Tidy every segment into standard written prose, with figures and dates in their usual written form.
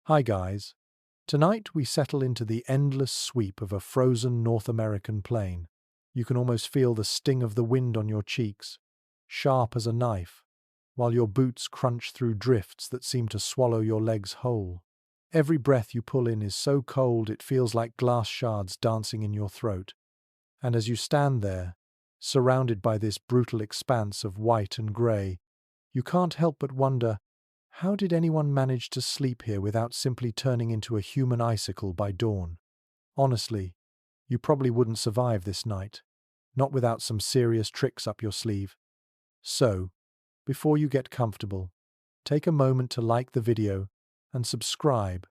Hi guys. Tonight we settle into the endless sweep of a frozen North American plain. You can almost feel the sting of the wind on your cheeks, sharp as a knife, while your boots crunch through drifts that seem to swallow your legs whole. Every breath you pull in is so cold it feels like glass shards dancing in your throat. And as you stand there, surrounded by this brutal expanse of white and grey, you can't help but wonder, how did anyone manage to sleep here without simply turning into a human icicle by dawn? Honestly, you probably wouldn't survive this night, not without some serious tricks up your sleeve. So, before you get comfortable, take a moment to like the video and subscribe,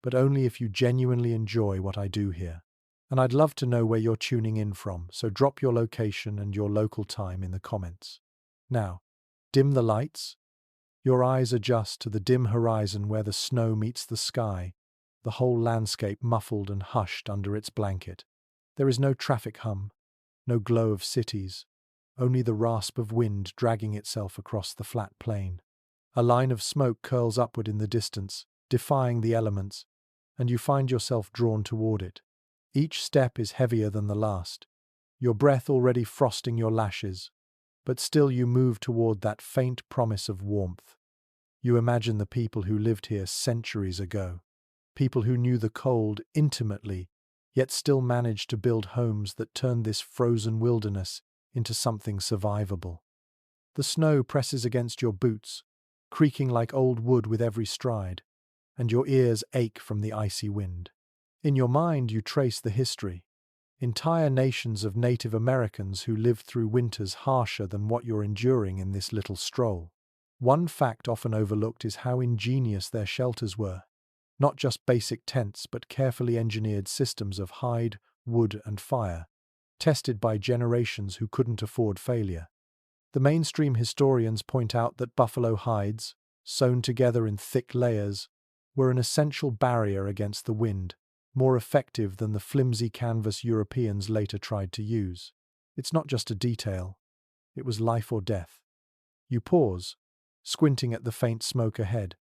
but only if you genuinely enjoy what I do here. And I'd love to know where you're tuning in from, so drop your location and your local time in the comments. Now, dim the lights. Your eyes adjust to the dim horizon where the snow meets the sky, the whole landscape muffled and hushed under its blanket. There is no traffic hum, no glow of cities, only the rasp of wind dragging itself across the flat plain. A line of smoke curls upward in the distance, defying the elements, and you find yourself drawn toward it. Each step is heavier than the last, your breath already frosting your lashes, but still you move toward that faint promise of warmth. You imagine the people who lived here centuries ago, people who knew the cold intimately, yet still managed to build homes that turned this frozen wilderness into something survivable. The snow presses against your boots, creaking like old wood with every stride, and your ears ache from the icy wind. In your mind you trace the history. Entire nations of Native Americans who lived through winters harsher than what you're enduring in this little stroll. One fact often overlooked is how ingenious their shelters were. Not just basic tents, but carefully engineered systems of hide, wood, and fire, tested by generations who couldn't afford failure. The mainstream historians point out that buffalo hides, sewn together in thick layers, were an essential barrier against the wind, more effective than the flimsy canvas Europeans later tried to use. It's not just a detail, it was life or death. You pause, squinting at the faint smoke ahead,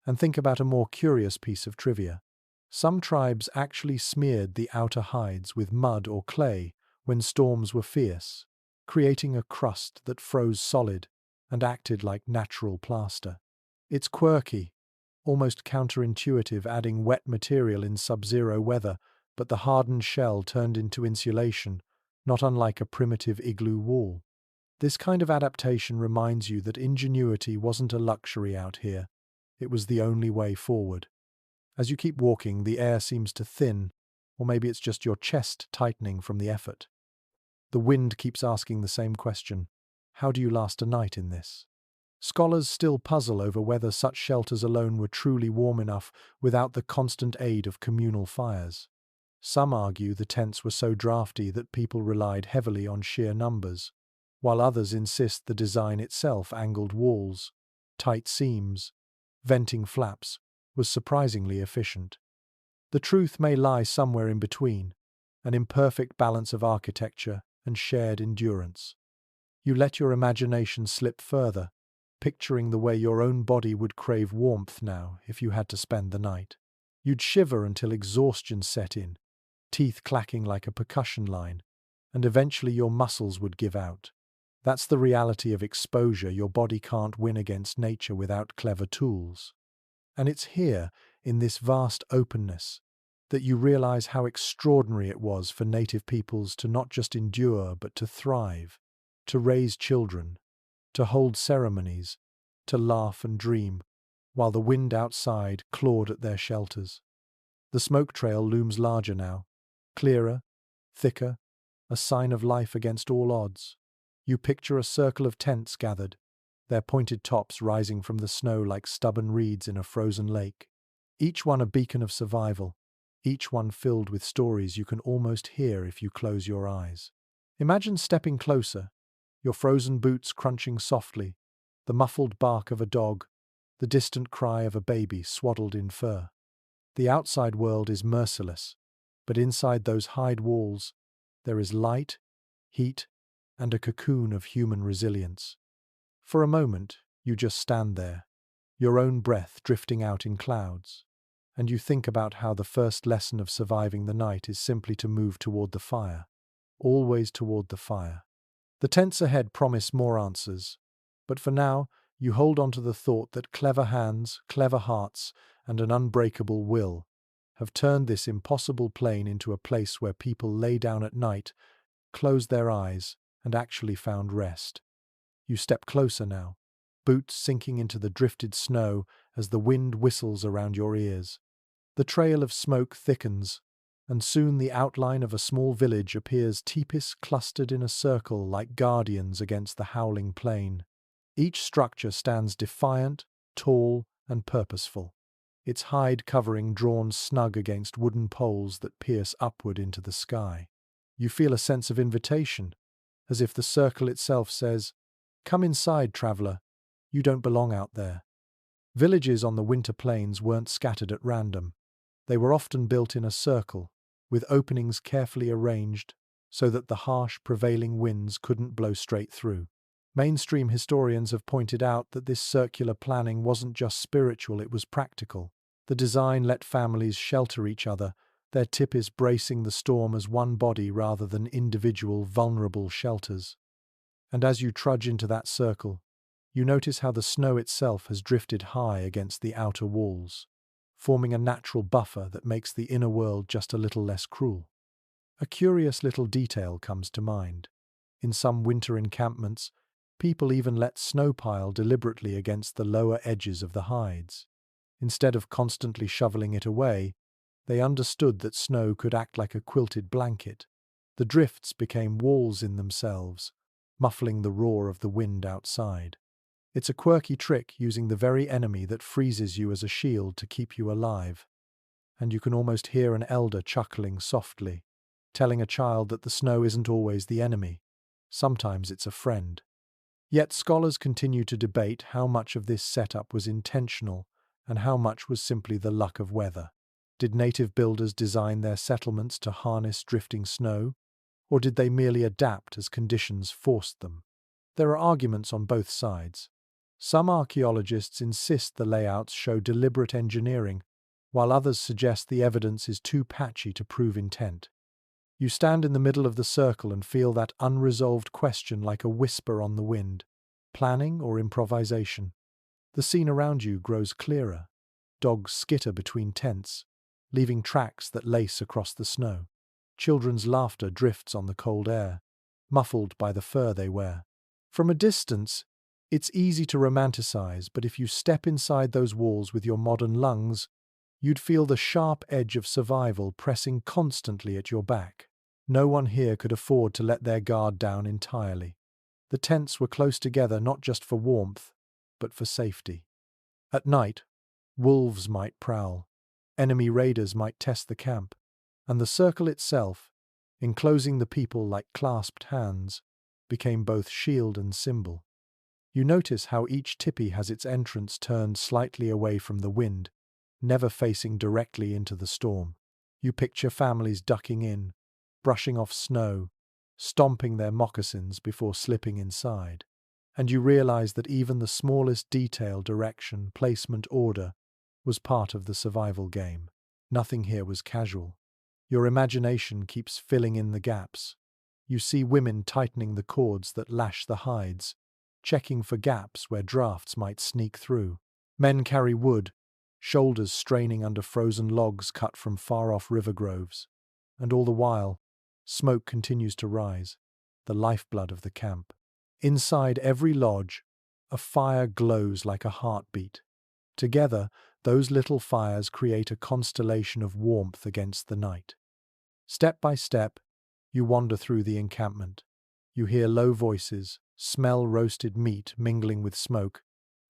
and think about a more curious piece of trivia. Some tribes actually smeared the outer hides with mud or clay when storms were fierce, creating a crust that froze solid and acted like natural plaster. It's quirky, almost counterintuitive, adding wet material in sub-zero weather, but the hardened shell turned into insulation, not unlike a primitive igloo wall. This kind of adaptation reminds you that ingenuity wasn't a luxury out here. It was the only way forward. As you keep walking, the air seems to thin, or maybe it's just your chest tightening from the effort. The wind keeps asking the same question: how do you last a night in this? Scholars still puzzle over whether such shelters alone were truly warm enough without the constant aid of communal fires. Some argue the tents were so drafty that people relied heavily on sheer numbers, while others insist the design itself, angled walls, tight seams, venting flaps, was surprisingly efficient. The truth may lie somewhere in between, an imperfect balance of architecture and shared endurance. You let your imagination slip further, picturing the way your own body would crave warmth now if you had to spend the night. You'd shiver until exhaustion set in, teeth clacking like a percussion line, and eventually your muscles would give out. That's the reality of exposure. Your body can't win against nature without clever tools. And it's here, in this vast openness, that you realize how extraordinary it was for native peoples to not just endure but to thrive, to raise children, to hold ceremonies, to laugh and dream, while the wind outside clawed at their shelters. The smoke trail looms larger now, clearer, thicker, a sign of life against all odds. You picture a circle of tents gathered, their pointed tops rising from the snow like stubborn reeds in a frozen lake. Each one a beacon of survival, each one filled with stories you can almost hear if you close your eyes. Imagine stepping closer, your frozen boots crunching softly, the muffled bark of a dog, the distant cry of a baby swaddled in fur. The outside world is merciless, but inside those hide walls, there is light, heat, and a cocoon of human resilience. For a moment, you just stand there, your own breath drifting out in clouds, and you think about how the first lesson of surviving the night is simply to move toward the fire. Always toward the fire. The tents ahead promise more answers, but for now, you hold on to the thought that clever hands, clever hearts, and an unbreakable will have turned this impossible plain into a place where people lay down at night, closed their eyes, and actually found rest. You step closer now, boots sinking into the drifted snow as the wind whistles around your ears. The trail of smoke thickens, and soon the outline of a small village appears, tepees clustered in a circle like guardians against the howling plain. Each structure stands defiant, tall, and purposeful, its hide covering drawn snug against wooden poles that pierce upward into the sky. You feel a sense of invitation, as if the circle itself says, "Come inside, traveller. You don't belong out there." Villages on the winter plains weren't scattered at random. They were often built in a circle, with openings carefully arranged so that the harsh prevailing winds couldn't blow straight through. Mainstream historians have pointed out that this circular planning wasn't just spiritual, it was practical. The design let families shelter each other, their tepees bracing the storm as one body rather than individual vulnerable shelters. And as you trudge into that circle, you notice how the snow itself has drifted high against the outer walls, forming a natural buffer that makes the inner world just a little less cruel. A curious little detail comes to mind. In some winter encampments, people even let snow pile deliberately against the lower edges of the hides. Instead of constantly shoveling it away, they understood that snow could act like a quilted blanket. The drifts became walls in themselves, muffling the roar of the wind outside. It's a quirky trick, using the very enemy that freezes you as a shield to keep you alive. And you can almost hear an elder chuckling softly, telling a child that the snow isn't always the enemy. Sometimes it's a friend. Yet scholars continue to debate how much of this setup was intentional and how much was simply the luck of weather. Did native builders design their settlements to harness drifting snow, or did they merely adapt as conditions forced them? There are arguments on both sides. Some archaeologists insist the layouts show deliberate engineering, while others suggest the evidence is too patchy to prove intent. You stand in the middle of the circle and feel that unresolved question like a whisper on the wind. Planning or improvisation? The scene around you grows clearer. Dogs skitter between tents, leaving tracks that lace across the snow. Children's laughter drifts on the cold air, muffled by the fur they wear. From a distance, it's easy to romanticize, but if you step inside those walls with your modern lungs, you'd feel the sharp edge of survival pressing constantly at your back. No one here could afford to let their guard down entirely. The tents were close together not just for warmth, but for safety. At night, wolves might prowl, enemy raiders might test the camp, and the circle itself, enclosing the people like clasped hands, became both shield and symbol. You notice how each tepee has its entrance turned slightly away from the wind, never facing directly into the storm. You picture families ducking in, brushing off snow, stomping their moccasins before slipping inside. And you realize that even the smallest detail, direction, placement, order, was part of the survival game. Nothing here was casual. Your imagination keeps filling in the gaps. You see women tightening the cords that lash the hides, checking for gaps where drafts might sneak through. Men carry wood, shoulders straining under frozen logs cut from far-off river groves. And all the while, smoke continues to rise, the lifeblood of the camp. Inside every lodge, a fire glows like a heartbeat. Together, those little fires create a constellation of warmth against the night. Step by step, you wander through the encampment. You hear low voices, smell roasted meat mingling with smoke,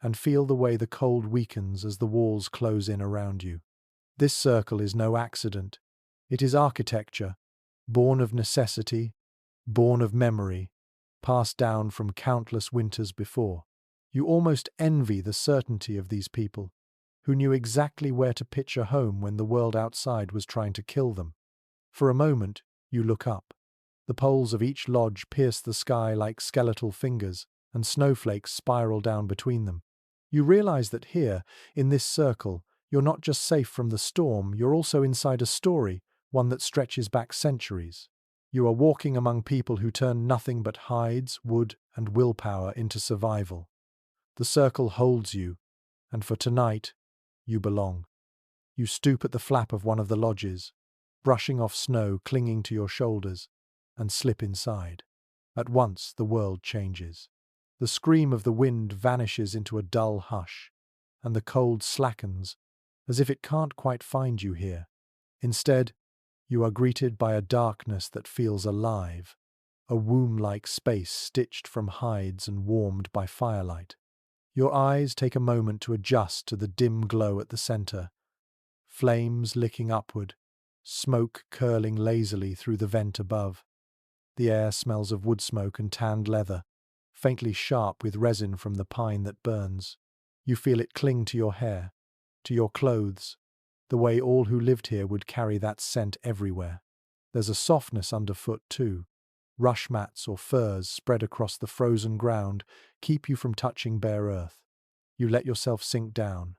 and feel the way the cold weakens as the walls close in around you. This circle is no accident. It is architecture, born of necessity, born of memory, passed down from countless winters before. You almost envy the certainty of these people, who knew exactly where to pitch a home when the world outside was trying to kill them. For a moment, you look up. The poles of each lodge pierce the sky like skeletal fingers, and snowflakes spiral down between them. You realize that here, in this circle, You're not just safe from the storm, you're also inside a story, one that stretches back centuries. You are walking among people who turn nothing but hides, wood, and willpower into survival. The circle holds you, and for tonight, you belong. You stoop at the flap of one of the lodges, brushing off snow clinging to your shoulders, and slip inside. At once, the world changes. The scream of the wind vanishes into a dull hush, and the cold slackens, as if it can't quite find you here. Instead, you are greeted by a darkness that feels alive, a womb-like space stitched from hides and warmed by firelight. Your eyes take a moment to adjust to the dim glow at the center, flames licking upward, smoke curling lazily through the vent above. The air smells of wood smoke and tanned leather, faintly sharp with resin from the pine that burns. You feel it cling to your hair, to your clothes, the way all who lived here would carry that scent everywhere. There's a softness underfoot, too. Rush mats or furs spread across the frozen ground keep you from touching bare earth. You let yourself sink down,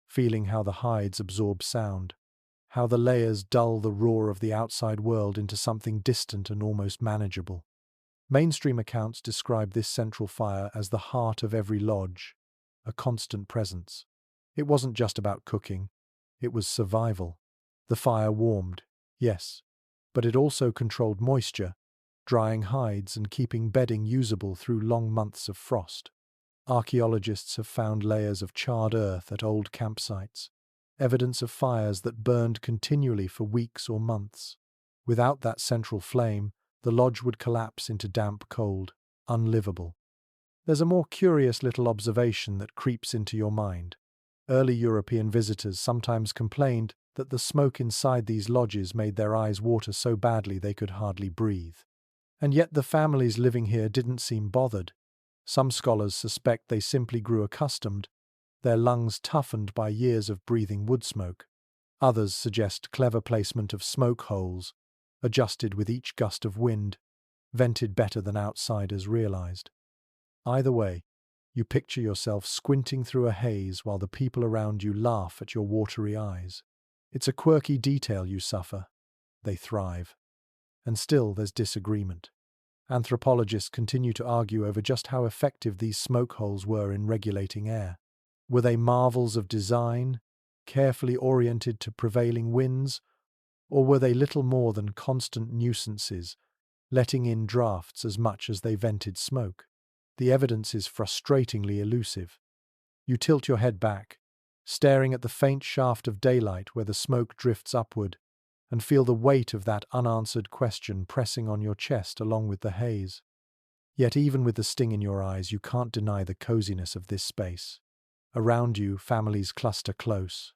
feeling how the hides absorb sound, how the layers dull the roar of the outside world into something distant and almost manageable. Mainstream accounts describe this central fire as the heart of every lodge, a constant presence. It wasn't just about cooking, it was survival. The fire warmed, yes, but it also controlled moisture, drying hides and keeping bedding usable through long months of frost. Archaeologists have found layers of charred earth at old campsites, evidence of fires that burned continually for weeks or months. Without that central flame, the lodge would collapse into damp cold, unlivable. There's a more curious little observation that creeps into your mind. Early European visitors sometimes complained that the smoke inside these lodges made their eyes water so badly they could hardly breathe. And yet the families living here didn't seem bothered. Some scholars suspect they simply grew accustomed, their lungs toughened by years of breathing wood smoke. Others suggest clever placement of smoke holes, adjusted with each gust of wind, vented better than outsiders realized. Either way, you picture yourself squinting through a haze while the people around you laugh at your watery eyes. It's a quirky detail you suffer. They thrive. And still there's disagreement. Anthropologists continue to argue over just how effective these smoke holes were in regulating air. Were they marvels of design, carefully oriented to prevailing winds, or were they little more than constant nuisances, letting in drafts as much as they vented smoke? The evidence is frustratingly elusive. You tilt your head back, staring at the faint shaft of daylight where the smoke drifts upward, and feel the weight of that unanswered question pressing on your chest along with the haze. Yet even with the sting in your eyes, you can't deny the coziness of this space. Around you, families cluster close.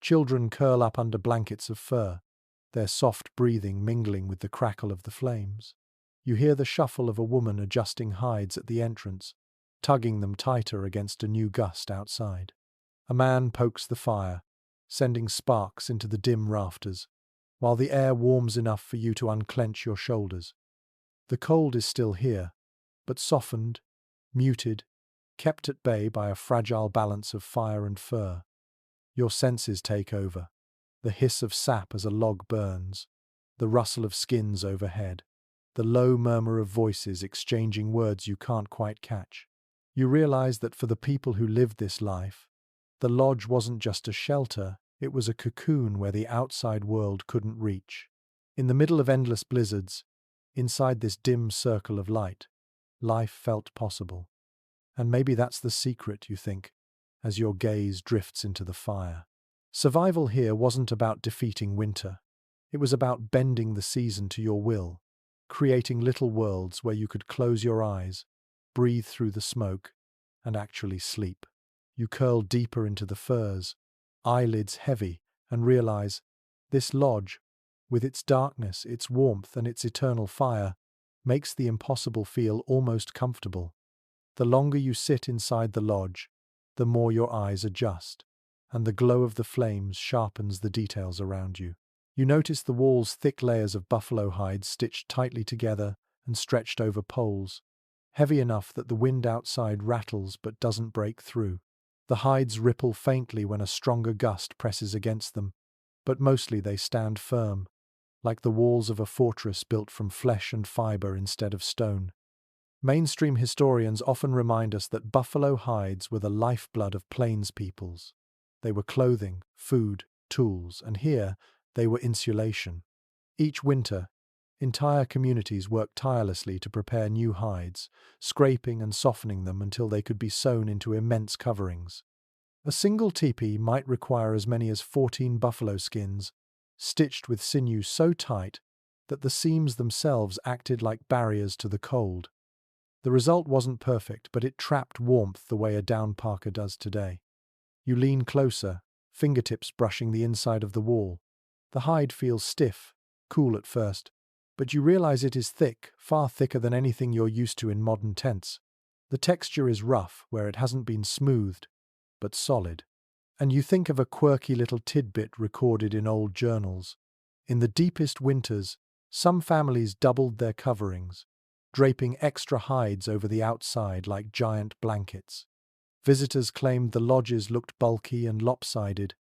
Children curl up under blankets of fur, their soft breathing mingling with the crackle of the flames. You hear the shuffle of a woman adjusting hides at the entrance, tugging them tighter against a new gust outside. A man pokes the fire, sending sparks into the dim rafters, while the air warms enough for you to unclench your shoulders. The cold is still here, but softened, muted, kept at bay by a fragile balance of fire and fur. Your senses take over. The hiss of sap as a log burns, the rustle of skins overhead, the low murmur of voices exchanging words you can't quite catch. You realize that for the people who lived this life, the lodge wasn't just a shelter, it was a cocoon where the outside world couldn't reach. In the middle of endless blizzards, inside this dim circle of light, life felt possible. And maybe that's the secret, you think, as your gaze drifts into the fire. Survival here wasn't about defeating winter. It was about bending the season to your will, creating little worlds where you could close your eyes, breathe through the smoke, and actually sleep. You curl deeper into the furs, eyelids heavy, and realize this lodge, with its darkness, its warmth, and its eternal fire, makes the impossible feel almost comfortable. The longer you sit inside the lodge, the more your eyes adjust, and the glow of the flames sharpens the details around you. You notice the walls' thick layers of buffalo hides stitched tightly together and stretched over poles, heavy enough that the wind outside rattles but doesn't break through. The hides ripple faintly when a stronger gust presses against them, but mostly they stand firm, like the walls of a fortress built from flesh and fiber instead of stone. Mainstream historians often remind us that buffalo hides were the lifeblood of plains peoples. They were clothing, food, tools, and here they were insulation. Each winter, entire communities worked tirelessly to prepare new hides, scraping and softening them until they could be sewn into immense coverings. A single teepee might require as many as 14 buffalo skins, stitched with sinew so tight that the seams themselves acted like barriers to the cold. The result wasn't perfect, but it trapped warmth the way a down parka does today. You lean closer, fingertips brushing the inside of the wall. The hide feels stiff, cool at first, but you realize it is thick, far thicker than anything you're used to in modern tents. The texture is rough where it hasn't been smoothed, but solid. And you think of a quirky little tidbit recorded in old journals. In the deepest winters, some families doubled their coverings, draping extra hides over the outside like giant blankets. Visitors claimed the lodges looked bulky and lopsided,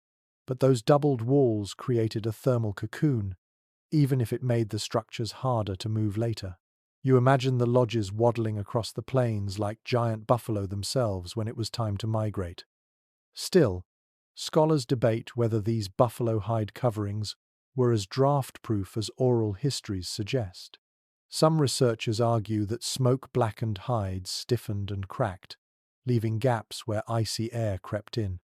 but those doubled walls created a thermal cocoon, even if it made the structures harder to move later. You imagine the lodges waddling across the plains like giant buffalo themselves when it was time to migrate. Still, scholars debate whether these buffalo hide coverings were as draft-proof as oral histories suggest. Some researchers argue that smoke-blackened hides stiffened and cracked, leaving gaps where icy air crept in.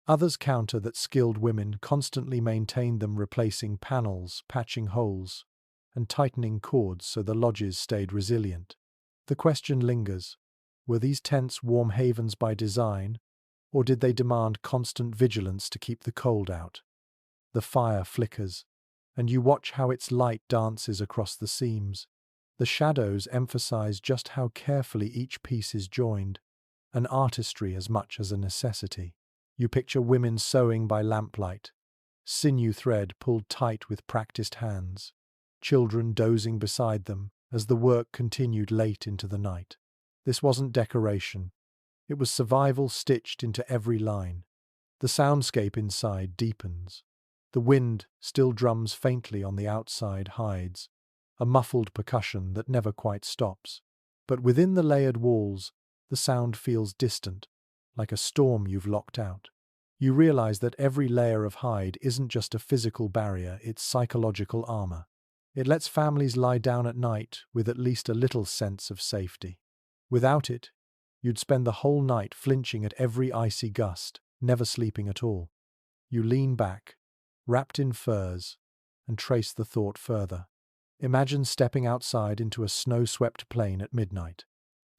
Others counter that skilled women constantly maintained them, replacing panels, patching holes, and tightening cords so the lodges stayed resilient. The question lingers: were these tents warm havens by design, or did they demand constant vigilance to keep the cold out? The fire flickers, and you watch how its light dances across the seams. The shadows emphasize just how carefully each piece is joined, an artistry as much as a necessity. You picture women sewing by lamplight, sinew thread pulled tight with practiced hands, children dozing beside them as the work continued late into the night. This wasn't decoration. It was survival stitched into every line. The soundscape inside deepens. The wind still drums faintly on the outside hides, a muffled percussion that never quite stops. But within the layered walls, the sound feels distant, like a storm you've locked out. You realize that every layer of hide isn't just a physical barrier, it's psychological armor. It lets families lie down at night with at least a little sense of safety. Without it, you'd spend the whole night flinching at every icy gust, never sleeping at all. You lean back, wrapped in furs, and trace the thought further. Imagine stepping outside into a snow-swept plain at midnight.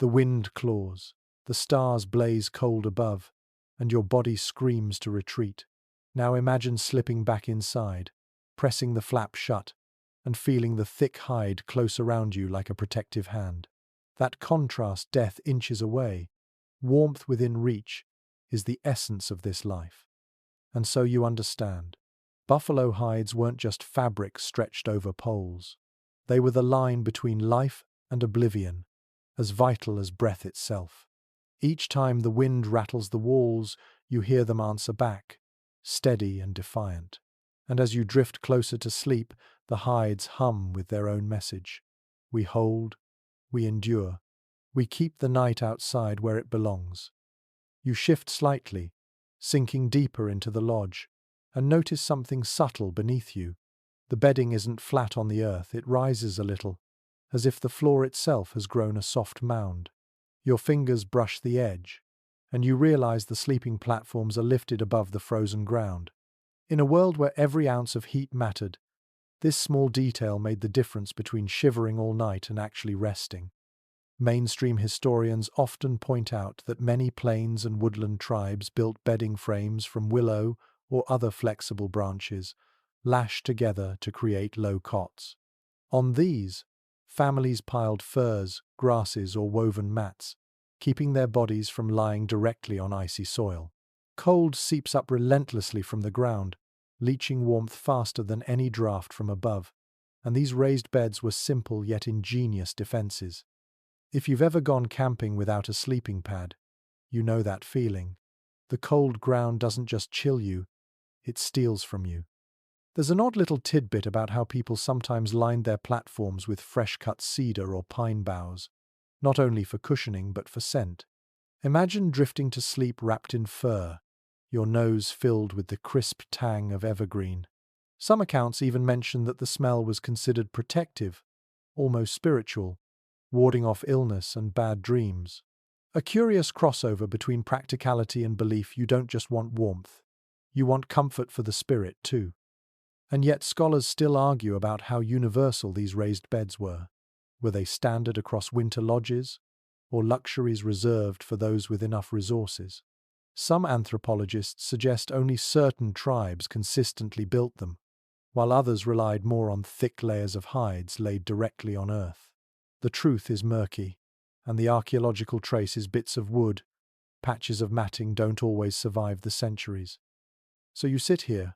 The wind claws, the stars blaze cold above, and your body screams to retreat. Now imagine slipping back inside, pressing the flap shut, and feeling the thick hide close around you like a protective hand. That contrast, death inches away, warmth within reach, is the essence of this life. And so you understand. Buffalo hides weren't just fabric stretched over poles. They were the line between life and oblivion, as vital as breath itself. Each time the wind rattles the walls, you hear them answer back, steady and defiant. And as you drift closer to sleep, the hides hum with their own message. We hold, we endure, we keep the night outside where it belongs. You shift slightly, sinking deeper into the lodge, and notice something subtle beneath you. The bedding isn't flat on the earth, it rises a little, as if the floor itself has grown a soft mound. Your fingers brush the edge, and you realize the sleeping platforms are lifted above the frozen ground. In a world where every ounce of heat mattered, this small detail made the difference between shivering all night and actually resting. Mainstream historians often point out that many plains and woodland tribes built bedding frames from willow or other flexible branches, lashed together to create low cots. On these, families piled furs, grasses, or woven mats, keeping their bodies from lying directly on icy soil. Cold seeps up relentlessly from the ground, leaching warmth faster than any draft from above, and these raised beds were simple yet ingenious defenses. If you've ever gone camping without a sleeping pad, you know that feeling. The cold ground doesn't just chill you, it steals from you. There's an odd little tidbit about how people sometimes lined their platforms with fresh-cut cedar or pine boughs, not only for cushioning but for scent. Imagine drifting to sleep wrapped in fur, your nose filled with the crisp tang of evergreen. Some accounts even mention that the smell was considered protective, almost spiritual, warding off illness and bad dreams. A curious crossover between practicality and belief. You don't just want warmth, you want comfort for the spirit too. And yet scholars still argue about how universal these raised beds were. Were they standard across winter lodges, or luxuries reserved for those with enough resources? Some anthropologists suggest only certain tribes consistently built them, while others relied more on thick layers of hides laid directly on earth. The truth is murky, and the archaeological traces, bits of wood, patches of matting, don't always survive the centuries. So you sit here,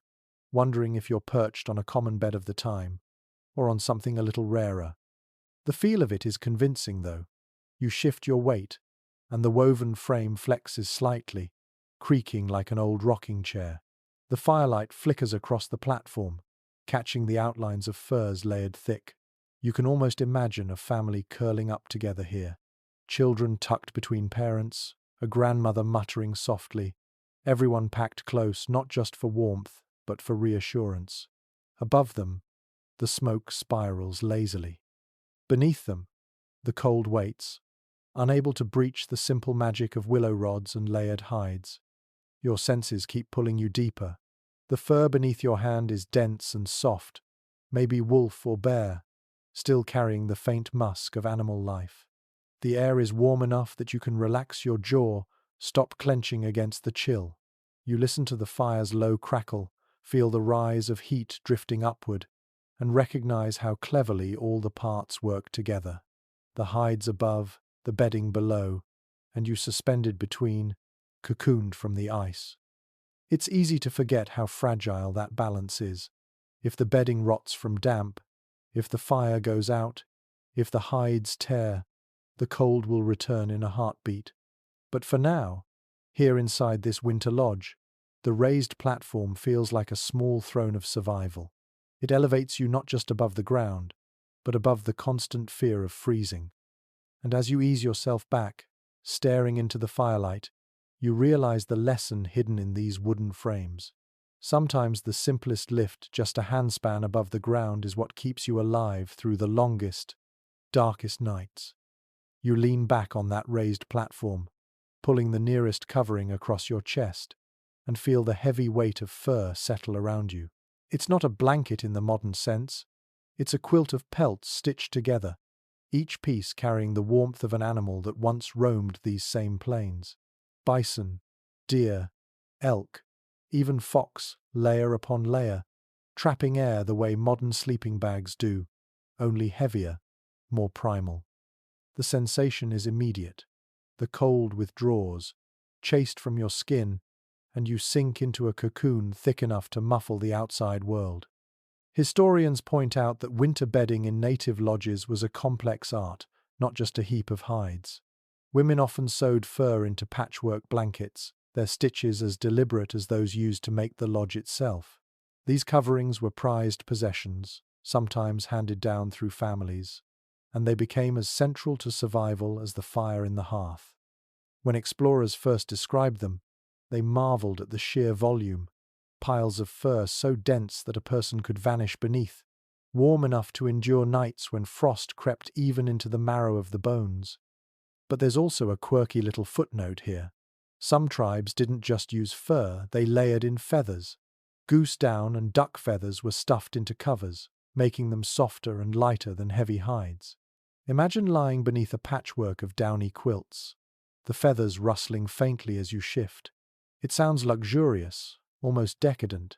wondering if you're perched on a common bed of the time, or on something a little rarer. The feel of it is convincing, though. You shift your weight, and the woven frame flexes slightly, creaking like an old rocking chair. The firelight flickers across the platform, catching the outlines of furs layered thick. You can almost imagine a family curling up together here. Children tucked between parents, a grandmother muttering softly, everyone packed close, not just for warmth, but for reassurance. Above them, the smoke spirals lazily. Beneath them, the cold waits, unable to breach the simple magic of willow rods and layered hides. Your senses keep pulling you deeper. The fur beneath your hand is dense and soft, maybe wolf or bear, still carrying the faint musk of animal life. The air is warm enough that you can relax your jaw, stop clenching against the chill. You listen to the fire's low crackle, feel the rise of heat drifting upward, and recognize how cleverly all the parts work together. The hides above, the bedding below, and you suspended between, cocooned from the ice. It's easy to forget how fragile that balance is. If the bedding rots from damp, if the fire goes out, if the hides tear, the cold will return in a heartbeat. But for now, here inside this winter lodge, the raised platform feels like a small throne of survival. It elevates you not just above the ground, but above the constant fear of freezing. And as you ease yourself back, staring into the firelight, you realize the lesson hidden in these wooden frames. Sometimes the simplest lift, just a handspan above the ground, is what keeps you alive through the longest, darkest nights. You lean back on that raised platform, pulling the nearest covering across your chest, and feel the heavy weight of fur settle around you. It's not a blanket in the modern sense. It's a quilt of pelts stitched together, each piece carrying the warmth of an animal that once roamed these same plains. Bison, deer, elk, even fox, layer upon layer, trapping air the way modern sleeping bags do, only heavier, more primal. The sensation is immediate. The cold withdraws, chased from your skin, and you sink into a cocoon thick enough to muffle the outside world. Historians point out that winter bedding in native lodges was a complex art, not just a heap of hides. Women often sewed fur into patchwork blankets, their stitches as deliberate as those used to make the lodge itself. These coverings were prized possessions, sometimes handed down through families, and they became as central to survival as the fire in the hearth. When explorers first described them, they marveled at the sheer volume, piles of fur so dense that a person could vanish beneath, warm enough to endure nights when frost crept even into the marrow of the bones. But there's also a quirky little footnote here. Some tribes didn't just use fur, they layered in feathers. Goose down and duck feathers were stuffed into covers, making them softer and lighter than heavy hides. Imagine lying beneath a patchwork of downy quilts, the feathers rustling faintly as you shift. It sounds luxurious, almost decadent,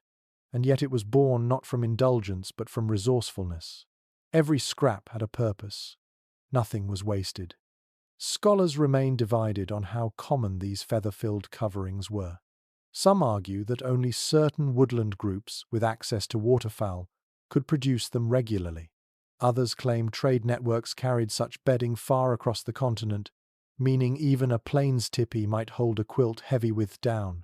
and yet it was born not from indulgence but from resourcefulness. Every scrap had a purpose. Nothing was wasted. Scholars remain divided on how common these feather-filled coverings were. Some argue that only certain woodland groups with access to waterfowl could produce them regularly. Others claim trade networks carried such bedding far across the continent, meaning even a plains tepee might hold a quilt heavy with down.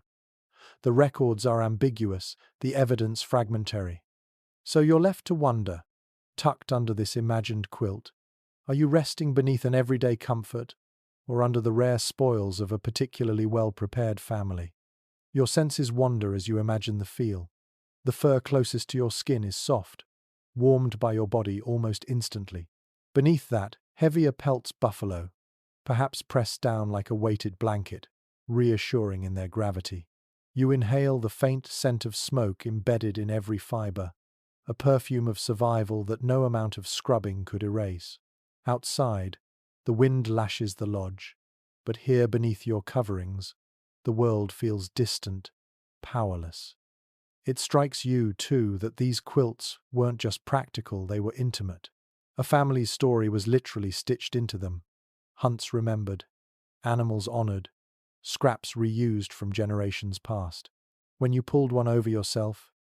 The records are ambiguous, the evidence fragmentary. So you're left to wonder, tucked under this imagined quilt, are you resting beneath an everyday comfort, or under the rare spoils of a particularly well-prepared family? Your senses wander as you imagine the feel. The fur closest to your skin is soft, warmed by your body almost instantly. Beneath that, heavier pelts buffalo, perhaps pressed down like a weighted blanket, reassuring in their gravity. You inhale the faint scent of smoke embedded in every fiber, a perfume of survival that no amount of scrubbing could erase. Outside, the wind lashes the lodge, but here beneath your coverings, the world feels distant, powerless. It strikes you, too, that these quilts weren't just practical, they were intimate. A family's story was literally stitched into them. Hunts remembered, animals honored, scraps reused from generations past. When you pulled one over yourself,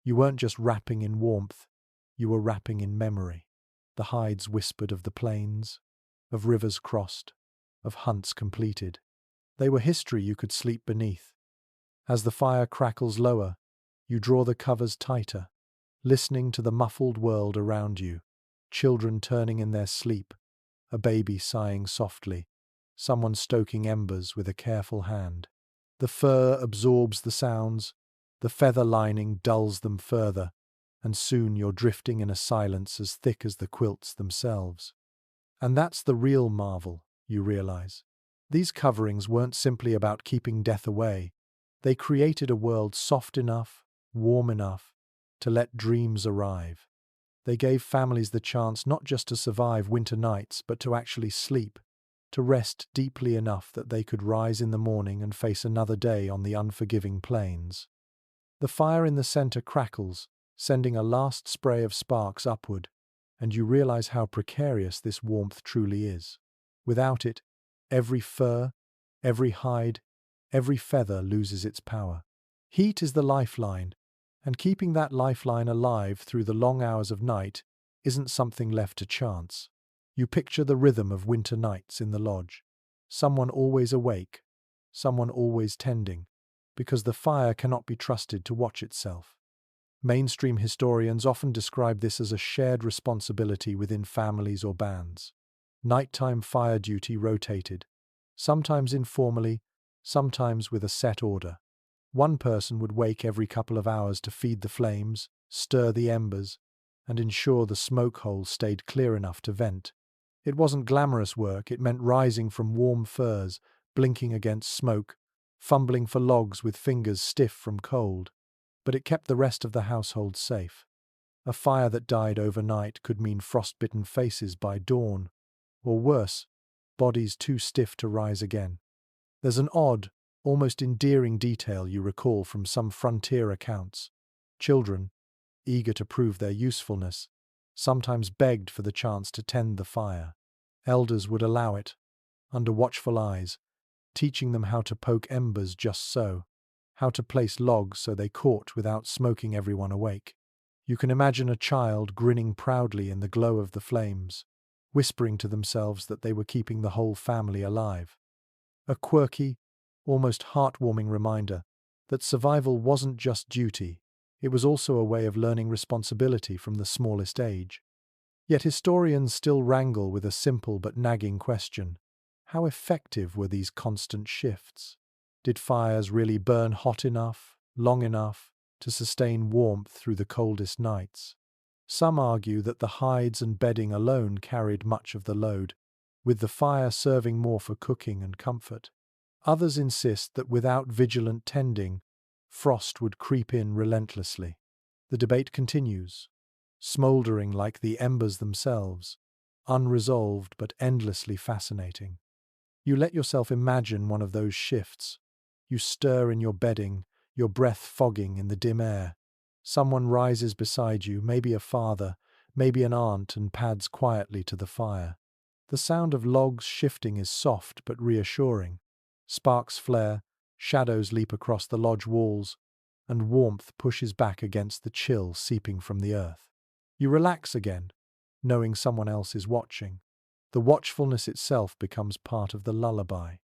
you weren't just wrapping in warmth, you were wrapping in memory. The hides whispered of the plains, of rivers crossed, of hunts completed. They were history you could sleep beneath. As the fire crackles lower, you draw the covers tighter, listening to the muffled world around you, children turning in their sleep, a baby sighing softly, someone stoking embers with a careful hand. The fur absorbs the sounds, the feather lining dulls them further, and soon you're drifting in a silence as thick as the quilts themselves. And that's the real marvel, you realize. These coverings weren't simply about keeping death away. They created a world soft enough, warm enough, to let dreams arrive. They gave families the chance not just to survive winter nights, but to actually sleep, to rest deeply enough that they could rise in the morning and face another day on the unforgiving plains. The fire in the center crackles, sending a last spray of sparks upward, and you realize how precarious this warmth truly is. Without it, every fur, every hide, every feather loses its power. Heat is the lifeline, and keeping that lifeline alive through the long hours of night isn't something left to chance. You picture the rhythm of winter nights in the lodge. Someone always awake, someone always tending, because the fire cannot be trusted to watch itself. Mainstream historians often describe this as a shared responsibility within families or bands. Nighttime fire duty rotated, sometimes informally, sometimes with a set order. One person would wake every couple of hours to feed the flames, stir the embers, and ensure the smoke holes stayed clear enough to vent. It wasn't glamorous work, it meant rising from warm furs, blinking against smoke, fumbling for logs with fingers stiff from cold. But it kept the rest of the household safe. A fire that died overnight could mean frostbitten faces by dawn, or worse, bodies too stiff to rise again. There's an odd, almost endearing detail you recall from some frontier accounts. Children, eager to prove their usefulness, sometimes begged for the chance to tend the fire. Elders would allow it, under watchful eyes, teaching them how to poke embers just so, how to place logs so they caught without smoking everyone awake. You can imagine a child grinning proudly in the glow of the flames, whispering to themselves that they were keeping the whole family alive. A quirky, almost heartwarming reminder that survival wasn't just duty, it was also a way of learning responsibility from the smallest age. Yet historians still wrangle with a simple but nagging question. How effective were these constant shifts? Did fires really burn hot enough, long enough, to sustain warmth through the coldest nights? Some argue that the hides and bedding alone carried much of the load, with the fire serving more for cooking and comfort. Others insist that without vigilant tending, frost would creep in relentlessly. The debate continues, smouldering like the embers themselves, unresolved but endlessly fascinating. You let yourself imagine one of those shifts. You stir in your bedding, your breath fogging in the dim air. Someone rises beside you, maybe a father, maybe an aunt, and pads quietly to the fire. The sound of logs shifting is soft but reassuring. Sparks flare, shadows leap across the lodge walls, and warmth pushes back against the chill seeping from the earth. You relax again, knowing someone else is watching. The watchfulness itself becomes part of the lullaby.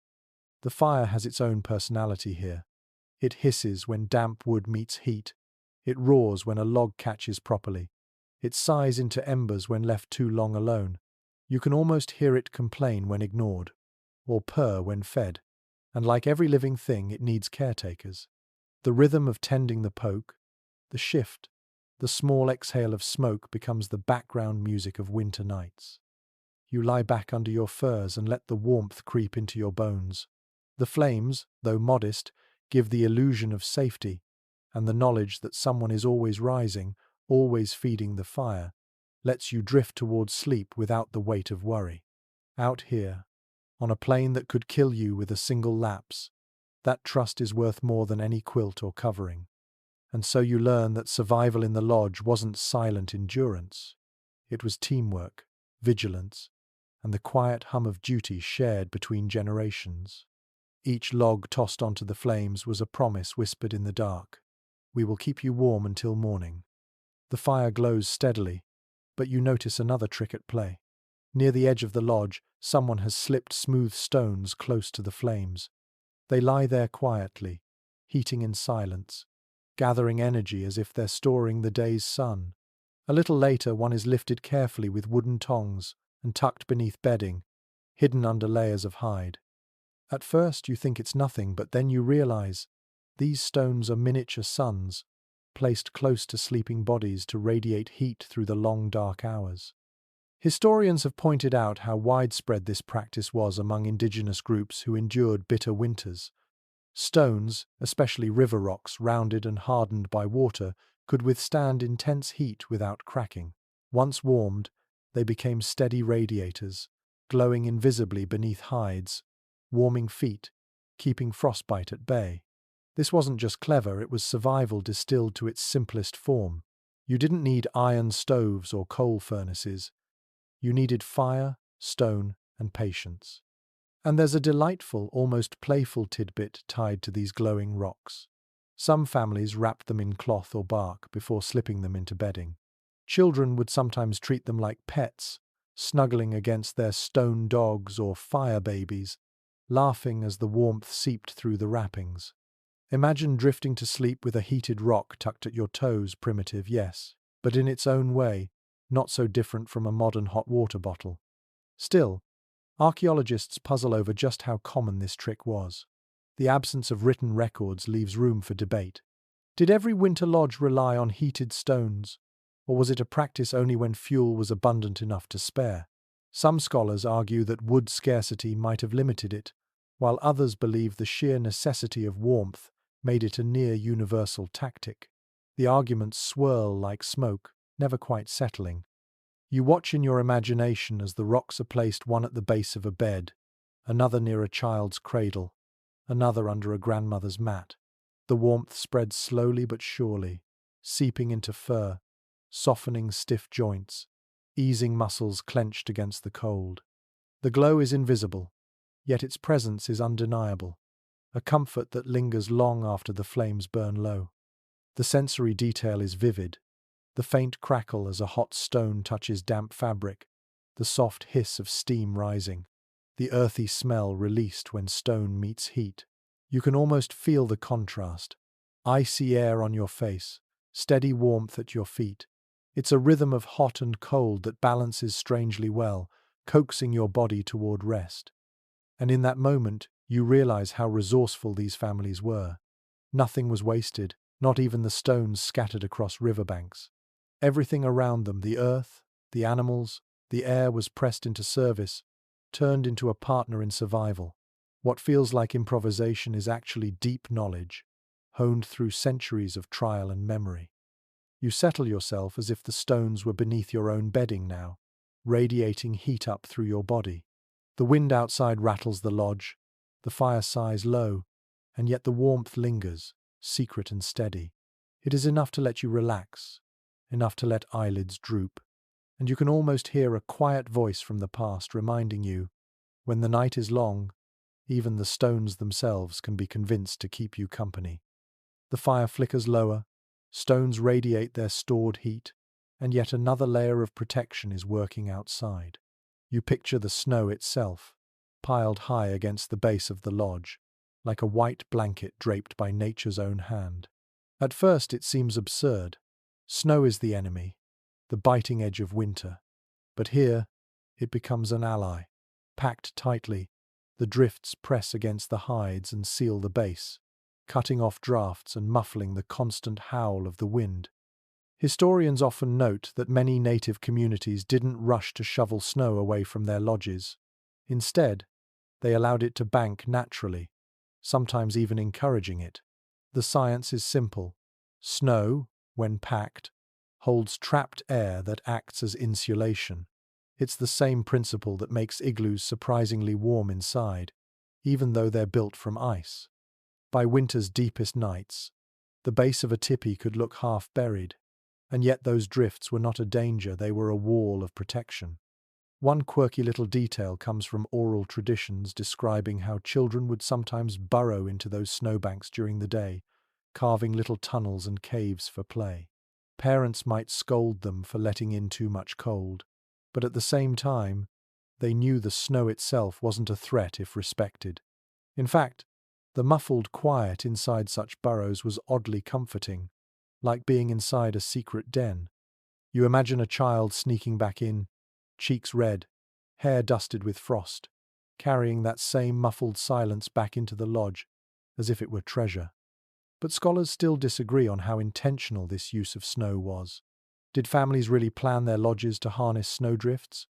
The fire has its own personality here. It hisses when damp wood meets heat. It roars when a log catches properly. It sighs into embers when left too long alone. You can almost hear it complain when ignored, or purr when fed. And like every living thing, it needs caretakers. The rhythm of tending the poke, the shift, the small exhale of smoke becomes the background music of winter nights. You lie back under your furs and let the warmth creep into your bones. The flames, though modest, give the illusion of safety, and the knowledge that someone is always rising, always feeding the fire, lets you drift towards sleep without the weight of worry. Out here, on a plane that could kill you with a single lapse, that trust is worth more than any quilt or covering. And so you learn that survival in the lodge wasn't silent endurance. It was teamwork, vigilance, and the quiet hum of duty shared between generations. Each log tossed onto the flames was a promise whispered in the dark. We will keep you warm until morning. The fire glows steadily, but you notice another trick at play. Near the edge of the lodge, someone has slipped smooth stones close to the flames. They lie there quietly, heating in silence, gathering energy as if they're storing the day's sun. A little later, one is lifted carefully with wooden tongs and tucked beneath bedding, hidden under layers of hide. At first you think it's nothing, but then you realize these stones are miniature suns, placed close to sleeping bodies to radiate heat through the long dark hours. Historians have pointed out how widespread this practice was among indigenous groups who endured bitter winters. Stones, especially river rocks rounded and hardened by water, could withstand intense heat without cracking. Once warmed, they became steady radiators, glowing invisibly beneath hides, warming feet, keeping frostbite at bay. This wasn't just clever, it was survival distilled to its simplest form. You didn't need iron stoves or coal furnaces. You needed fire, stone, and patience. And there's a delightful, almost playful tidbit tied to these glowing rocks. Some families wrapped them in cloth or bark before slipping them into bedding. Children would sometimes treat them like pets, snuggling against their stone dogs or fire babies, laughing as the warmth seeped through the wrappings. Imagine drifting to sleep with a heated rock tucked at your toes, primitive, yes, but in its own way, not so different from a modern hot water bottle. Still, archaeologists puzzle over just how common this trick was. The absence of written records leaves room for debate. Did every winter lodge rely on heated stones, or was it a practice only when fuel was abundant enough to spare? Some scholars argue that wood scarcity might have limited it, while others believe the sheer necessity of warmth made it a near-universal tactic. The arguments swirl like smoke, never quite settling. You watch in your imagination as the rocks are placed, one at the base of a bed, another near a child's cradle, another under a grandmother's mat. The warmth spreads slowly but surely, seeping into fur, softening stiff joints, easing muscles clenched against the cold. The glow is invisible, yet its presence is undeniable, a comfort that lingers long after the flames burn low. The sensory detail is vivid, the faint crackle as a hot stone touches damp fabric, the soft hiss of steam rising, the earthy smell released when stone meets heat. You can almost feel the contrast. Icy air on your face, steady warmth at your feet. It's a rhythm of hot and cold that balances strangely well, coaxing your body toward rest. And in that moment, you realize how resourceful these families were. Nothing was wasted, not even the stones scattered across riverbanks. Everything around them, the earth, the animals, the air, was pressed into service, turned into a partner in survival. What feels like improvisation is actually deep knowledge, honed through centuries of trial and memory. You settle yourself as if the stones were beneath your own bedding now, radiating heat up through your body. The wind outside rattles the lodge, the fire sighs low, and yet the warmth lingers, secret and steady. It is enough to let you relax, enough to let eyelids droop, and you can almost hear a quiet voice from the past reminding you, when the night is long, even the stones themselves can be convinced to keep you company. The fire flickers lower, stones radiate their stored heat, and yet another layer of protection is working outside. You picture the snow itself, piled high against the base of the lodge, like a white blanket draped by nature's own hand. At first it seems absurd. Snow is the enemy, the biting edge of winter. But here, it becomes an ally. Packed tightly, the drifts press against the hides and seal the base, cutting off drafts and muffling the constant howl of the wind. Historians often note that many native communities didn't rush to shovel snow away from their lodges. Instead, they allowed it to bank naturally, sometimes even encouraging it. The science is simple. Snow, when packed, holds trapped air that acts as insulation. It's the same principle that makes igloos surprisingly warm inside, even though they're built from ice. By winter's deepest nights, the base of a teepee could look half buried, and yet those drifts were not a danger, they were a wall of protection. One quirky little detail comes from oral traditions describing how children would sometimes burrow into those snowbanks during the day, carving little tunnels and caves for play. Parents might scold them for letting in too much cold, but at the same time, they knew the snow itself wasn't a threat if respected. In fact, the muffled quiet inside such burrows was oddly comforting, like being inside a secret den. You imagine a child sneaking back in, cheeks red, hair dusted with frost, carrying that same muffled silence back into the lodge, as if it were treasure. But scholars still disagree on how intentional this use of snow was. Did families really plan their lodges to harness snowdrifts,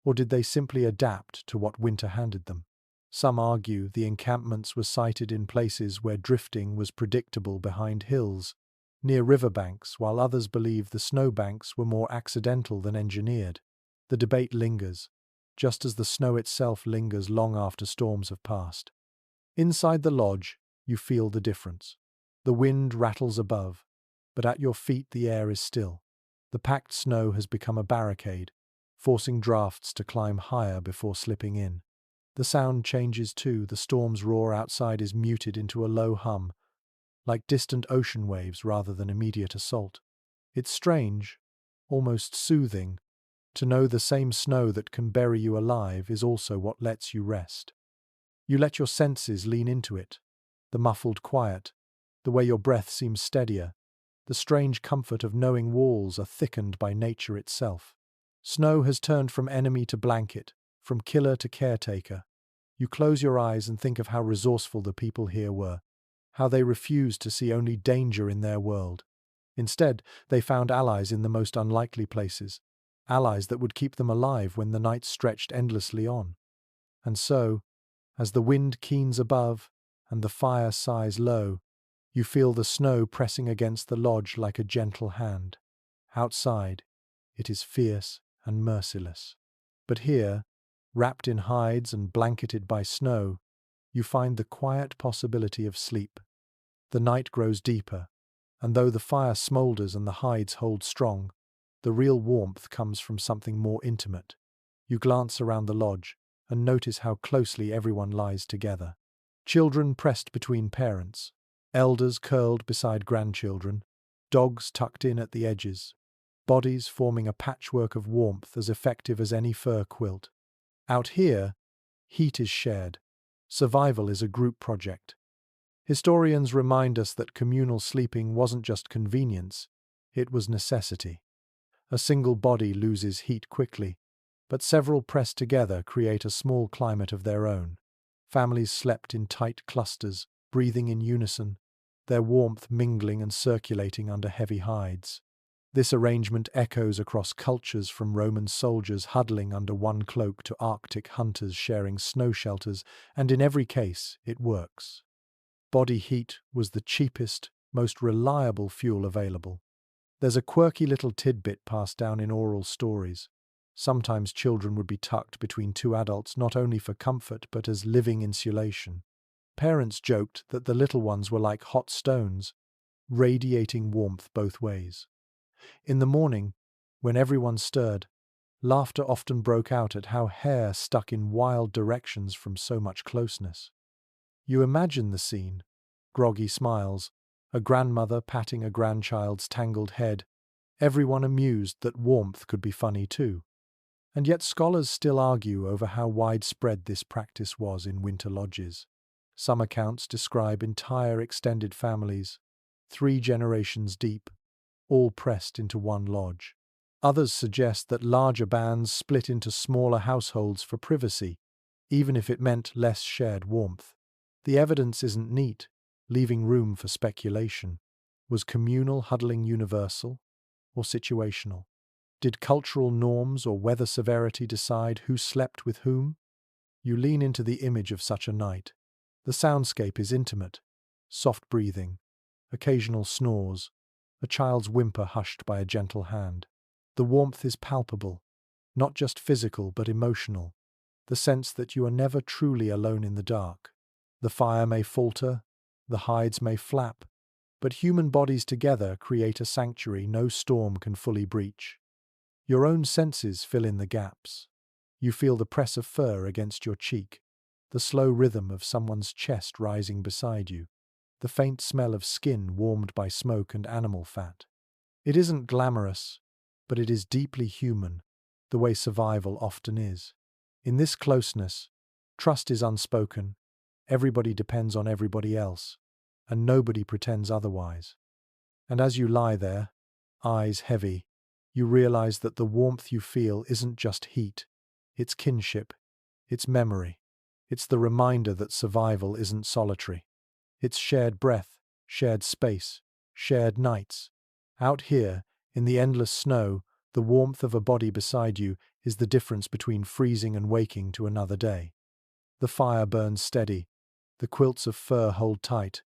or did they simply adapt to what winter handed them? Some argue the encampments were sited in places where drifting was predictable behind hills, near riverbanks, while others believe the snowbanks were more accidental than engineered. The debate lingers, just as the snow itself lingers long after storms have passed. Inside the lodge, you feel the difference. The wind rattles above, but at your feet the air is still. The packed snow has become a barricade, forcing drafts to climb higher before slipping in. The sound changes too. The storm's roar outside is muted into a low hum, like distant ocean waves rather than immediate assault. It's strange, almost soothing, to know the same snow that can bury you alive is also what lets you rest. You let your senses lean into it, the muffled quiet, the way your breath seems steadier, the strange comfort of knowing walls are thickened by nature itself. Snow has turned from enemy to blanket, from killer to caretaker. You close your eyes and think of how resourceful the people here were, how they refused to see only danger in their world. Instead, they found allies in the most unlikely places, allies that would keep them alive when the night stretched endlessly on. And so, as the wind keens above and the fire sighs low, you feel the snow pressing against the lodge like a gentle hand. Outside, it is fierce and merciless. But here, wrapped in hides and blanketed by snow, you find the quiet possibility of sleep. The night grows deeper, and though the fire smoulders and the hides hold strong, the real warmth comes from something more intimate. You glance around the lodge and notice how closely everyone lies together. Children pressed between parents, elders curled beside grandchildren, dogs tucked in at the edges, bodies forming a patchwork of warmth as effective as any fur quilt. Out here, heat is shared. Survival is a group project. Historians remind us that communal sleeping wasn't just convenience, it was necessity. A single body loses heat quickly, but several pressed together create a small climate of their own. Families slept in tight clusters, breathing in unison, their warmth mingling and circulating under heavy hides. This arrangement echoes across cultures, from Roman soldiers huddling under one cloak to Arctic hunters sharing snow shelters, and in every case, it works. Body heat was the cheapest, most reliable fuel available. There's a quirky little tidbit passed down in oral stories. Sometimes children would be tucked between two adults not only for comfort but as living insulation. Parents joked that the little ones were like hot stones, radiating warmth both ways. In the morning, when everyone stirred, laughter often broke out at how hair stuck in wild directions from so much closeness. You imagine the scene: groggy smiles, a grandmother patting a grandchild's tangled head, everyone amused that warmth could be funny too. And yet scholars still argue over how widespread this practice was in winter lodges. Some accounts describe entire extended families, 3 generations deep, all pressed into one lodge. Others suggest that larger bands split into smaller households for privacy, even if it meant less shared warmth. The evidence isn't neat, leaving room for speculation. Was communal huddling universal or situational? Did cultural norms or weather severity decide who slept with whom? You lean into the image of such a night. The soundscape is intimate, soft breathing, occasional snores, a child's whimper hushed by a gentle hand. The warmth is palpable, not just physical but emotional, the sense that you are never truly alone in the dark. The fire may falter, the hides may flap, but human bodies together create a sanctuary no storm can fully breach. Your own senses fill in the gaps. You feel the press of fur against your cheek, the slow rhythm of someone's chest rising beside you, the faint smell of skin warmed by smoke and animal fat. It isn't glamorous, but it is deeply human, the way survival often is. In this closeness, trust is unspoken, everybody depends on everybody else, and nobody pretends otherwise. And as you lie there, eyes heavy, you realize that the warmth you feel isn't just heat, it's kinship, it's memory, it's the reminder that survival isn't solitary. It's shared breath, shared space, shared nights. Out here, in the endless snow, the warmth of a body beside you is the difference between freezing and waking to another day. The fire burns steady, the quilts of fur hold tight,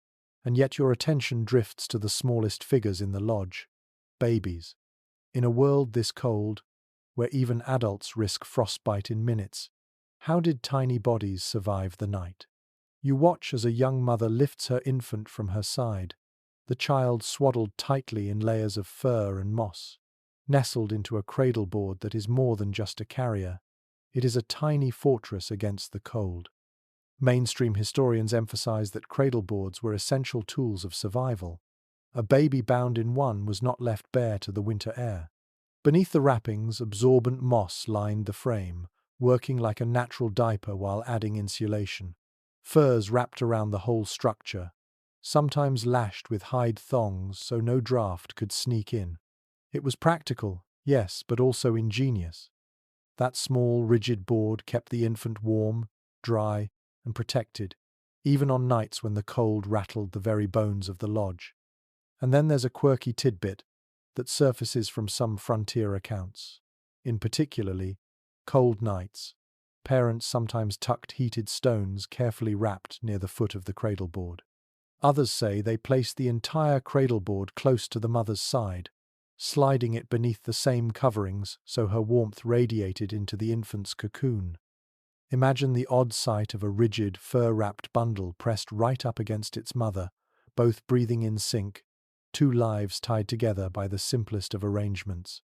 and yet your attention drifts to the smallest figures in the lodge, babies. In a world this cold, where even adults risk frostbite in minutes, how did tiny bodies survive the night? You watch as a young mother lifts her infant from her side, the child swaddled tightly in layers of fur and moss, nestled into a cradle board that is more than just a carrier. It is a tiny fortress against the cold. Mainstream historians emphasize that cradle boards were essential tools of survival. A baby bound in one was not left bare to the winter air. Beneath the wrappings, absorbent moss lined the frame, working like a natural diaper while adding insulation. Furs wrapped around the whole structure, sometimes lashed with hide thongs so no draft could sneak in. It was practical, yes, but also ingenious. That small, rigid board kept the infant warm, dry, and protected, even on nights when the cold rattled the very bones of the lodge. And then there's a quirky tidbit that surfaces from some frontier accounts. In particularly, cold nights, parents sometimes tucked heated stones carefully wrapped near the foot of the cradle board. Others say they placed the entire cradle board close to the mother's side, sliding it beneath the same coverings so her warmth radiated into the infant's cocoon. Imagine the odd sight of a rigid, fur-wrapped bundle pressed right up against its mother, both breathing in sync, 2 lives tied together by the simplest of arrangements.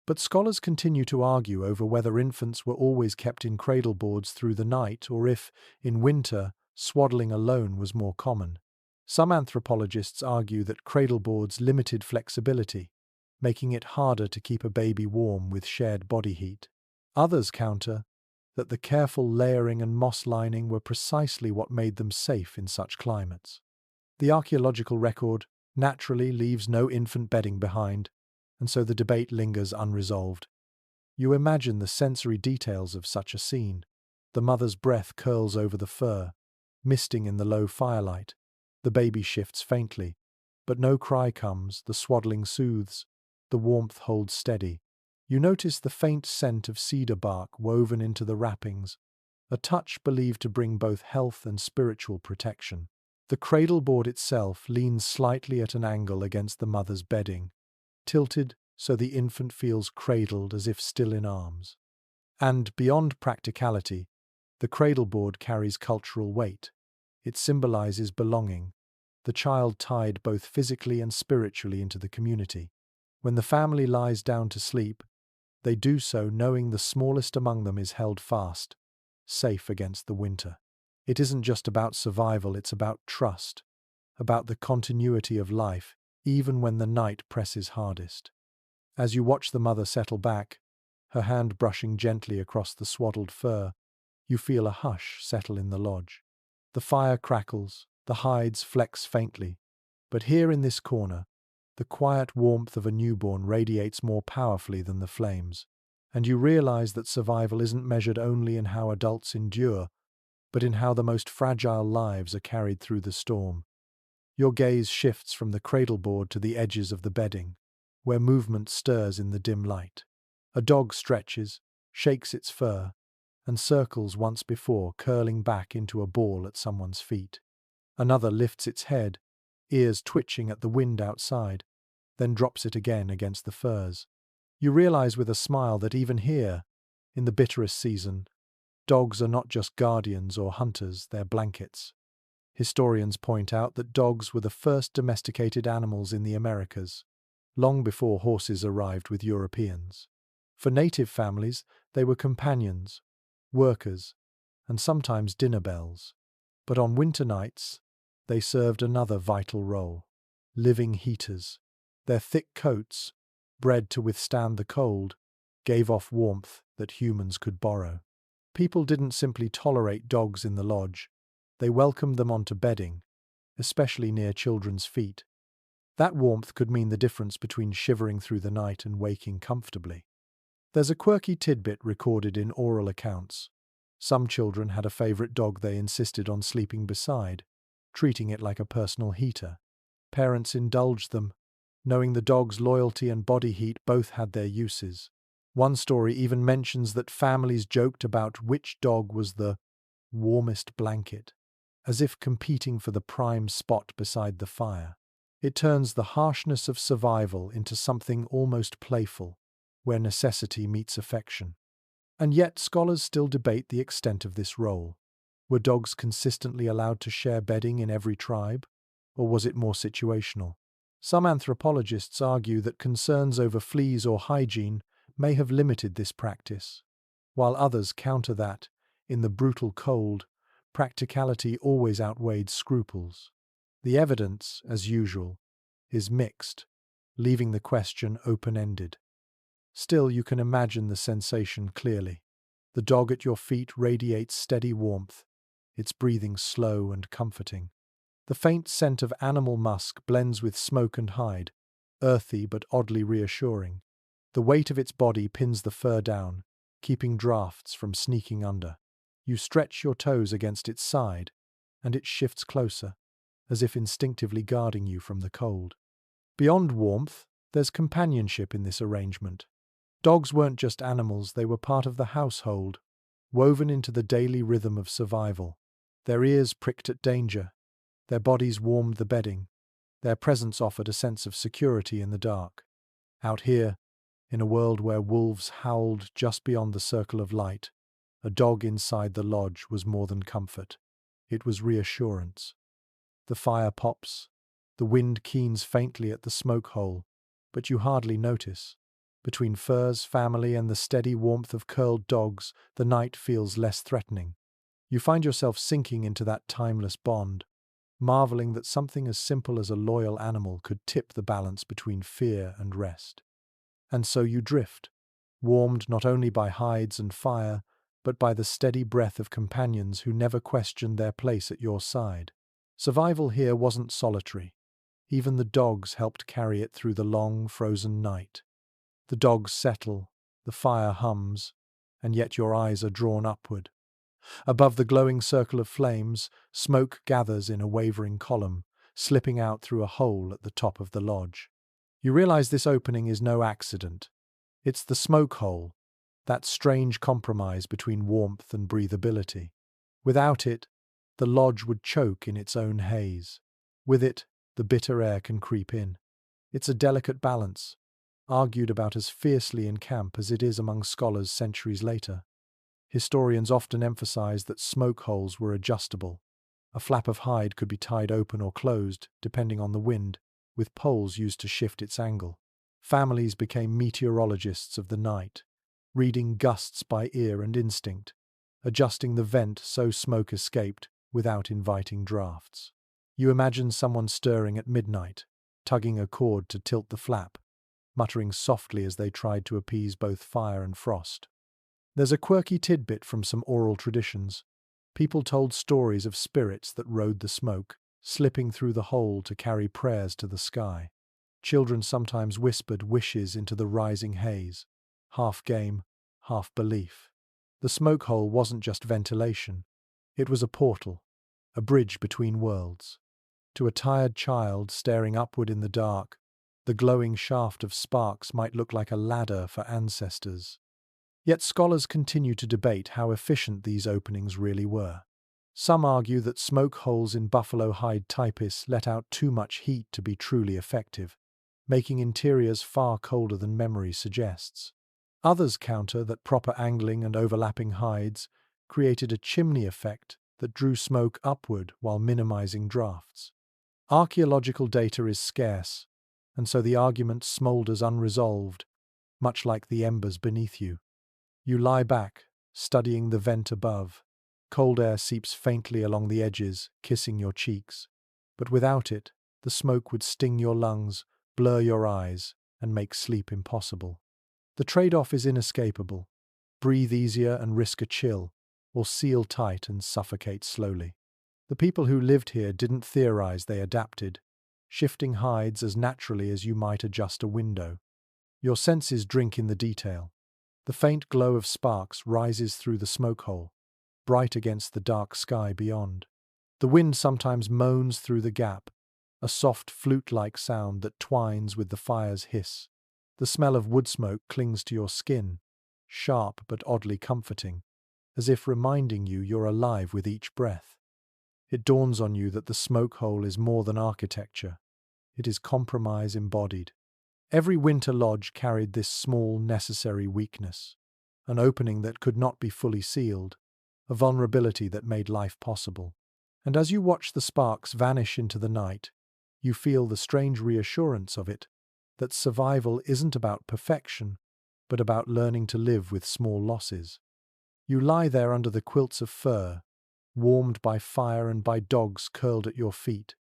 But scholars continue to argue over whether infants were always kept in cradle boards through the night or if, in winter, swaddling alone was more common. Some anthropologists argue that cradle boards limited flexibility, making it harder to keep a baby warm with shared body heat. Others counter that the careful layering and moss lining were precisely what made them safe in such climates. The archaeological record naturally leaves no infant bedding behind, and so the debate lingers unresolved. You imagine the sensory details of such a scene. The mother's breath curls over the fur, misting in the low firelight. The baby shifts faintly, but no cry comes, the swaddling soothes, the warmth holds steady. You notice the faint scent of cedar bark woven into the wrappings, a touch believed to bring both health and spiritual protection. The cradle board itself leans slightly at an angle against the mother's bedding, tilted so the infant feels cradled as if still in arms. And beyond practicality, the cradle board carries cultural weight. It symbolizes belonging, the child tied both physically and spiritually into the community. When the family lies down to sleep, they do so knowing the smallest among them is held fast, safe against the winter. It isn't just about survival, it's about trust, about the continuity of life, even when the night presses hardest. As you watch the mother settle back, her hand brushing gently across the swaddled fur, you feel a hush settle in the lodge. The fire crackles, the hides flex faintly, but here in this corner, the quiet warmth of a newborn radiates more powerfully than the flames, and you realize that survival isn't measured only in how adults endure, but in how the most fragile lives are carried through the storm. Your gaze shifts from the cradleboard to the edges of the bedding, where movement stirs in the dim light. A dog stretches, shakes its fur, and circles once before, curling back into a ball at someone's feet. Another lifts its head, ears twitching at the wind outside, then drops it again against the furs. You realize with a smile that even here, in the bitterest season, dogs are not just guardians or hunters, they're blankets. Historians point out that dogs were the first domesticated animals in the Americas, long before horses arrived with Europeans. For native families, they were companions, workers, and sometimes dinner bells. But on winter nights, they served another vital role: living heaters. Their thick coats, bred to withstand the cold, gave off warmth that humans could borrow. People didn't simply tolerate dogs in the lodge, they welcomed them onto bedding, especially near children's feet. That warmth could mean the difference between shivering through the night and waking comfortably. There's a quirky tidbit recorded in oral accounts. Some children had a favorite dog they insisted on sleeping beside, treating it like a personal heater. Parents indulged them, knowing the dog's loyalty and body heat both had their uses. One story even mentions that families joked about which dog was the warmest blanket, as if competing for the prime spot beside the fire. It turns the harshness of survival into something almost playful, where necessity meets affection. And yet scholars still debate the extent of this role. Were dogs consistently allowed to share bedding in every tribe, or was it more situational? Some anthropologists argue that concerns over fleas or hygiene may have limited this practice, while others counter that, in the brutal cold, practicality always outweighed scruples. The evidence, as usual, is mixed, leaving the question open-ended. Still, you can imagine the sensation clearly. The dog at your feet radiates steady warmth, its breathing slow and comforting. The faint scent of animal musk blends with smoke and hide, earthy but oddly reassuring. The weight of its body pins the fur down, keeping drafts from sneaking under. You stretch your toes against its side, and it shifts closer, as if instinctively guarding you from the cold. Beyond warmth, there's companionship in this arrangement. Dogs weren't just animals, they were part of the household, woven into the daily rhythm of survival. Their ears pricked at danger, their bodies warmed the bedding, their presence offered a sense of security in the dark. Out here, in a world where wolves howled just beyond the circle of light, a dog inside the lodge was more than comfort. It was reassurance. The fire pops, the wind keens faintly at the smoke hole, but you hardly notice. Between furs, family, and the steady warmth of curled dogs, the night feels less threatening. You find yourself sinking into that timeless bond, marveling that something as simple as a loyal animal could tip the balance between fear and rest. And so you drift, warmed not only by hides and fire, but by the steady breath of companions who never questioned their place at your side. Survival here wasn't solitary. Even the dogs helped carry it through the long, frozen night. The dogs settle, the fire hums, and yet your eyes are drawn upward. Above the glowing circle of flames, smoke gathers in a wavering column, slipping out through a hole at the top of the lodge. You realize this opening is no accident. It's the smoke hole, that strange compromise between warmth and breathability. Without it, the lodge would choke in its own haze. With it, the bitter air can creep in. It's a delicate balance, argued about as fiercely in camp as it is among scholars centuries later. Historians often emphasize that smoke holes were adjustable. A flap of hide could be tied open or closed, depending on the wind, with poles used to shift its angle. Families became meteorologists of the night, reading gusts by ear and instinct, adjusting the vent so smoke escaped without inviting drafts. You imagine someone stirring at midnight, tugging a cord to tilt the flap, muttering softly as they tried to appease both fire and frost. There's a quirky tidbit from some oral traditions. People told stories of spirits that rode the smoke, slipping through the hole to carry prayers to the sky. Children sometimes whispered wishes into the rising haze, half game, half belief. The smoke hole wasn't just ventilation, it was a portal, a bridge between worlds. To a tired child staring upward in the dark, the glowing shaft of sparks might look like a ladder for ancestors. Yet scholars continue to debate how efficient these openings really were. Some argue that smoke holes in buffalo hide tepees let out too much heat to be truly effective, making interiors far colder than memory suggests. Others counter that proper angling and overlapping hides created a chimney effect that drew smoke upward while minimizing drafts. Archaeological data is scarce, and so the argument smolders unresolved, much like the embers beneath you. You lie back, studying the vent above. Cold air seeps faintly along the edges, kissing your cheeks. But without it, the smoke would sting your lungs, blur your eyes, and make sleep impossible. The trade-off is inescapable. Breathe easier and risk a chill, or seal tight and suffocate slowly. The people who lived here didn't theorize, they adapted, shifting hides as naturally as you might adjust a window. Your senses drink in the detail. The faint glow of sparks rises through the smoke hole, bright against the dark sky beyond. The wind sometimes moans through the gap, a soft flute-like sound that twines with the fire's hiss. The smell of wood smoke clings to your skin, sharp but oddly comforting, as if reminding you you're alive with each breath. It dawns on you that the smoke hole is more than architecture. It is compromise embodied. Every winter lodge carried this small, necessary weakness, an opening that could not be fully sealed, a vulnerability that made life possible. And as you watch the sparks vanish into the night, you feel the strange reassurance of it, that survival isn't about perfection, but about learning to live with small losses. You lie there under the quilts of fur, warmed by fire and by dogs curled at your feet,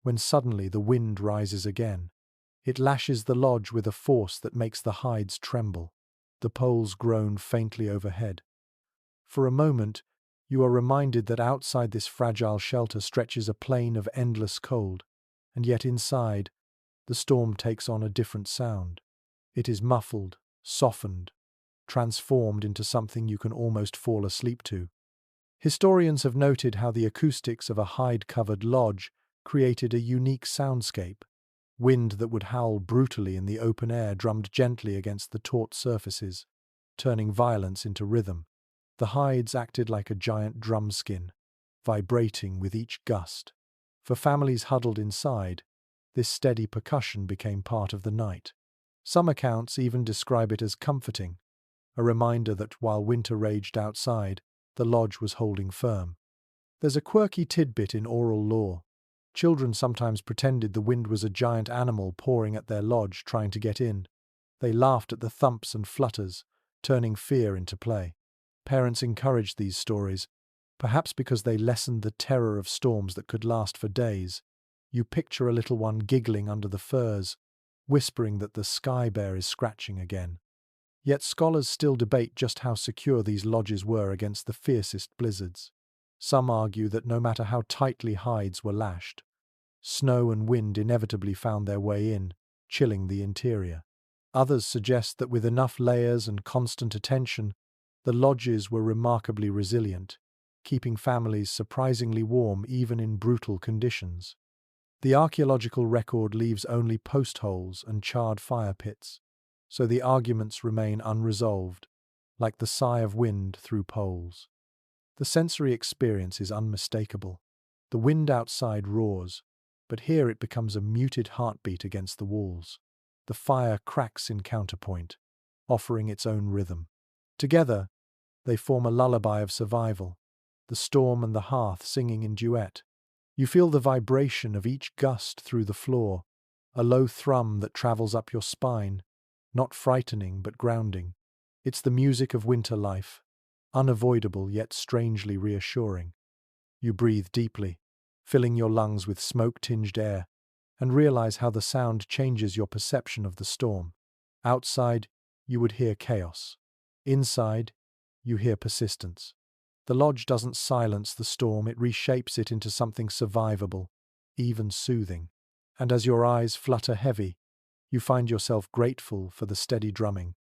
when suddenly the wind rises again. It lashes the lodge with a force that makes the hides tremble. The poles groan faintly overhead. For a moment, you are reminded that outside this fragile shelter stretches a plain of endless cold, and yet inside, the storm takes on a different sound. It is muffled, softened, transformed into something you can almost fall asleep to. Historians have noted how the acoustics of a hide-covered lodge created a unique soundscape. Wind that would howl brutally in the open air drummed gently against the taut surfaces, turning violence into rhythm. The hides acted like a giant drumskin, vibrating with each gust. For families huddled inside, this steady percussion became part of the night. Some accounts even describe it as comforting, a reminder that while winter raged outside, the lodge was holding firm. There's a quirky tidbit in oral lore. Children sometimes pretended the wind was a giant animal pawing at their lodge trying to get in. They laughed at the thumps and flutters, turning fear into play. Parents encouraged these stories, perhaps because they lessened the terror of storms that could last for days. You picture a little one giggling under the furs, whispering that the sky bear is scratching again. Yet scholars still debate just how secure these lodges were against the fiercest blizzards. Some argue that no matter how tightly hides were lashed, snow and wind inevitably found their way in, chilling the interior. Others suggest that with enough layers and constant attention, the lodges were remarkably resilient, keeping families surprisingly warm even in brutal conditions. The archaeological record leaves only post holes and charred fire pits, so the arguments remain unresolved, like the sigh of wind through poles. The sensory experience is unmistakable. The wind outside roars, but here it becomes a muted heartbeat against the walls. The fire cracks in counterpoint, offering its own rhythm. Together, they form a lullaby of survival, the storm and the hearth singing in duet. You feel the vibration of each gust through the floor, a low thrum that travels up your spine, not frightening but grounding. It's the music of winter life, unavoidable yet strangely reassuring. You breathe deeply, filling your lungs with smoke-tinged air, and realize how the sound changes your perception of the storm. Outside, you would hear chaos. Inside, you hear persistence. The lodge doesn't silence the storm, it reshapes it into something survivable, even soothing. And as your eyes flutter heavy, you find yourself grateful for the steady drumming,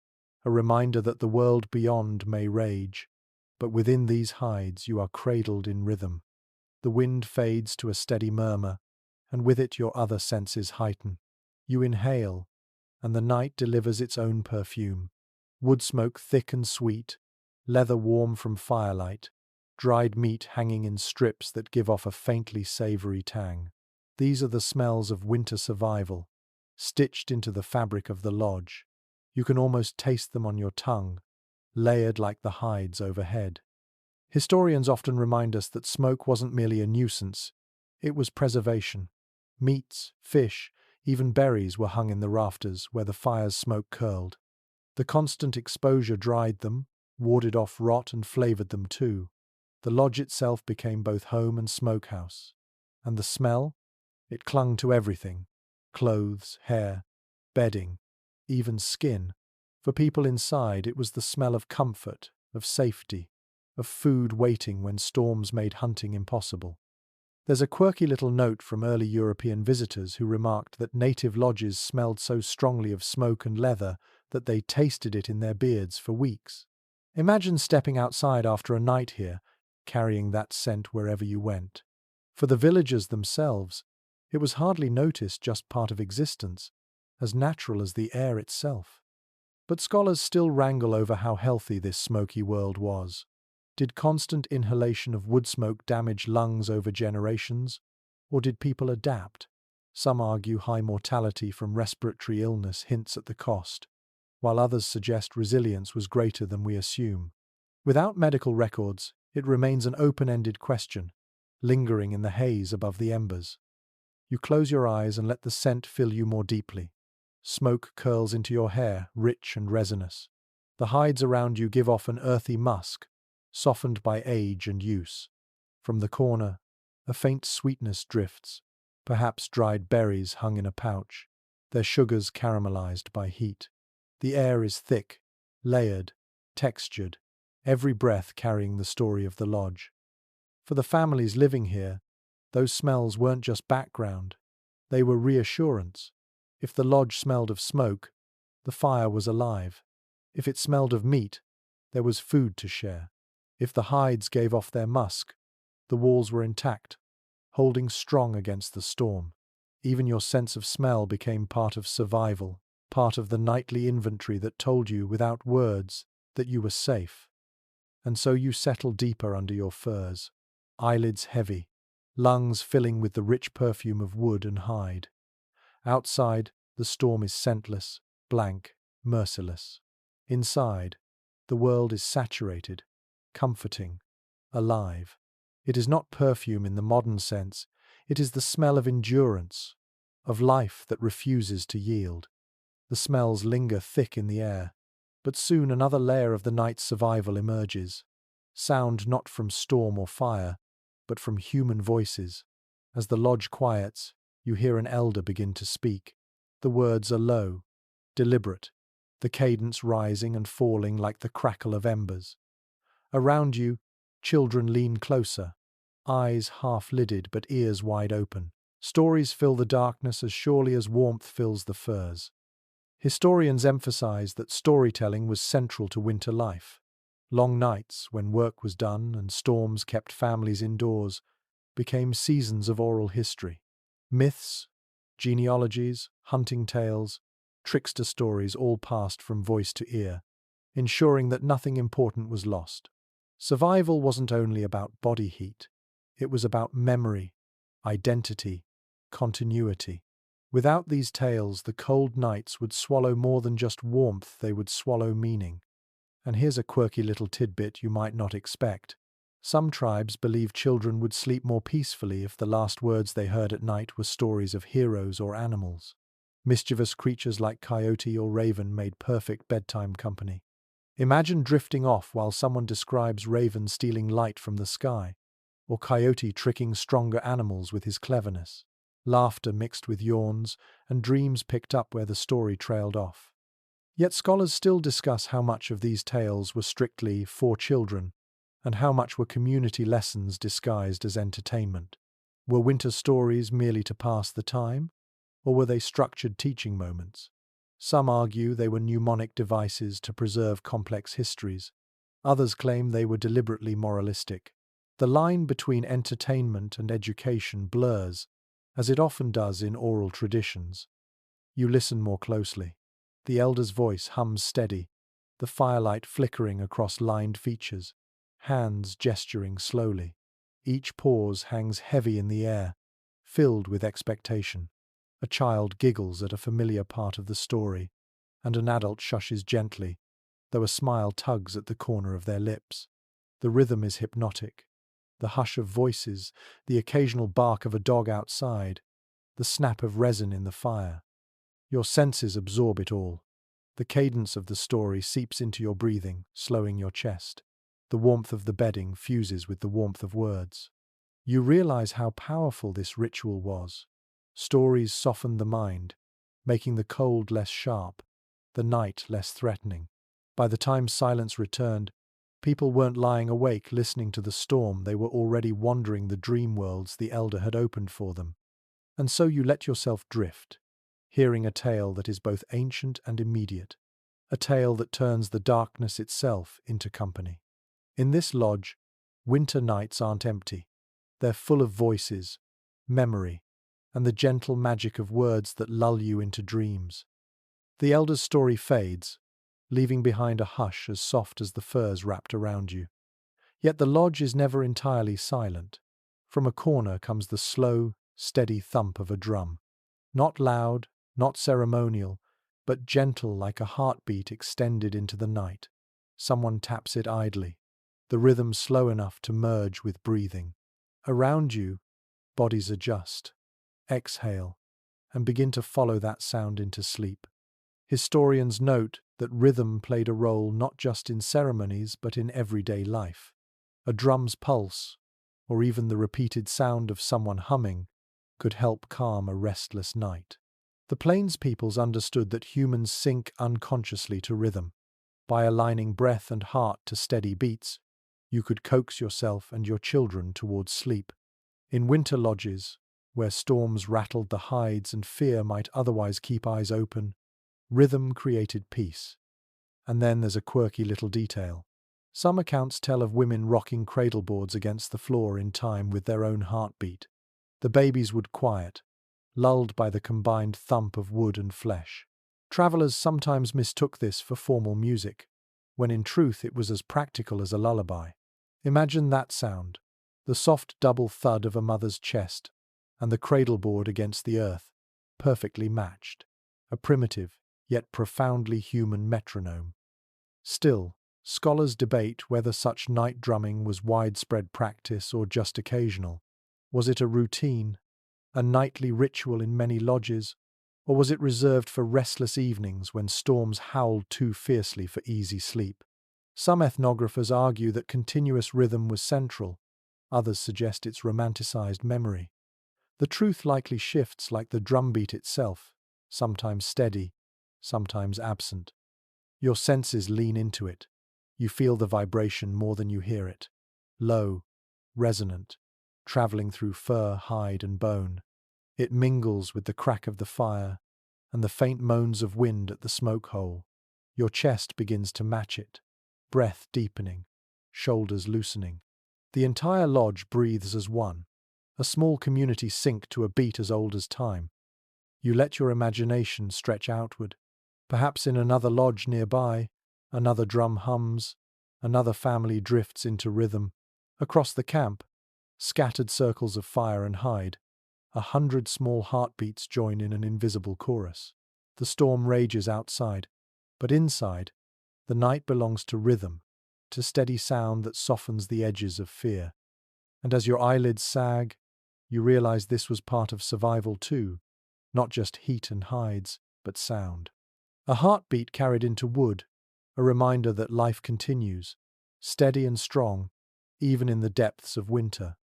a reminder that the world beyond may rage, but within these hides you are cradled in rhythm. The wind fades to a steady murmur, and with it your other senses heighten. You inhale, and the night delivers its own perfume. Wood smoke thick and sweet, leather warm from firelight, dried meat hanging in strips that give off a faintly savory tang. These are the smells of winter survival, stitched into the fabric of the lodge. You can almost taste them on your tongue, layered like the hides overhead. Historians often remind us that smoke wasn't merely a nuisance, it was preservation. Meats, fish, even berries were hung in the rafters where the fire's smoke curled. The constant exposure dried them, warded off rot and flavored them too. The lodge itself became both home and smokehouse. And the smell? It clung to everything: clothes, hair, bedding, even skin. For people inside, it was the smell of comfort, of safety, of food waiting when storms made hunting impossible. There's a quirky little note from early European visitors who remarked that native lodges smelled so strongly of smoke and leather that they tasted it in their beards for weeks. Imagine stepping outside after a night here, carrying that scent wherever you went. For the villagers themselves, it was hardly noticed, just part of existence, as natural as the air itself. But scholars still wrangle over how healthy this smoky world was. Did constant inhalation of wood smoke damage lungs over generations, or did people adapt? Some argue high mortality from respiratory illness hints at the cost, while others suggest resilience was greater than we assume. Without medical records, it remains an open-ended question, lingering in the haze above the embers. You close your eyes and let the scent fill you more deeply. Smoke curls into your hair, rich and resinous. The hides around you give off an earthy musk, softened by age and use. From the corner, a faint sweetness drifts, perhaps dried berries hung in a pouch, their sugars caramelized by heat. The air is thick, layered, textured, every breath carrying the story of the lodge. For the families living here, those smells weren't just background, they were reassurance. If the lodge smelled of smoke, the fire was alive. If it smelled of meat, there was food to share. If the hides gave off their musk, the walls were intact, holding strong against the storm. Even your sense of smell became part of survival, part of the nightly inventory that told you, without words, that you were safe. And so you settled deeper under your furs, eyelids heavy, lungs filling with the rich perfume of wood and hide. Outside, the storm is scentless, blank, merciless. Inside, the world is saturated, comforting, alive. It is not perfume in the modern sense, it is the smell of endurance, of life that refuses to yield. The smells linger thick in the air, but soon another layer of the night's survival emerges. Sound not from storm or fire, but from human voices. As the lodge quiets, you hear an elder begin to speak. The words are low, deliberate, the cadence rising and falling like the crackle of embers. Around you, children lean closer, eyes half-lidded but ears wide open. Stories fill the darkness as surely as warmth fills the furs. Historians emphasize that storytelling was central to winter life. Long nights, when work was done and storms kept families indoors, became seasons of oral history. Myths, genealogies, hunting tales, trickster stories all passed from voice to ear, ensuring that nothing important was lost. Survival wasn't only about body heat, it was about memory, identity, continuity. Without these tales, the cold nights would swallow more than just warmth, they would swallow meaning. And here's a quirky little tidbit you might not expect. Some tribes believed children would sleep more peacefully if the last words they heard at night were stories of heroes or animals. Mischievous creatures like coyote or raven made perfect bedtime company. Imagine drifting off while someone describes raven stealing light from the sky, or coyote tricking stronger animals with his cleverness. Laughter mixed with yawns, and dreams picked up where the story trailed off. Yet scholars still discuss how much of these tales were strictly for children, And how much were community lessons disguised as entertainment? Were winter stories merely to pass the time, or were they structured teaching moments? Some argue they were mnemonic devices to preserve complex histories. Others claim they were deliberately moralistic. The line between entertainment and education blurs, as it often does in oral traditions. You listen more closely. The elder's voice hums steady, the firelight flickering across lined features, hands gesturing slowly. Each pause hangs heavy in the air, filled with expectation. A child giggles at a familiar part of the story, and an adult shushes gently, though a smile tugs at the corner of their lips. The rhythm is hypnotic. The hush of voices, the occasional bark of a dog outside, the snap of resin in the fire. Your senses absorb it all. The cadence of the story seeps into your breathing, slowing your chest. The warmth of the bedding fuses with the warmth of words. You realize how powerful this ritual was. Stories softened the mind, making the cold less sharp, the night less threatening. By the time silence returned, people weren't lying awake listening to the storm, they were already wandering the dream worlds the elder had opened for them. And so you let yourself drift, hearing a tale that is both ancient and immediate, a tale that turns the darkness itself into company. In this lodge, winter nights aren't empty. They're full of voices, memory, and the gentle magic of words that lull you into dreams. The elder's story fades, leaving behind a hush as soft as the furs wrapped around you. Yet the lodge is never entirely silent. From a corner comes the slow, steady thump of a drum. Not loud, not ceremonial, but gentle like a heartbeat extended into the night. Someone taps it idly, the rhythm slow enough to merge with breathing. Around you, bodies adjust, exhale, and begin to follow that sound into sleep. Historians note that rhythm played a role not just in ceremonies but in everyday life. A drum's pulse, or even the repeated sound of someone humming, could help calm a restless night. The Plains peoples understood that humans sync unconsciously to rhythm. By aligning breath and heart to steady beats, you could coax yourself and your children towards sleep. In winter lodges, where storms rattled the hides and fear might otherwise keep eyes open, rhythm created peace. And then there's a quirky little detail. Some accounts tell of women rocking cradleboards against the floor in time with their own heartbeat. The babies would quiet, lulled by the combined thump of wood and flesh. Travelers sometimes mistook this for formal music, when in truth it was as practical as a lullaby. Imagine that sound, the soft double thud of a mother's chest, and the cradleboard against the earth, perfectly matched. A primitive, yet profoundly human metronome. Still, scholars debate whether such night drumming was widespread practice or just occasional. Was it a routine, a nightly ritual in many lodges, or was it reserved for restless evenings when storms howled too fiercely for easy sleep? Some ethnographers argue that continuous rhythm was central, others suggest its romanticized memory. The truth likely shifts like the drumbeat itself, sometimes steady, sometimes absent. Your senses lean into it. You feel the vibration more than you hear it. Low, resonant, traveling through fur, hide, and bone. It mingles with the crack of the fire and the faint moans of wind at the smoke hole. Your chest begins to match it, breath deepening, shoulders loosening. The entire lodge breathes as one, a small community synced to a beat as old as time. You let your imagination stretch outward. Perhaps in another lodge nearby, another drum hums, another family drifts into rhythm. Across the camp, scattered circles of fire and hide, 100 small heartbeats join in an invisible chorus. The storm rages outside, but inside, the night belongs to rhythm, to steady sound that softens the edges of fear. And as your eyelids sag, you realize this was part of survival too, not just heat and hides, but sound. A heartbeat carried into wood, a reminder that life continues, steady and strong, even in the depths of winter.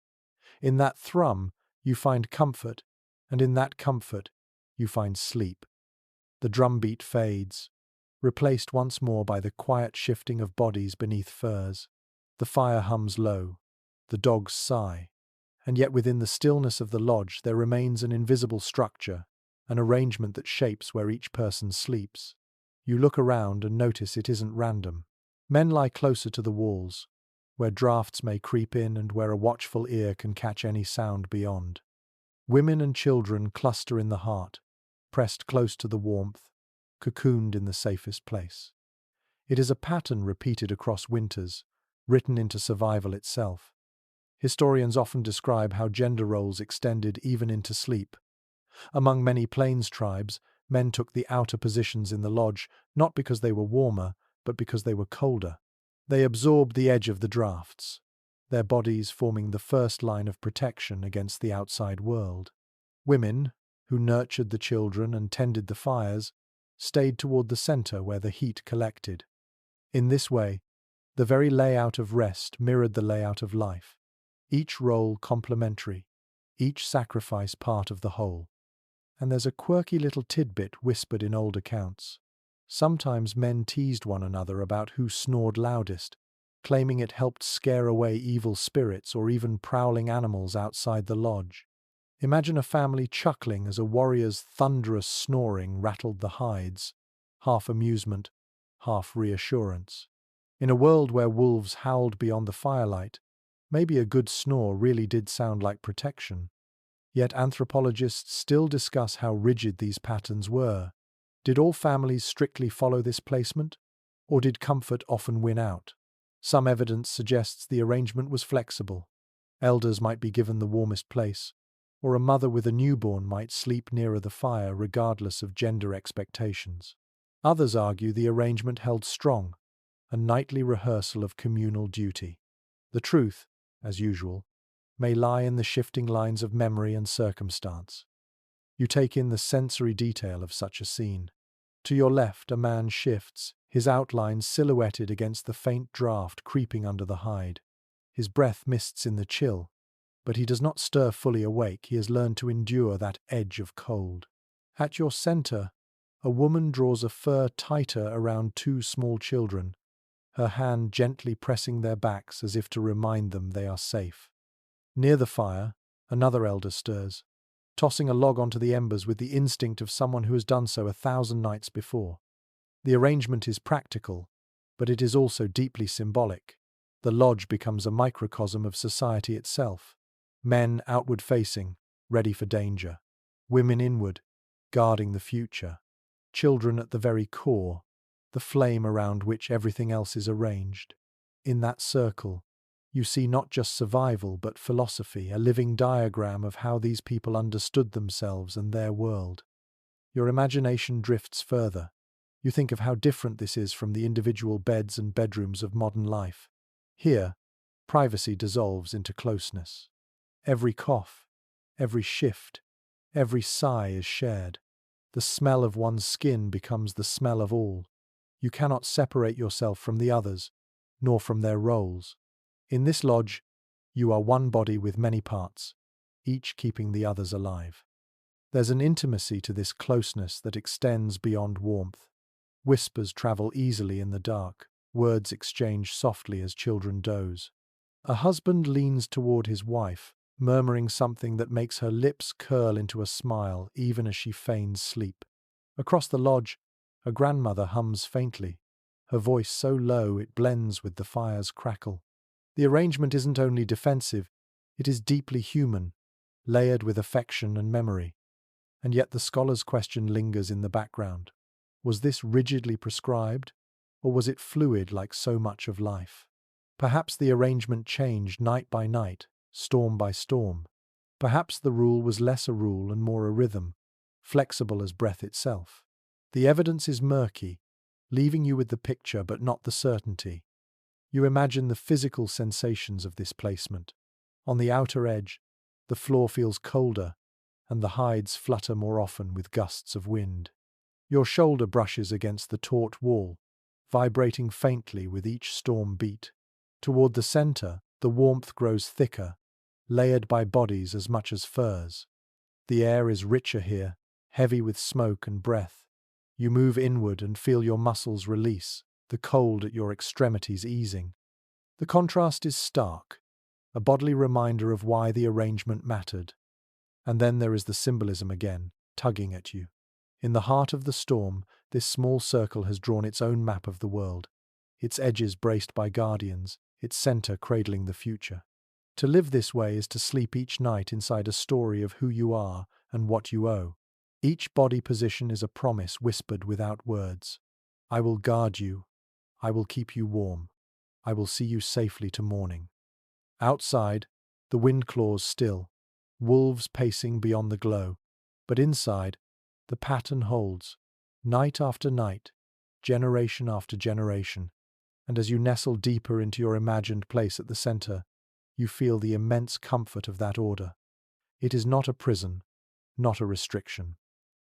In that thrum, you find comfort, and in that comfort, you find sleep. The drumbeat fades, replaced once more by the quiet shifting of bodies beneath furs. The fire hums low, the dogs sigh, and yet within the stillness of the lodge there remains an invisible structure, an arrangement that shapes where each person sleeps. You look around and notice it isn't random. Men lie closer to the walls, where drafts may creep in and where a watchful ear can catch any sound beyond. Women and children cluster in the heart, pressed close to the warmth, cocooned in the safest place. It is a pattern repeated across winters, written into survival itself. Historians often describe how gender roles extended even into sleep. Among many plains tribes, men took the outer positions in the lodge, not because they were warmer, but because they were colder. They absorbed the edge of the drafts, their bodies forming the first line of protection against the outside world. Women, who nurtured the children and tended the fires, stayed toward the center where the heat collected. In this way, the very layout of rest mirrored the layout of life, each role complementary, each sacrifice part of the whole. And there's a quirky little tidbit whispered in old accounts. Sometimes men teased one another about who snored loudest, claiming it helped scare away evil spirits or even prowling animals outside the lodge. Imagine a family chuckling as a warrior's thunderous snoring rattled the hides, half amusement, half reassurance. In a world where wolves howled beyond the firelight, maybe a good snore really did sound like protection. Yet anthropologists still discuss how rigid these patterns were. Did all families strictly follow this placement, or did comfort often win out? Some evidence suggests the arrangement was flexible. Elders might be given the warmest place, or a mother with a newborn might sleep nearer the fire regardless of gender expectations. Others argue the arrangement held strong, a nightly rehearsal of communal duty. The truth, as usual, may lie in the shifting lines of memory and circumstance. You take in the sensory detail of such a scene. To your left, a man shifts, his outline silhouetted against the faint draft creeping under the hide. His breath mists in the chill, but he does not stir fully awake. He has learned to endure that edge of cold. At your center, a woman draws a fur tighter around two small children, her hand gently pressing their backs as if to remind them they are safe. Near the fire, another elder stirs, tossing a log onto the embers with the instinct of someone who has done so 1,000 nights before. The arrangement is practical, but it is also deeply symbolic. The lodge becomes a microcosm of society itself. Men outward-facing, ready for danger. Women inward, guarding the future. Children at the very core, the flame around which everything else is arranged. In that circle, you see not just survival but philosophy, a living diagram of how these people understood themselves and their world. Your imagination drifts further. You think of how different this is from the individual beds and bedrooms of modern life. Here, privacy dissolves into closeness. Every cough, every shift, every sigh is shared. The smell of one's skin becomes the smell of all. You cannot separate yourself from the others, nor from their roles. In this lodge, you are one body with many parts, each keeping the others alive. There's an intimacy to this closeness that extends beyond warmth. Whispers travel easily in the dark, words exchange softly as children doze. A husband leans toward his wife, murmuring something that makes her lips curl into a smile even as she feigns sleep. Across the lodge, a grandmother hums faintly, her voice so low it blends with the fire's crackle. The arrangement isn't only defensive, it is deeply human, layered with affection and memory. And yet the scholar's question lingers in the background. Was this rigidly prescribed, or was it fluid like so much of life? Perhaps the arrangement changed night by night, storm by storm. Perhaps the rule was less a rule and more a rhythm, flexible as breath itself. The evidence is murky, leaving you with the picture but not the certainty. You imagine the physical sensations of this placement. On the outer edge, the floor feels colder, and the hides flutter more often with gusts of wind. Your shoulder brushes against the taut wall, vibrating faintly with each storm beat. Toward the center, the warmth grows thicker, layered by bodies as much as furs. The air is richer here, heavy with smoke and breath. You move inward and feel your muscles release, the cold at your extremities easing. The contrast is stark, a bodily reminder of why the arrangement mattered. And then there is the symbolism again, tugging at you. In the heart of the storm, this small circle has drawn its own map of the world, its edges braced by guardians, its center cradling the future. To live this way is to sleep each night inside a story of who you are and what you owe. Each body position is a promise whispered without words. I will guard you. I will keep you warm. I will see you safely to morning. Outside, the wind claws still, wolves pacing beyond the glow. But inside, the pattern holds, night after night, generation after generation. And as you nestle deeper into your imagined place at the center, you feel the immense comfort of that order. It is not a prison, not a restriction.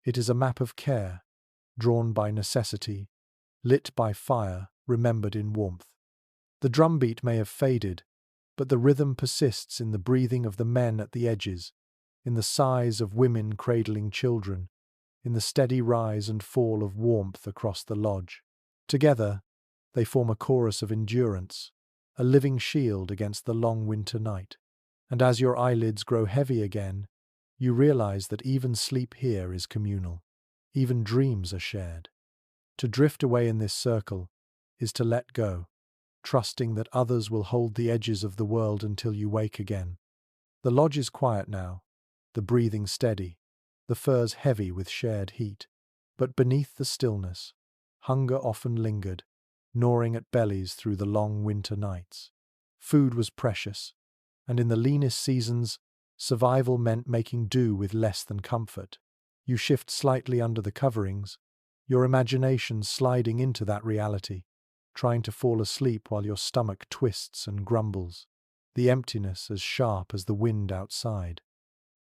It is a map of care, drawn by necessity, lit by fire, remembered in warmth. The drumbeat may have faded, but the rhythm persists in the breathing of the men at the edges, in the sighs of women cradling children, in the steady rise and fall of warmth across the lodge. Together, they form a chorus of endurance, a living shield against the long winter night. And as your eyelids grow heavy again, you realize that even sleep here is communal. Even dreams are shared. To drift away in this circle is to let go, trusting that others will hold the edges of the world until you wake again. The lodge is quiet now, the breathing steady, the furs heavy with shared heat. But beneath the stillness, hunger often lingered, gnawing at bellies through the long winter nights. Food was precious, and in the leanest seasons, survival meant making do with less than comfort. You shift slightly under the coverings, your imagination sliding into that reality, trying to fall asleep while your stomach twists and grumbles, the emptiness as sharp as the wind outside.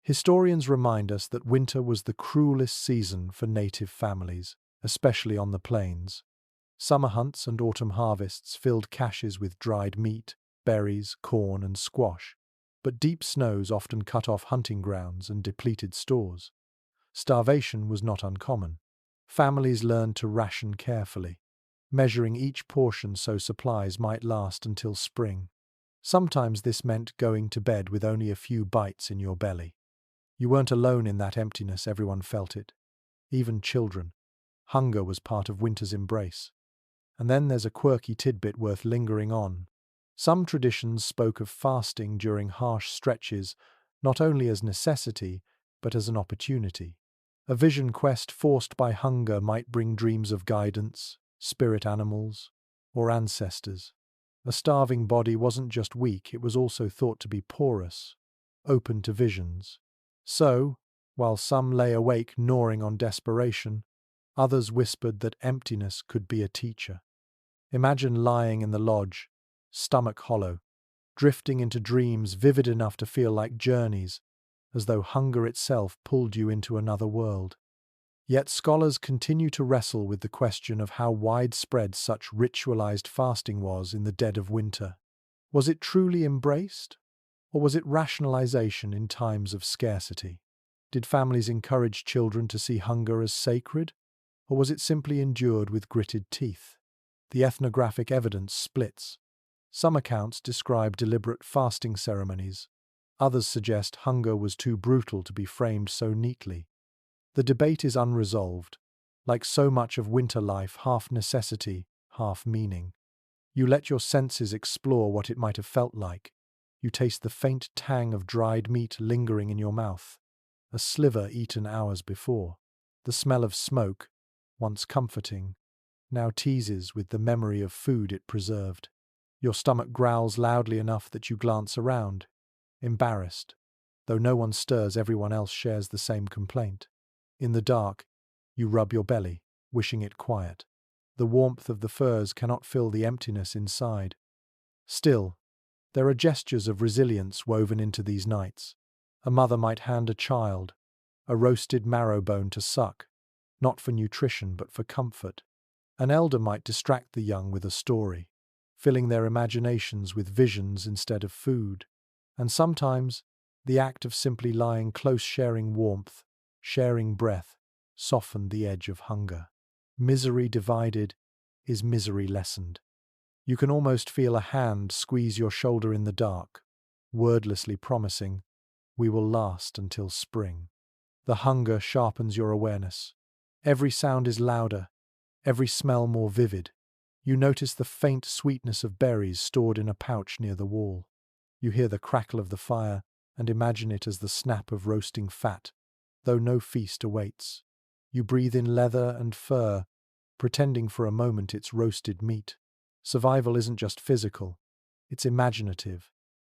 Historians remind us that winter was the cruelest season for native families, especially on the plains. Summer hunts and autumn harvests filled caches with dried meat, berries, corn, and squash, but deep snows often cut off hunting grounds and depleted stores. Starvation was not uncommon. Families learned to ration carefully, measuring each portion so supplies might last until spring. Sometimes this meant going to bed with only a few bites in your belly. You weren't alone in that emptiness, everyone felt it. Even children. Hunger was part of winter's embrace. And then there's a quirky tidbit worth lingering on. Some traditions spoke of fasting during harsh stretches, not only as necessity, but as an opportunity. A vision quest forced by hunger might bring dreams of guidance, spirit animals, or ancestors. A starving body wasn't just weak, it was also thought to be porous, open to visions. So, while some lay awake gnawing on desperation, others whispered that emptiness could be a teacher. Imagine lying in the lodge, stomach hollow, drifting into dreams vivid enough to feel like journeys, as though hunger itself pulled you into another world. Yet scholars continue to wrestle with the question of how widespread such ritualized fasting was in the dead of winter. Was it truly embraced? Or was it rationalization in times of scarcity? Did families encourage children to see hunger as sacred? Or was it simply endured with gritted teeth? The ethnographic evidence splits. Some accounts describe deliberate fasting ceremonies. Others suggest hunger was too brutal to be framed so neatly. The debate is unresolved, like so much of winter life, half necessity, half meaning. You let your senses explore what it might have felt like. You taste the faint tang of dried meat lingering in your mouth, a sliver eaten hours before. The smell of smoke, once comforting, now teases with the memory of food it preserved. Your stomach growls loudly enough that you glance around, embarrassed. Though no one stirs, everyone else shares the same complaint. In the dark, you rub your belly, wishing it quiet. The warmth of the furs cannot fill the emptiness inside. Still, there are gestures of resilience woven into these nights. A mother might hand a child a roasted marrow bone to suck, not for nutrition but for comfort. An elder might distract the young with a story, filling their imaginations with visions instead of food. And sometimes, the act of simply lying close, sharing warmth, sharing breath, softened the edge of hunger. Misery divided is misery lessened. You can almost feel a hand squeeze your shoulder in the dark, wordlessly promising, "We will last until spring." The hunger sharpens your awareness. Every sound is louder, every smell more vivid. You notice the faint sweetness of berries stored in a pouch near the wall. You hear the crackle of the fire and imagine it as the snap of roasting fat, though no feast awaits. You breathe in leather and fur, pretending for a moment it's roasted meat. Survival isn't just physical, it's imaginative,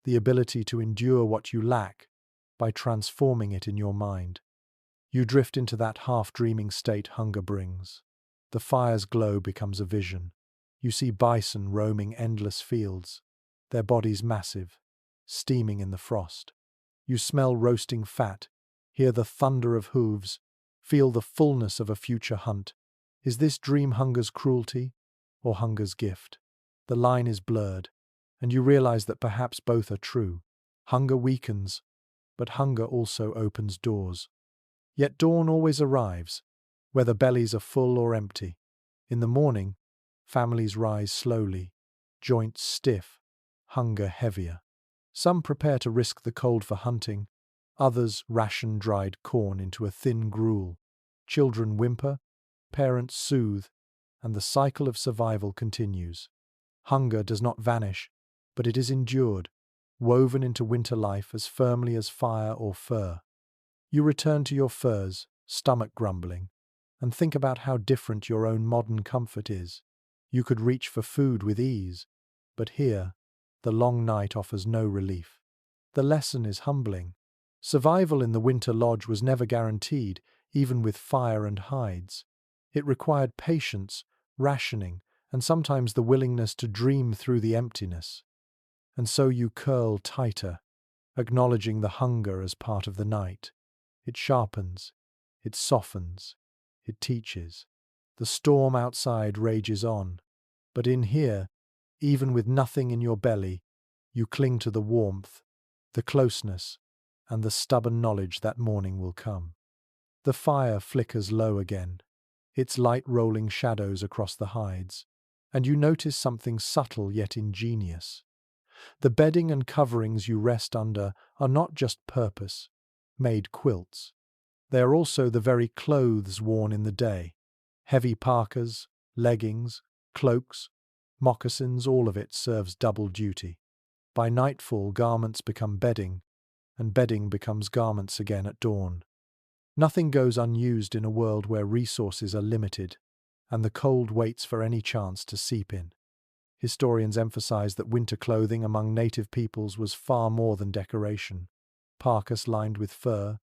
the ability to endure what you lack by transforming it in your mind. You drift into that half-dreaming state hunger brings. The fire's glow becomes a vision. You see bison roaming endless fields, their bodies massive, steaming in the frost. You smell roasting fat, hear the thunder of hooves, feel the fullness of a future hunt. Is this dream hunger's cruelty or hunger's gift? The line is blurred, and you realize that perhaps both are true. Hunger weakens, but hunger also opens doors. Yet dawn always arrives, whether bellies are full or empty. In the morning, families rise slowly, joints stiff, hunger heavier. Some prepare to risk the cold for hunting, others ration dried corn into a thin gruel. Children whimper, parents soothe, and the cycle of survival continues. Hunger does not vanish, but it is endured, woven into winter life as firmly as fire or fur. You return to your furs, stomach grumbling, and think about how different your own modern comfort is. You could reach for food with ease, but here, the long night offers no relief. The lesson is humbling. Survival in the winter lodge was never guaranteed, even with fire and hides. It required patience, rationing, and sometimes the willingness to dream through the emptiness. And so you curl tighter, acknowledging the hunger as part of the night. It sharpens, it softens, it teaches. The storm outside rages on, but in here, even with nothing in your belly, you cling to the warmth, the closeness, and the stubborn knowledge that morning will come. The fire flickers low again, its light rolling shadows across the hides, and you notice something subtle yet ingenious. The bedding and coverings you rest under are not just purpose-made quilts. They are also the very clothes worn in the day. Heavy parkas, leggings, cloaks, moccasins, all of it serves double duty. By nightfall, garments become bedding, and bedding becomes garments again at dawn. Nothing goes unused in a world where resources are limited, and the cold waits for any chance to seep in. Historians emphasize that winter clothing among native peoples was far more than decoration. Parkas lined with fur,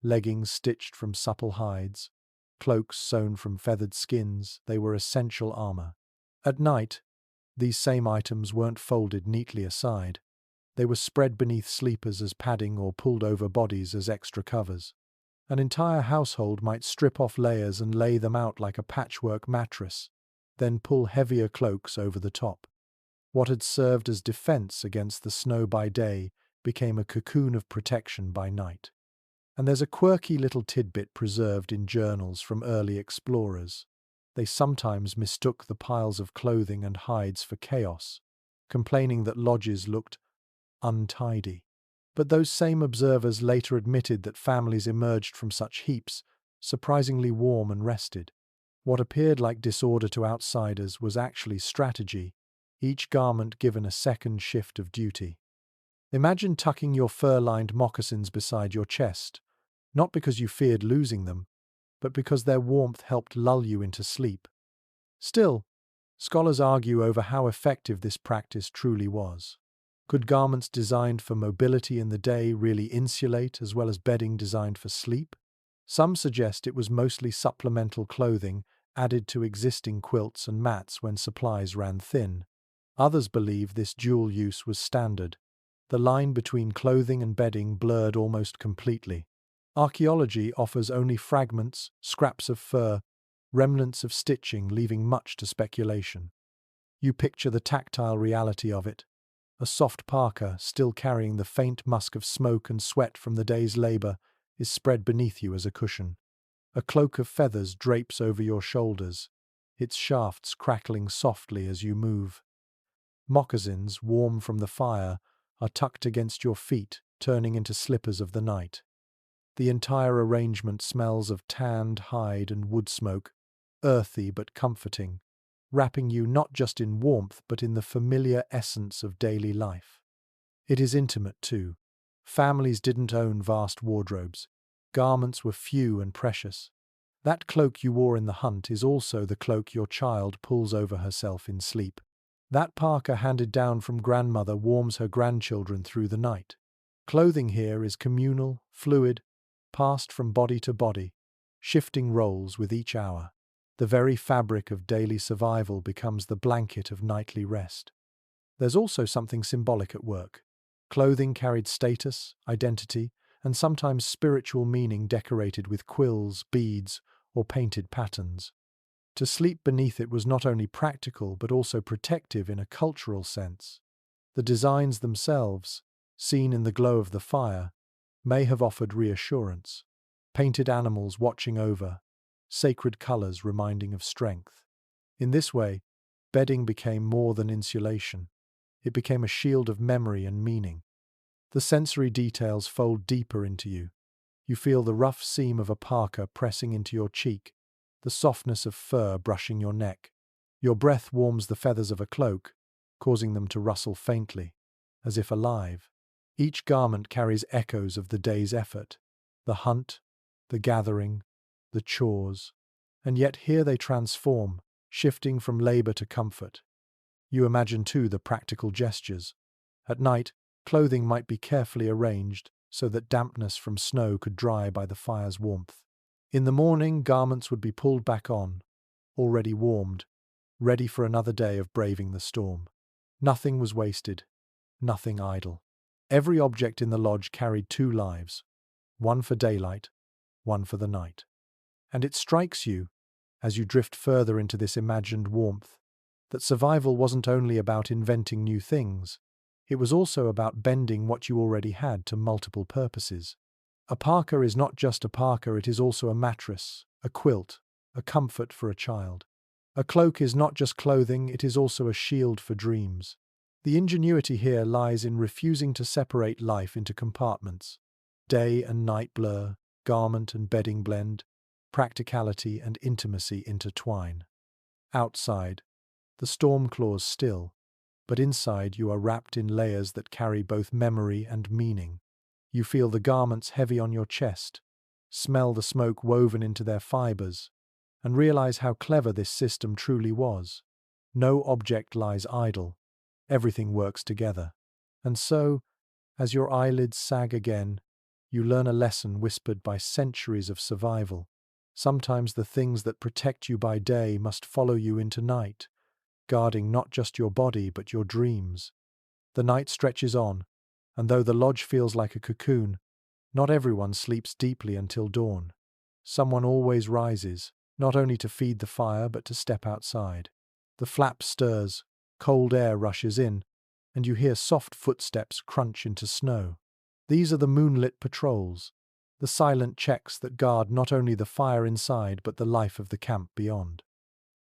leggings stitched from supple hides, cloaks sewn from feathered skins, they were essential armor. At night, these same items weren't folded neatly aside. They were spread beneath sleepers as padding or pulled over bodies as extra covers. An entire household might strip off layers and lay them out like a patchwork mattress, then pull heavier cloaks over the top. What had served as defense against the snow by day became a cocoon of protection by night. And there's a quirky little tidbit preserved in journals from early explorers. They sometimes mistook the piles of clothing and hides for chaos, complaining that lodges looked untidy. But those same observers later admitted that families emerged from such heaps, surprisingly warm and rested. What appeared like disorder to outsiders was actually strategy, each garment given a second shift of duty. Imagine tucking your fur-lined moccasins beside your chest, not because you feared losing them, but because their warmth helped lull you into sleep. Still, scholars argue over how effective this practice truly was. Could garments designed for mobility in the day really insulate as well as bedding designed for sleep? Some suggest it was mostly supplemental clothing added to existing quilts and mats when supplies ran thin. Others believe this dual use was standard. The line between clothing and bedding blurred almost completely. Archaeology offers only fragments, scraps of fur, remnants of stitching, leaving much to speculation. You picture the tactile reality of it. A soft parka, still carrying the faint musk of smoke and sweat from the day's labor, is spread beneath you as a cushion. A cloak of feathers drapes over your shoulders, its shafts crackling softly as you move. Moccasins, warm from the fire, are tucked against your feet, turning into slippers of the night. The entire arrangement smells of tanned hide and wood smoke, earthy but comforting, wrapping you not just in warmth but in the familiar essence of daily life. It is intimate too. Families didn't own vast wardrobes. Garments were few and precious. That cloak you wore in the hunt is also the cloak your child pulls over herself in sleep. That parka handed down from grandmother warms her grandchildren through the night. Clothing here is communal, fluid, passed from body to body, shifting roles with each hour. The very fabric of daily survival becomes the blanket of nightly rest. There's also something symbolic at work. Clothing carried status, identity, and sometimes spiritual meaning decorated with quills, beads, or painted patterns. To sleep beneath it was not only practical but also protective in a cultural sense. The designs themselves, seen in the glow of the fire, may have offered reassurance. Painted animals watching over, sacred colors reminding of strength. In this way, bedding became more than insulation. It became a shield of memory and meaning. The sensory details fold deeper into you. You feel the rough seam of a parka pressing into your cheek, the softness of fur brushing your neck. Your breath warms the feathers of a cloak, causing them to rustle faintly, as if alive. Each garment carries echoes of the day's effort, the hunt, the gathering, the chores, and yet here they transform, shifting from labor to comfort. You imagine too the practical gestures. At night, clothing might be carefully arranged so that dampness from snow could dry by the fire's warmth. In the morning, garments would be pulled back on, already warmed, ready for another day of braving the storm. Nothing was wasted, nothing idle. Every object in the lodge carried two lives, one for daylight, one for the night. And it strikes you, as you drift further into this imagined warmth, that survival wasn't only about inventing new things, it was also about bending what you already had to multiple purposes. A parka is not just a parka, it is also a mattress, a quilt, a comfort for a child. A cloak is not just clothing, it is also a shield for dreams. The ingenuity here lies in refusing to separate life into compartments. Day and night blur, garment and bedding blend, practicality and intimacy intertwine. Outside, the storm claws still, but inside you are wrapped in layers that carry both memory and meaning. You feel the garments heavy on your chest, smell the smoke woven into their fibers, and realize how clever this system truly was. No object lies idle. Everything works together. And so, as your eyelids sag again, you learn a lesson whispered by centuries of survival. Sometimes the things that protect you by day must follow you into night, guarding not just your body but your dreams. The night stretches on, and though the lodge feels like a cocoon, not everyone sleeps deeply until dawn. Someone always rises, not only to feed the fire but to step outside. The flap stirs, cold air rushes in, and you hear soft footsteps crunch into snow. These are the moonlit patrols, the silent checks that guard not only the fire inside but the life of the camp beyond.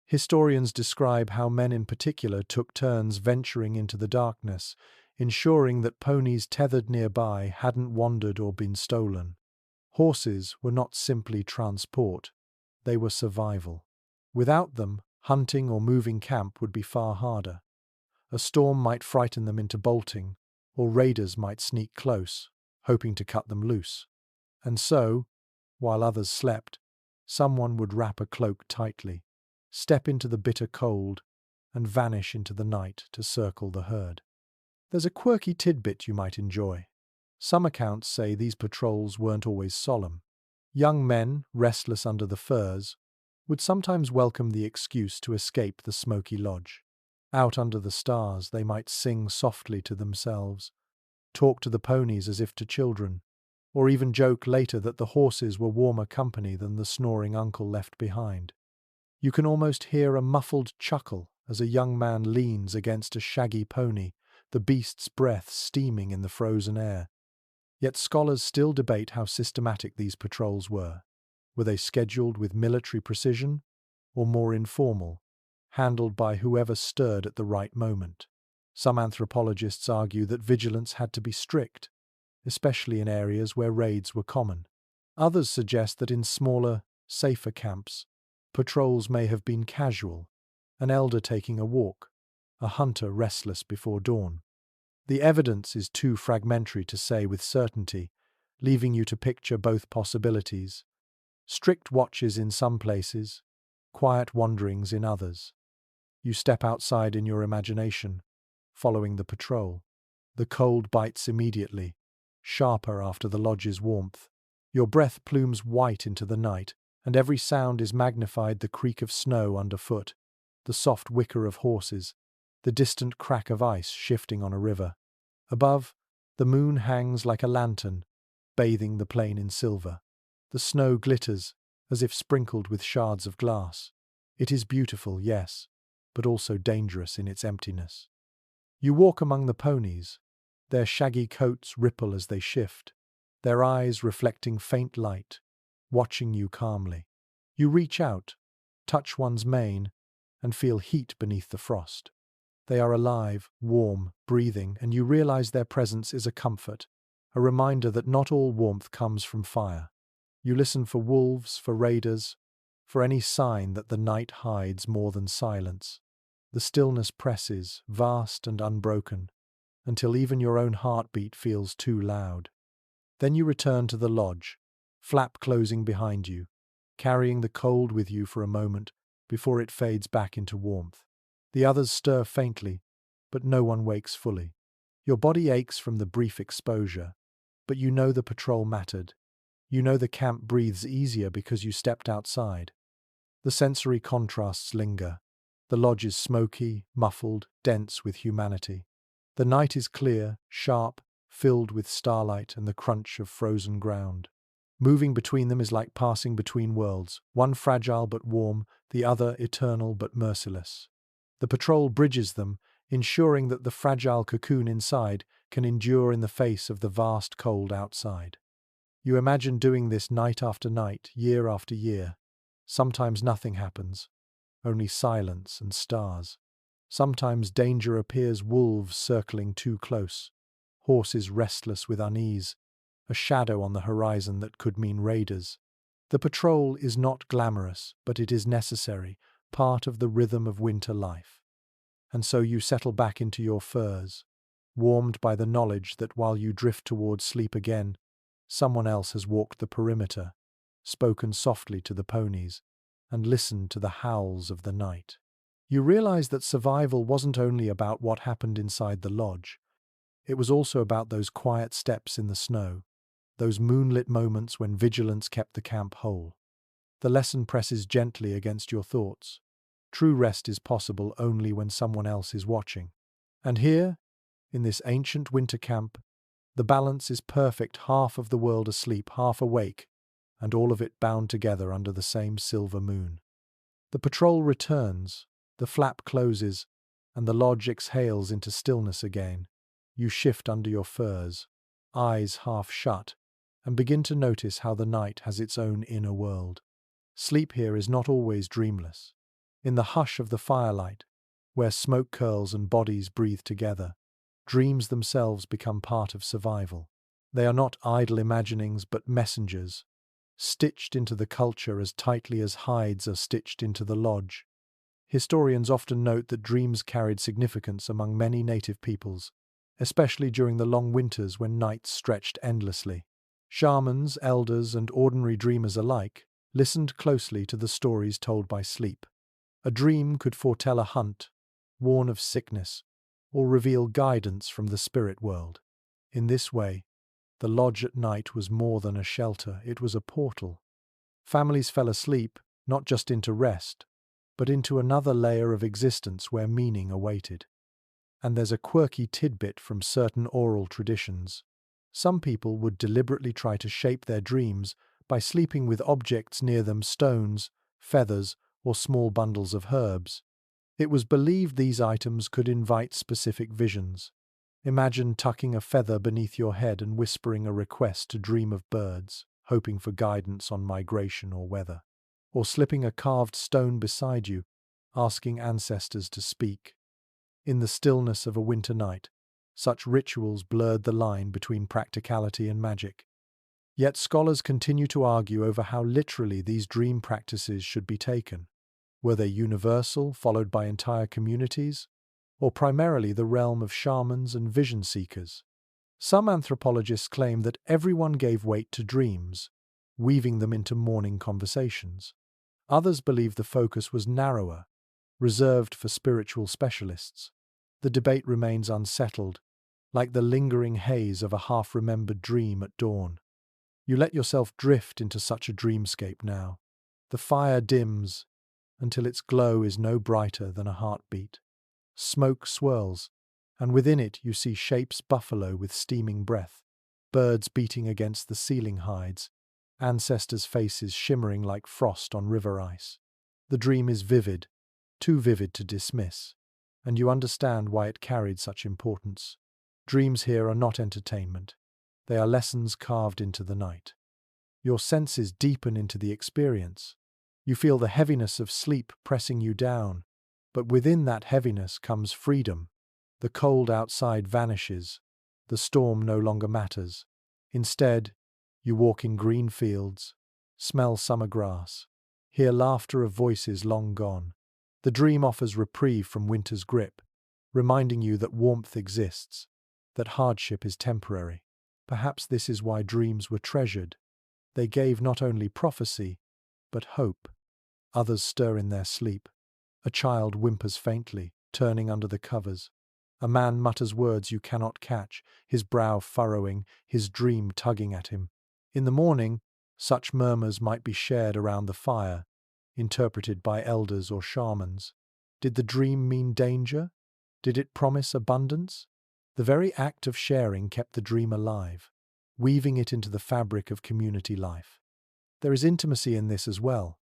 Historians describe how men in particular took turns venturing into the darkness, ensuring that ponies tethered nearby hadn't wandered or been stolen. Horses were not simply transport, they were survival. Without them, hunting or moving camp would be far harder. A storm might frighten them into bolting, or raiders might sneak close, hoping to cut them loose. And so, while others slept, someone would wrap a cloak tightly, step into the bitter cold, and vanish into the night to circle the herd. There's a quirky tidbit you might enjoy. Some accounts say these patrols weren't always solemn. Young men, restless under the furs, would sometimes welcome the excuse to escape the smoky lodge. Out under the stars, they might sing softly to themselves, talk to the ponies as if to children, or even joke later that the horses were warmer company than the snoring uncle left behind. You can almost hear a muffled chuckle as a young man leans against a shaggy pony, the beast's breath steaming in the frozen air. Yet scholars still debate how systematic these patrols were. Were they scheduled with military precision, or more informal, handled by whoever stirred at the right moment? Some anthropologists argue that vigilance had to be strict, especially in areas where raids were common. Others suggest that in smaller, safer camps, patrols may have been casual, an elder taking a walk, a hunter restless before dawn. The evidence is too fragmentary to say with certainty, leaving you to picture both possibilities. Strict watches in some places, quiet wanderings in others. You step outside in your imagination, following the patrol. The cold bites immediately, sharper after the lodge's warmth. Your breath plumes white into the night, and every sound is magnified: the creak of snow underfoot, the soft whicker of horses, the distant crack of ice shifting on a river. Above, the moon hangs like a lantern, bathing the plain in silver. The snow glitters, as if sprinkled with shards of glass. It is beautiful, yes, but also dangerous in its emptiness. You walk among the ponies. Their shaggy coats ripple as they shift, their eyes reflecting faint light, watching you calmly. You reach out, touch one's mane, and feel heat beneath the frost. They are alive, warm, breathing, and you realize their presence is a comfort, a reminder that not all warmth comes from fire. You listen for wolves, for raiders, for any sign that the night hides more than silence. The stillness presses, vast and unbroken, until even your own heartbeat feels too loud. Then you return to the lodge, flap closing behind you, carrying the cold with you for a moment before it fades back into warmth. The others stir faintly, but no one wakes fully. Your body aches from the brief exposure, but you know the patrol mattered. You know the camp breathes easier because you stepped outside. The sensory contrasts linger. The lodge is smoky, muffled, dense with humanity. The night is clear, sharp, filled with starlight and the crunch of frozen ground. Moving between them is like passing between worlds, one fragile but warm, the other eternal but merciless. The patrol bridges them, ensuring that the fragile cocoon inside can endure in the face of the vast cold outside. You imagine doing this night after night, year after year. Sometimes nothing happens, only silence and stars. Sometimes danger appears: wolves circling too close, horses restless with unease, a shadow on the horizon that could mean raiders. The patrol is not glamorous, but it is necessary, part of the rhythm of winter life. And so you settle back into your furs, warmed by the knowledge that while you drift towards sleep again, someone else has walked the perimeter, spoken softly to the ponies, and listened to the howls of the night. You realize that survival wasn't only about what happened inside the lodge. It was also about those quiet steps in the snow, those moonlit moments when vigilance kept the camp whole. The lesson presses gently against your thoughts. True rest is possible only when someone else is watching. And here, in this ancient winter camp, the balance is perfect: half of the world asleep, half awake, and all of it bound together under the same silver moon. The patrol returns, the flap closes, and the lodge exhales into stillness again. You shift under your furs, eyes half shut, and begin to notice how the night has its own inner world. Sleep here is not always dreamless. In the hush of the firelight, where smoke curls and bodies breathe together, dreams themselves become part of survival. They are not idle imaginings, but messengers, stitched into the culture as tightly as hides are stitched into the lodge. Historians often note that dreams carried significance among many native peoples, especially during the long winters when nights stretched endlessly. Shamans, elders, and ordinary dreamers alike listened closely to the stories told by sleep. A dream could foretell a hunt, warn of sickness, or reveal guidance from the spirit world. In this way, the lodge at night was more than a shelter, it was a portal. Families fell asleep, not just into rest, but into another layer of existence where meaning awaited. And there's a quirky tidbit from certain oral traditions. Some people would deliberately try to shape their dreams by sleeping with objects near them: stones, feathers, or small bundles of herbs. It was believed these items could invite specific visions. Imagine tucking a feather beneath your head and whispering a request to dream of birds, hoping for guidance on migration or weather. Or slipping a carved stone beside you, asking ancestors to speak. In the stillness of a winter night, such rituals blurred the line between practicality and magic. Yet scholars continue to argue over how literally these dream practices should be taken. Were they universal, followed by entire communities, or primarily the realm of shamans and vision seekers? Some anthropologists claim that everyone gave weight to dreams, weaving them into morning conversations. Others believe the focus was narrower, reserved for spiritual specialists. The debate remains unsettled, like the lingering haze of a half-remembered dream at dawn. You let yourself drift into such a dreamscape now. The fire dims until its glow is no brighter than a heartbeat. Smoke swirls, and within it you see shapes buffalo with steaming breath, birds beating against the ceiling hides, ancestors' faces shimmering like frost on river ice. The dream is vivid, too vivid to dismiss, and you understand why it carried such importance. Dreams here are not entertainment. They are lessons carved into the night. Your senses deepen into the experience. You feel the heaviness of sleep pressing you down, but within that heaviness comes freedom. The cold outside vanishes. The storm no longer matters. Instead, you walk in green fields, smell summer grass, hear laughter of voices long gone. The dream offers reprieve from winter's grip, reminding you that warmth exists, that hardship is temporary. Perhaps this is why dreams were treasured. They gave not only prophecy, but hope. Others stir in their sleep. A child whimpers faintly, turning under the covers. A man mutters words you cannot catch, his brow furrowing, his dream tugging at him. In the morning, such murmurs might be shared around the fire, interpreted by elders or shamans. Did the dream mean danger? Did it promise abundance? The very act of sharing kept the dream alive, weaving it into the fabric of community life. There is intimacy in this as well.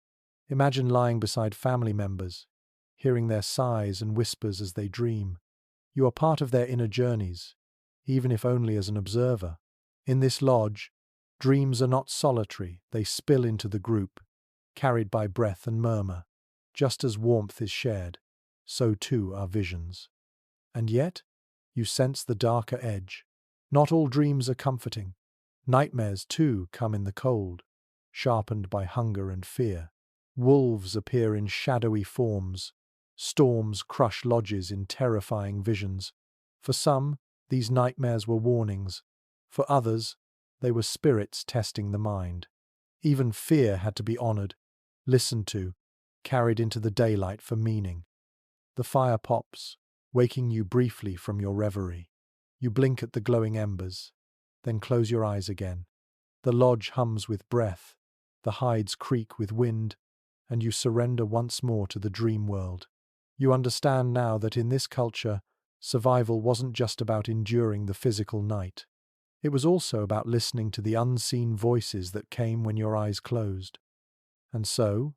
Imagine lying beside family members, hearing their sighs and whispers as they dream. You are part of their inner journeys, even if only as an observer. In this lodge, dreams are not solitary, they spill into the group, carried by breath and murmur. Just as warmth is shared, so too are visions. And yet, you sense the darker edge. Not all dreams are comforting. Nightmares, too, come in the cold, sharpened by hunger and fear. Wolves appear in shadowy forms. Storms crush lodges in terrifying visions. For some, these nightmares were warnings. For others, they were spirits testing the mind. Even fear had to be honored, listened to, carried into the daylight for meaning. The fire pops, waking you briefly from your reverie. You blink at the glowing embers, then close your eyes again. The lodge hums with breath, the hides creak with wind, and you surrender once more to the dream world. You understand now that in this culture, survival wasn't just about enduring the physical night. It was also about listening to the unseen voices that came when your eyes closed. And so,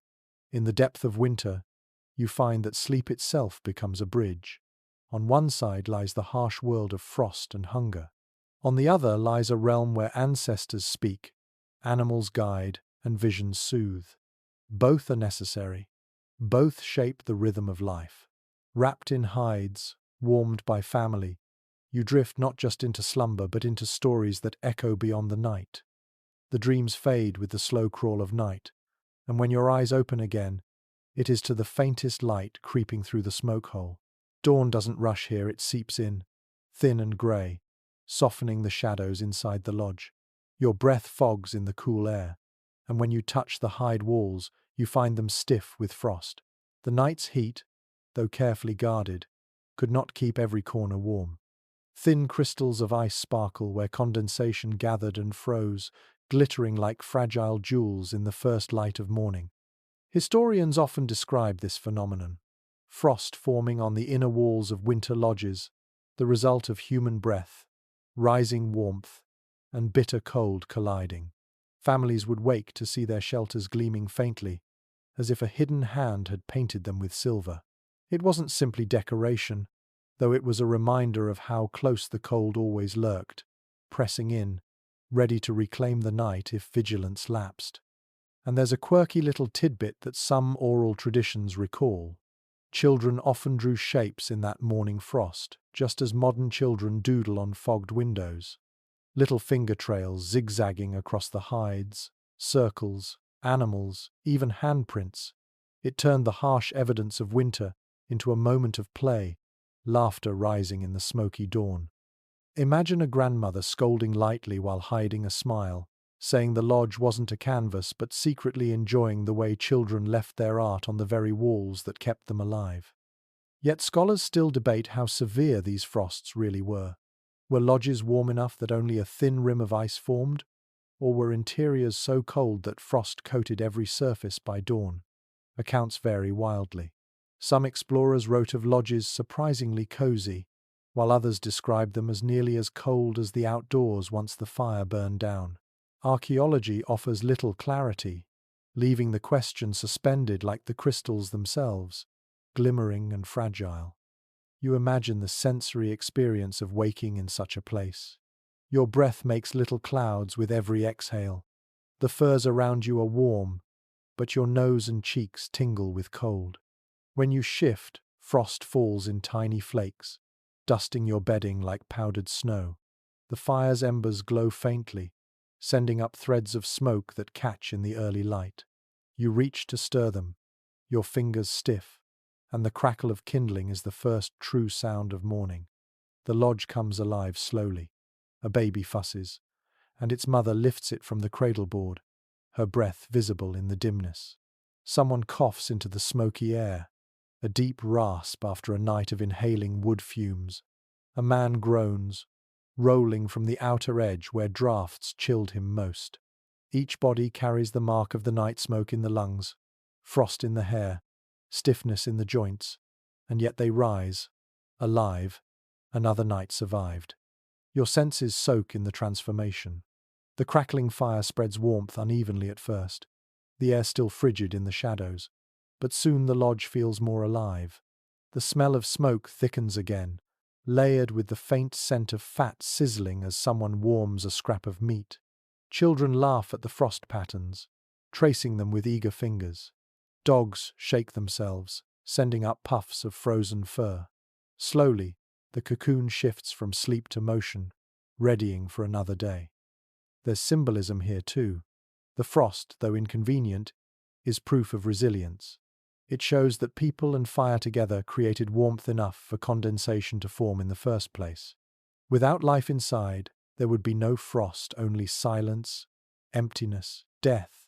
in the depth of winter, you find that sleep itself becomes a bridge. On one side lies the harsh world of frost and hunger. On the other lies a realm where ancestors speak, animals guide, and visions soothe. Both are necessary. Both shape the rhythm of life. Wrapped in hides, warmed by family, you drift not just into slumber but into stories that echo beyond the night. The dreams fade with the slow crawl of night, and when your eyes open again, it is to the faintest light creeping through the smoke hole. Dawn doesn't rush here, it seeps in, thin and grey, softening the shadows inside the lodge. Your breath fogs in the cool air, and when you touch the hide walls, you find them stiff with frost. The night's heat, though carefully guarded, could not keep every corner warm. Thin crystals of ice sparkle where condensation gathered and froze, glittering like fragile jewels in the first light of morning. Historians often describe this phenomenon. Frost forming on the inner walls of winter lodges, the result of human breath, rising warmth, and bitter cold colliding. Families would wake to see their shelters gleaming faintly, as if a hidden hand had painted them with silver. It wasn't simply decoration, though it was a reminder of how close the cold always lurked, pressing in, ready to reclaim the night if vigilance lapsed. And there's a quirky little tidbit that some oral traditions recall. Children often drew shapes in that morning frost, just as modern children doodle on fogged windows. Little finger trails zigzagging across the hides, circles, animals, even handprints. It turned the harsh evidence of winter into a moment of play, laughter rising in the smoky dawn. Imagine a grandmother scolding lightly while hiding a smile, saying the lodge wasn't a canvas but secretly enjoying the way children left their art on the very walls that kept them alive. Yet scholars still debate how severe these frosts really were. Were lodges warm enough that only a thin rim of ice formed, or were interiors so cold that frost coated every surface by dawn? Accounts vary wildly. Some explorers wrote of lodges surprisingly cozy, while others described them as nearly as cold as the outdoors once the fire burned down. Archaeology offers little clarity, leaving the question suspended like the crystals themselves, glimmering and fragile. You imagine the sensory experience of waking in such a place. Your breath makes little clouds with every exhale. The furs around you are warm, but your nose and cheeks tingle with cold. When you shift, frost falls in tiny flakes, dusting your bedding like powdered snow. The fire's embers glow faintly, sending up threads of smoke that catch in the early light. You reach to stir them, your fingers stiff, and the crackle of kindling is the first true sound of morning. The lodge comes alive slowly. A baby fusses, and its mother lifts it from the cradle board, her breath visible in the dimness. Someone coughs into the smoky air, a deep rasp after a night of inhaling wood fumes. A man groans, rolling from the outer edge where drafts chilled him most. Each body carries the mark of the night smoke in the lungs, frost in the hair, stiffness in the joints, and yet they rise, alive, another night survived. Your senses soak in the transformation. The crackling fire spreads warmth unevenly at first, the air still frigid in the shadows, but soon the lodge feels more alive. The smell of smoke thickens again, layered with the faint scent of fat sizzling as someone warms a scrap of meat. Children laugh at the frost patterns, tracing them with eager fingers. Dogs shake themselves, sending up puffs of frozen fur. Slowly, the cocoon shifts from sleep to motion, readying for another day. There's symbolism here too. The frost, though inconvenient, is proof of resilience. It shows that people and fire together created warmth enough for condensation to form in the first place. Without life inside, there would be no frost, only silence, emptiness, death.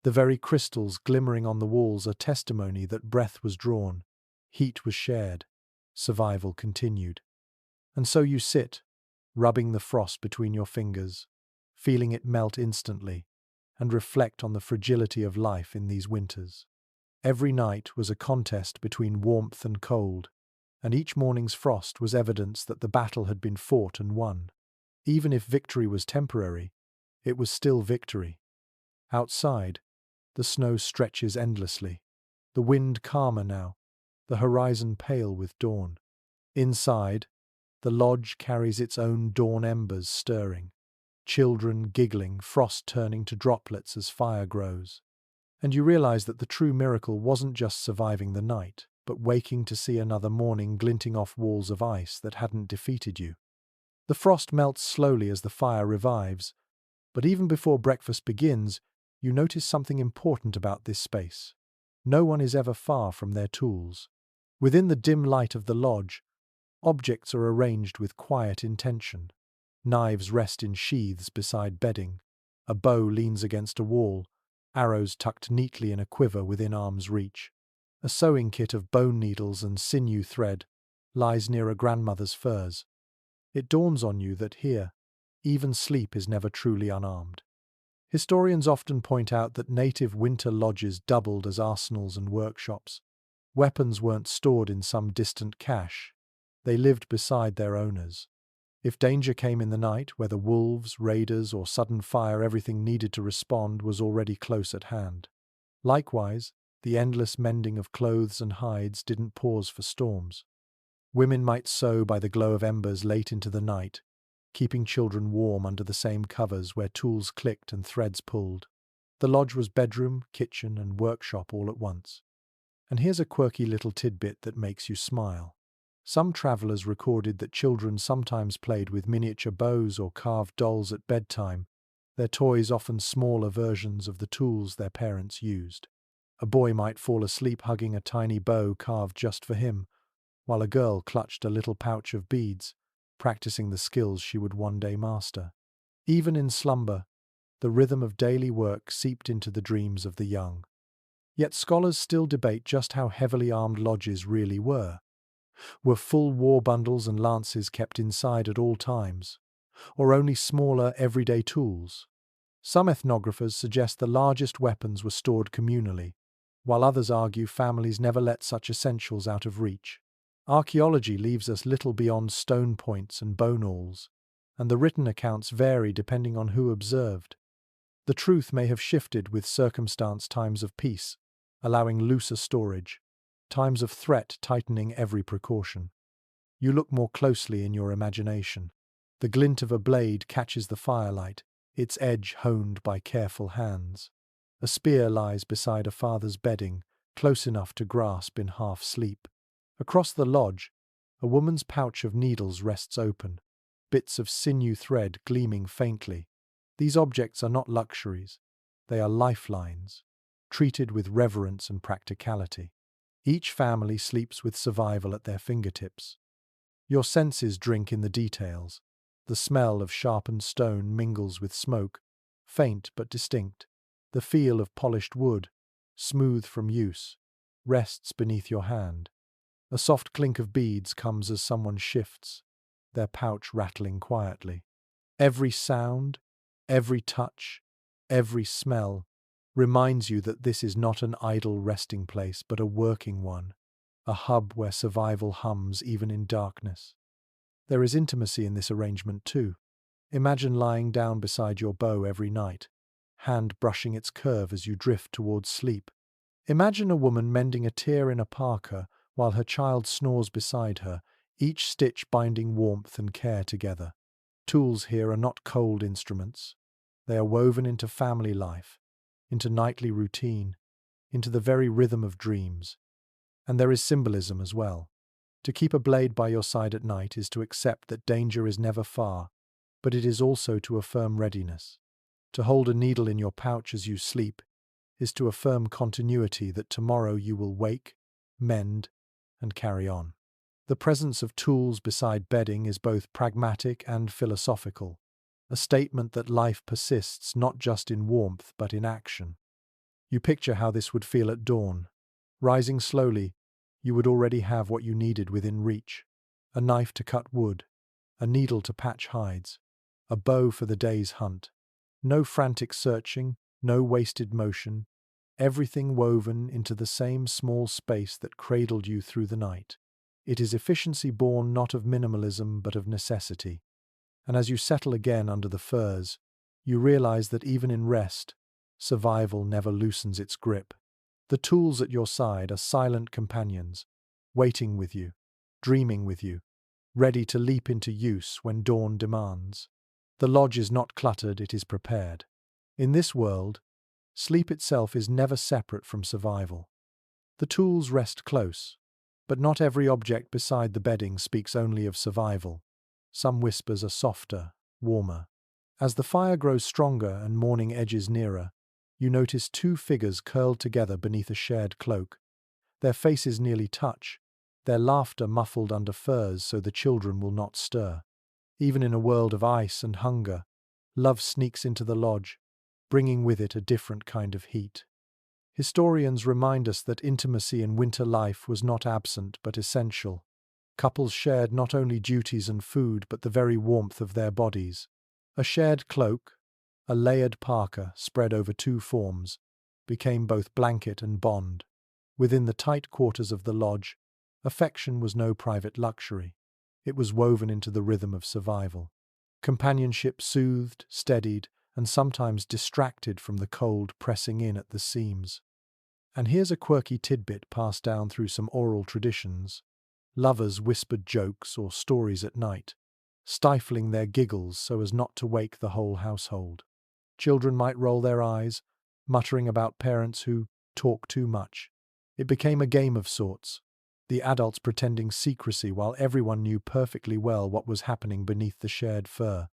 The very crystals glimmering on the walls are testimony that breath was drawn, heat was shared, survival continued. And so you sit, rubbing the frost between your fingers, feeling it melt instantly, and reflect on the fragility of life in these winters. Every night was a contest between warmth and cold, and each morning's frost was evidence that the battle had been fought and won. Even if victory was temporary, it was still victory. Outside, the snow stretches endlessly, the wind calmer now, the horizon pale with dawn. Inside, the lodge carries its own dawn embers stirring, children giggling, frost turning to droplets as fire grows. And you realize that the true miracle wasn't just surviving the night, but waking to see another morning glinting off walls of ice that hadn't defeated you. The frost melts slowly as the fire revives, but even before breakfast begins, you notice something important about this space. No one is ever far from their tools. Within the dim light of the lodge, objects are arranged with quiet intention. Knives rest in sheaths beside bedding. A bow leans against a wall, arrows tucked neatly in a quiver within arm's reach. A sewing kit of bone needles and sinew thread lies near a grandmother's furs. It dawns on you that here, even sleep is never truly unarmed. Historians often point out that native winter lodges doubled as arsenals and workshops. Weapons weren't stored in some distant cache. They lived beside their owners. If danger came in the night, whether wolves, raiders, or sudden fire, everything needed to respond was already close at hand. Likewise, the endless mending of clothes and hides didn't pause for storms. Women might sew by the glow of embers late into the night, keeping children warm under the same covers where tools clicked and threads pulled. The lodge was bedroom, kitchen, and workshop all at once. And here's a quirky little tidbit that makes you smile. Some travelers recorded that children sometimes played with miniature bows or carved dolls at bedtime, their toys often smaller versions of the tools their parents used. A boy might fall asleep hugging a tiny bow carved just for him, while a girl clutched a little pouch of beads, practicing the skills she would one day master. Even in slumber, the rhythm of daily work seeped into the dreams of the young. Yet scholars still debate just how heavily armed lodges really were. Were full war bundles and lances kept inside at all times, or only smaller, everyday tools? Some ethnographers suggest the largest weapons were stored communally, while others argue families never let such essentials out of reach. Archaeology leaves us little beyond stone points and bone awls, and the written accounts vary depending on who observed. The truth may have shifted with circumstance, times of peace, allowing looser storage, times of threat tightening every precaution. You look more closely in your imagination. The glint of a blade catches the firelight, its edge honed by careful hands. A spear lies beside a father's bedding, close enough to grasp in half sleep. Across the lodge, a woman's pouch of needles rests open, bits of sinew thread gleaming faintly. These objects are not luxuries, they are lifelines, treated with reverence and practicality. Each family sleeps with survival at their fingertips. Your senses drink in the details. The smell of sharpened stone mingles with smoke, faint but distinct. The feel of polished wood, smooth from use, rests beneath your hand. A soft clink of beads comes as someone shifts, their pouch rattling quietly. Every sound, every touch, every smell reminds you that this is not an idle resting place but a working one, a hub where survival hums even in darkness. There is intimacy in this arrangement too. Imagine lying down beside your bow every night, hand brushing its curve as you drift towards sleep. Imagine a woman mending a tear in a parka while her child snores beside her, each stitch binding warmth and care together. Tools here are not cold instruments. They are woven into family life, into nightly routine, into the very rhythm of dreams. And there is symbolism as well. To keep a blade by your side at night is to accept that danger is never far, but it is also to affirm readiness. To hold a needle in your pouch as you sleep is to affirm continuity, that tomorrow you will wake, mend, and carry on. The presence of tools beside bedding is both pragmatic and philosophical, a statement that life persists not just in warmth but in action. You picture how this would feel at dawn. Rising slowly, you would already have what you needed within reach: a knife to cut wood, a needle to patch hides, a bow for the day's hunt. No frantic searching, no wasted motion, everything woven into the same small space that cradled you through the night. It is efficiency born not of minimalism but of necessity. And as you settle again under the furs, you realize that even in rest, survival never loosens its grip. The tools at your side are silent companions, waiting with you, dreaming with you, ready to leap into use when dawn demands. The lodge is not cluttered, it is prepared. In this world, sleep itself is never separate from survival. The tools rest close, but not every object beside the bedding speaks only of survival. Some whispers are softer, warmer. As the fire grows stronger and morning edges nearer, you notice two figures curled together beneath a shared cloak. Their faces nearly touch, their laughter muffled under furs so the children will not stir. Even in a world of ice and hunger, love sneaks into the lodge, bringing with it a different kind of heat. Historians remind us that intimacy in winter life was not absent but essential. Couples shared not only duties and food but the very warmth of their bodies. A shared cloak, a layered parka spread over two forms, became both blanket and bond. Within the tight quarters of the lodge, affection was no private luxury. It was woven into the rhythm of survival. Companionship soothed, steadied, and sometimes distracted from the cold pressing in at the seams. And here's a quirky tidbit passed down through some oral traditions. Lovers whispered jokes or stories at night, stifling their giggles so as not to wake the whole household. Children might roll their eyes, muttering about parents who talk too much. It became a game of sorts, the adults pretending secrecy while everyone knew perfectly well what was happening beneath the shared fur.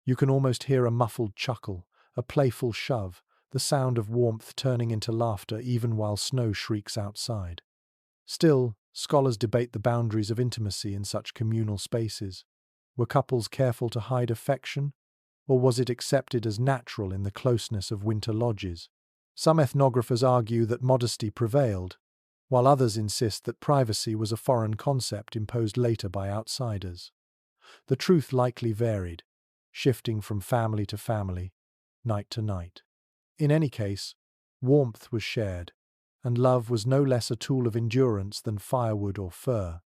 You can almost hear a muffled chuckle, a playful shove, the sound of warmth turning into laughter even while snow shrieks outside. Still, scholars debate the boundaries of intimacy in such communal spaces. Were couples careful to hide affection, or was it accepted as natural in the closeness of winter lodges? Some ethnographers argue that modesty prevailed, while others insist that privacy was a foreign concept imposed later by outsiders. The truth likely varied, shifting from family to family, night to night. In any case, warmth was shared, and love was no less a tool of endurance than firewood or fur.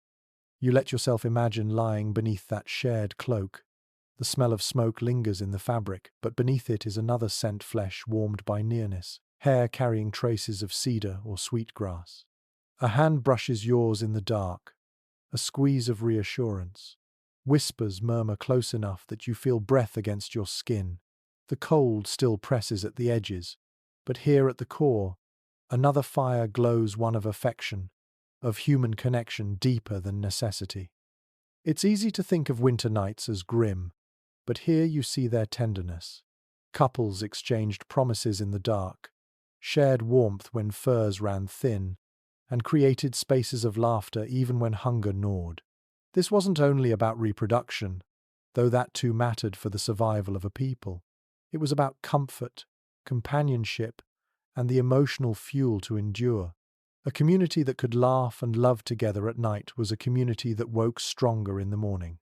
You let yourself imagine lying beneath that shared cloak. The smell of smoke lingers in the fabric, but beneath it is another scent, flesh warmed by nearness, hair carrying traces of cedar or sweetgrass. A hand brushes yours in the dark, a squeeze of reassurance. Whispers murmur close enough that you feel breath against your skin. The cold still presses at the edges, but here at the core, another fire glows, one of affection, of human connection deeper than necessity. It's easy to think of winter nights as grim, but here you see their tenderness. Couples exchanged promises in the dark, shared warmth when furs ran thin, and created spaces of laughter even when hunger gnawed. This wasn't only about reproduction, though that too mattered for the survival of a people. It was about comfort, companionship, and the emotional fuel to endure. A community that could laugh and love together at night was a community that woke stronger in the morning.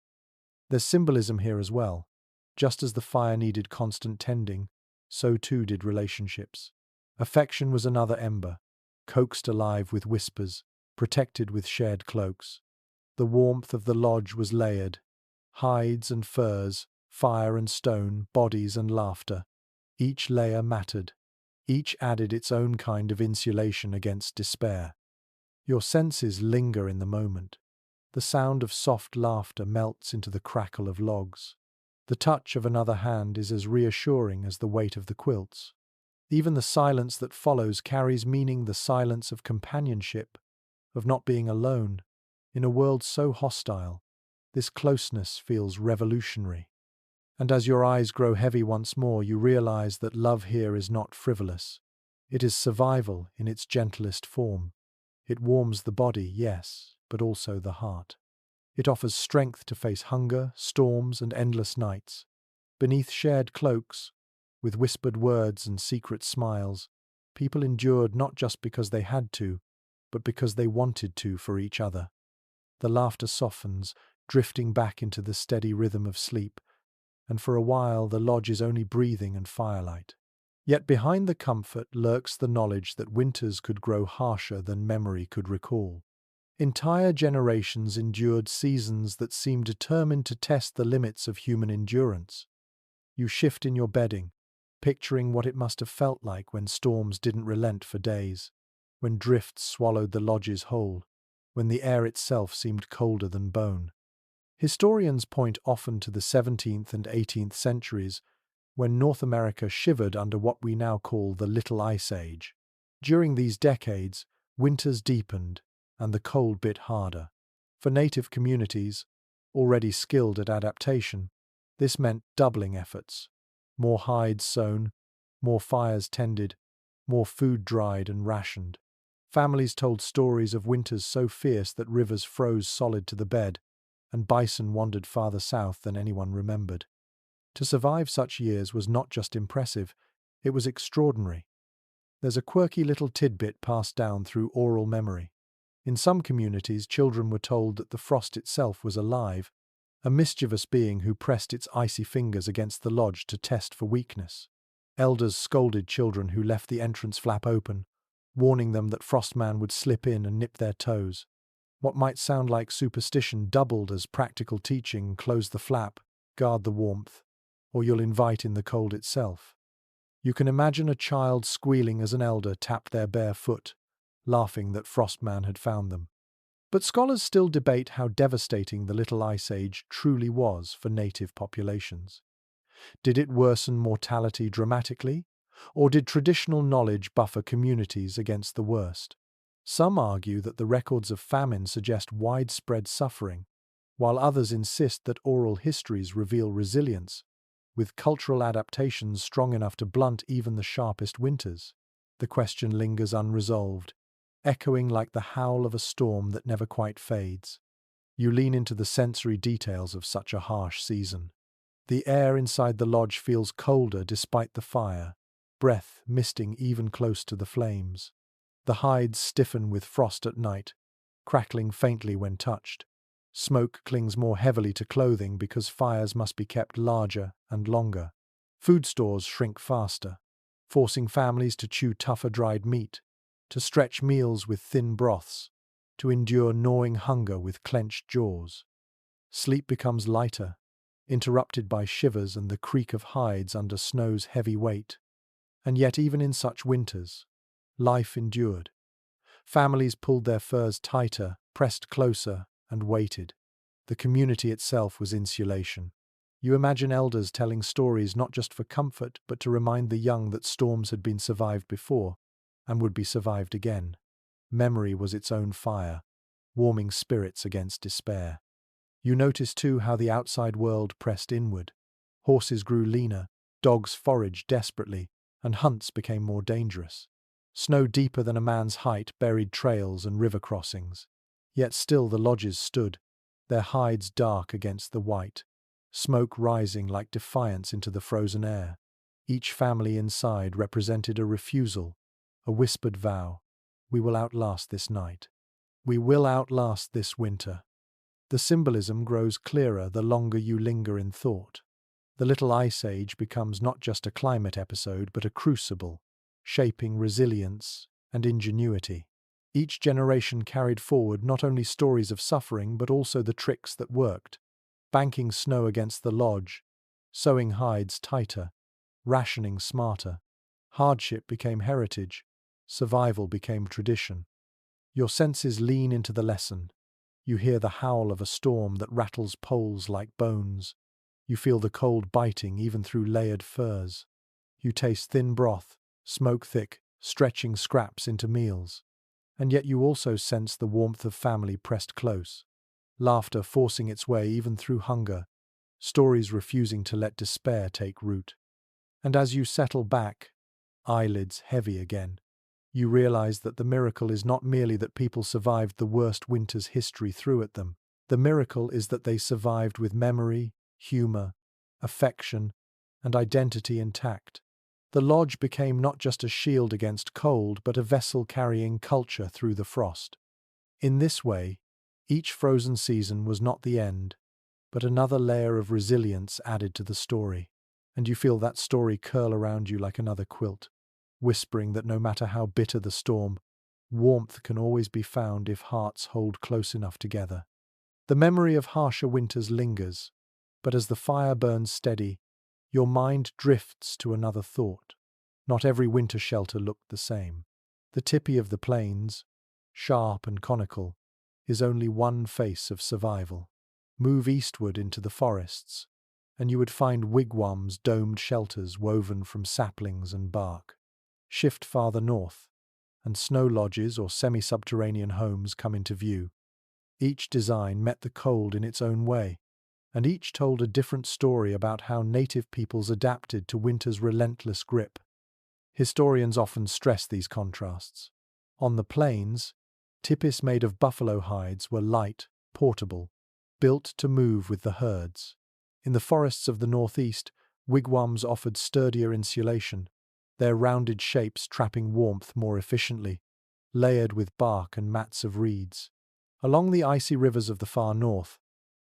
There's symbolism here as well. Just as the fire needed constant tending, so too did relationships. Affection was another ember, coaxed alive with whispers, protected with shared cloaks. The warmth of the lodge was layered. Hides and furs, fire and stone, bodies and laughter. Each layer mattered. Each added its own kind of insulation against despair. Your senses linger in the moment. The sound of soft laughter melts into the crackle of logs. The touch of another hand is as reassuring as the weight of the quilts. Even the silence that follows carries meaning, the silence of companionship, of not being alone. In a world so hostile, this closeness feels revolutionary. And as your eyes grow heavy once more, you realize that love here is not frivolous. It is survival in its gentlest form. It warms the body, yes, but also the heart. It offers strength to face hunger, storms, and endless nights. Beneath shared cloaks, with whispered words and secret smiles, people endured not just because they had to, but because they wanted to for each other. The laughter softens, drifting back into the steady rhythm of sleep, and for a while the lodge is only breathing and firelight. Yet behind the comfort lurks the knowledge that winters could grow harsher than memory could recall. Entire generations endured seasons that seemed determined to test the limits of human endurance. You shift in your bedding, picturing what it must have felt like when storms didn't relent for days, when drifts swallowed the lodges whole, when the air itself seemed colder than bone. Historians point often to the 17th and 18th centuries, when North America shivered under what we now call the Little Ice Age. During these decades, winters deepened and the cold bit harder. For native communities, already skilled at adaptation, this meant doubling efforts. More hides sewn, more fires tended, more food dried and rationed. Families told stories of winters so fierce that rivers froze solid to the bed, and bison wandered farther south than anyone remembered. To survive such years was not just impressive, it was extraordinary. There's a quirky little tidbit passed down through oral memory. In some communities, children were told that the frost itself was alive, a mischievous being who pressed its icy fingers against the lodge to test for weakness. Elders scolded children who left the entrance flap open, warning them that Frostman would slip in and nip their toes. What might sound like superstition doubled as practical teaching: close the flap, guard the warmth, or you'll invite in the cold itself. You can imagine a child squealing as an elder tapped their bare foot, laughing that Frostman had found them. But scholars still debate how devastating the Little Ice Age truly was for native populations. Did it worsen mortality dramatically, or did traditional knowledge buffer communities against the worst? Some argue that the records of famine suggest widespread suffering, while others insist that oral histories reveal resilience, with cultural adaptations strong enough to blunt even the sharpest winters. The question lingers unresolved, echoing like the howl of a storm that never quite fades. You lean into the sensory details of such a harsh season. The air inside the lodge feels colder despite the fire, breath misting even close to the flames. The hides stiffen with frost at night, crackling faintly when touched. Smoke clings more heavily to clothing because fires must be kept larger and longer. Food stores shrink faster, forcing families to chew tougher dried meat, to stretch meals with thin broths, to endure gnawing hunger with clenched jaws. Sleep becomes lighter, interrupted by shivers and the creak of hides under snow's heavy weight. And yet even in such winters, life endured. Families pulled their furs tighter, pressed closer, and waited. The community itself was insulation. You imagine elders telling stories not just for comfort, but to remind the young that storms had been survived before, and would be survived again. Memory was its own fire, warming spirits against despair. You notice too how the outside world pressed inward. Horses grew leaner, dogs foraged desperately, and hunts became more dangerous. Snow deeper than a man's height buried trails and river crossings. Yet still the lodges stood, their hides dark against the white, smoke rising like defiance into the frozen air. Each family inside represented a refusal, a whispered vow. We will outlast this night. We will outlast this winter. The symbolism grows clearer the longer you linger in thought. The Little Ice Age becomes not just a climate episode but a crucible, shaping resilience and ingenuity. Each generation carried forward not only stories of suffering but also the tricks that worked, banking snow against the lodge, sewing hides tighter, rationing smarter. Hardship became heritage, survival became tradition. Your senses lean into the lesson. You hear the howl of a storm that rattles poles like bones. You feel the cold biting even through layered furs. You taste thin broth, smoke thick, stretching scraps into meals. And yet you also sense the warmth of family pressed close. Laughter forcing its way even through hunger. Stories refusing to let despair take root. And as you settle back, eyelids heavy again, you realize that the miracle is not merely that people survived the worst winters history threw at them. The miracle is that they survived with memory, humor, affection, and identity intact. The lodge became not just a shield against cold, but a vessel carrying culture through the frost. In this way, each frozen season was not the end, but another layer of resilience added to the story. And you feel that story curl around you like another quilt, whispering that no matter how bitter the storm, warmth can always be found if hearts hold close enough together. The memory of harsher winters lingers, but as the fire burns steady, your mind drifts to another thought. Not every winter shelter looked the same. The tepee of the plains, sharp and conical, is only one face of survival. Move eastward into the forests, and you would find wigwams, domed shelters woven from saplings and bark. Shift farther north, and snow lodges or semi-subterranean homes come into view. Each design met the cold in its own way, and each told a different story about how native peoples adapted to winter's relentless grip. Historians often stress these contrasts. On the plains, tepees made of buffalo hides were light, portable, built to move with the herds. In the forests of the northeast, wigwams offered sturdier insulation, their rounded shapes trapping warmth more efficiently, layered with bark and mats of reeds. Along the icy rivers of the far north,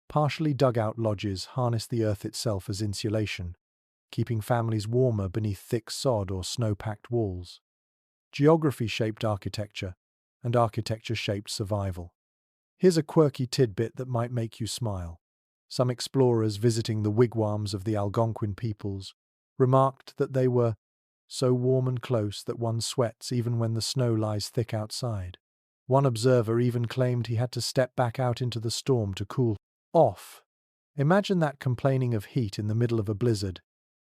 partially dug-out lodges harnessed the earth itself as insulation, keeping families warmer beneath thick sod or snow-packed walls. Geography shaped architecture, and architecture shaped survival. Here's a quirky tidbit that might make you smile. Some explorers visiting the wigwams of the Algonquin peoples remarked that they were so warm and close that one sweats even when the snow lies thick outside. One observer even claimed he had to step back out into the storm to cool off. Imagine that, complaining of heat in the middle of a blizzard,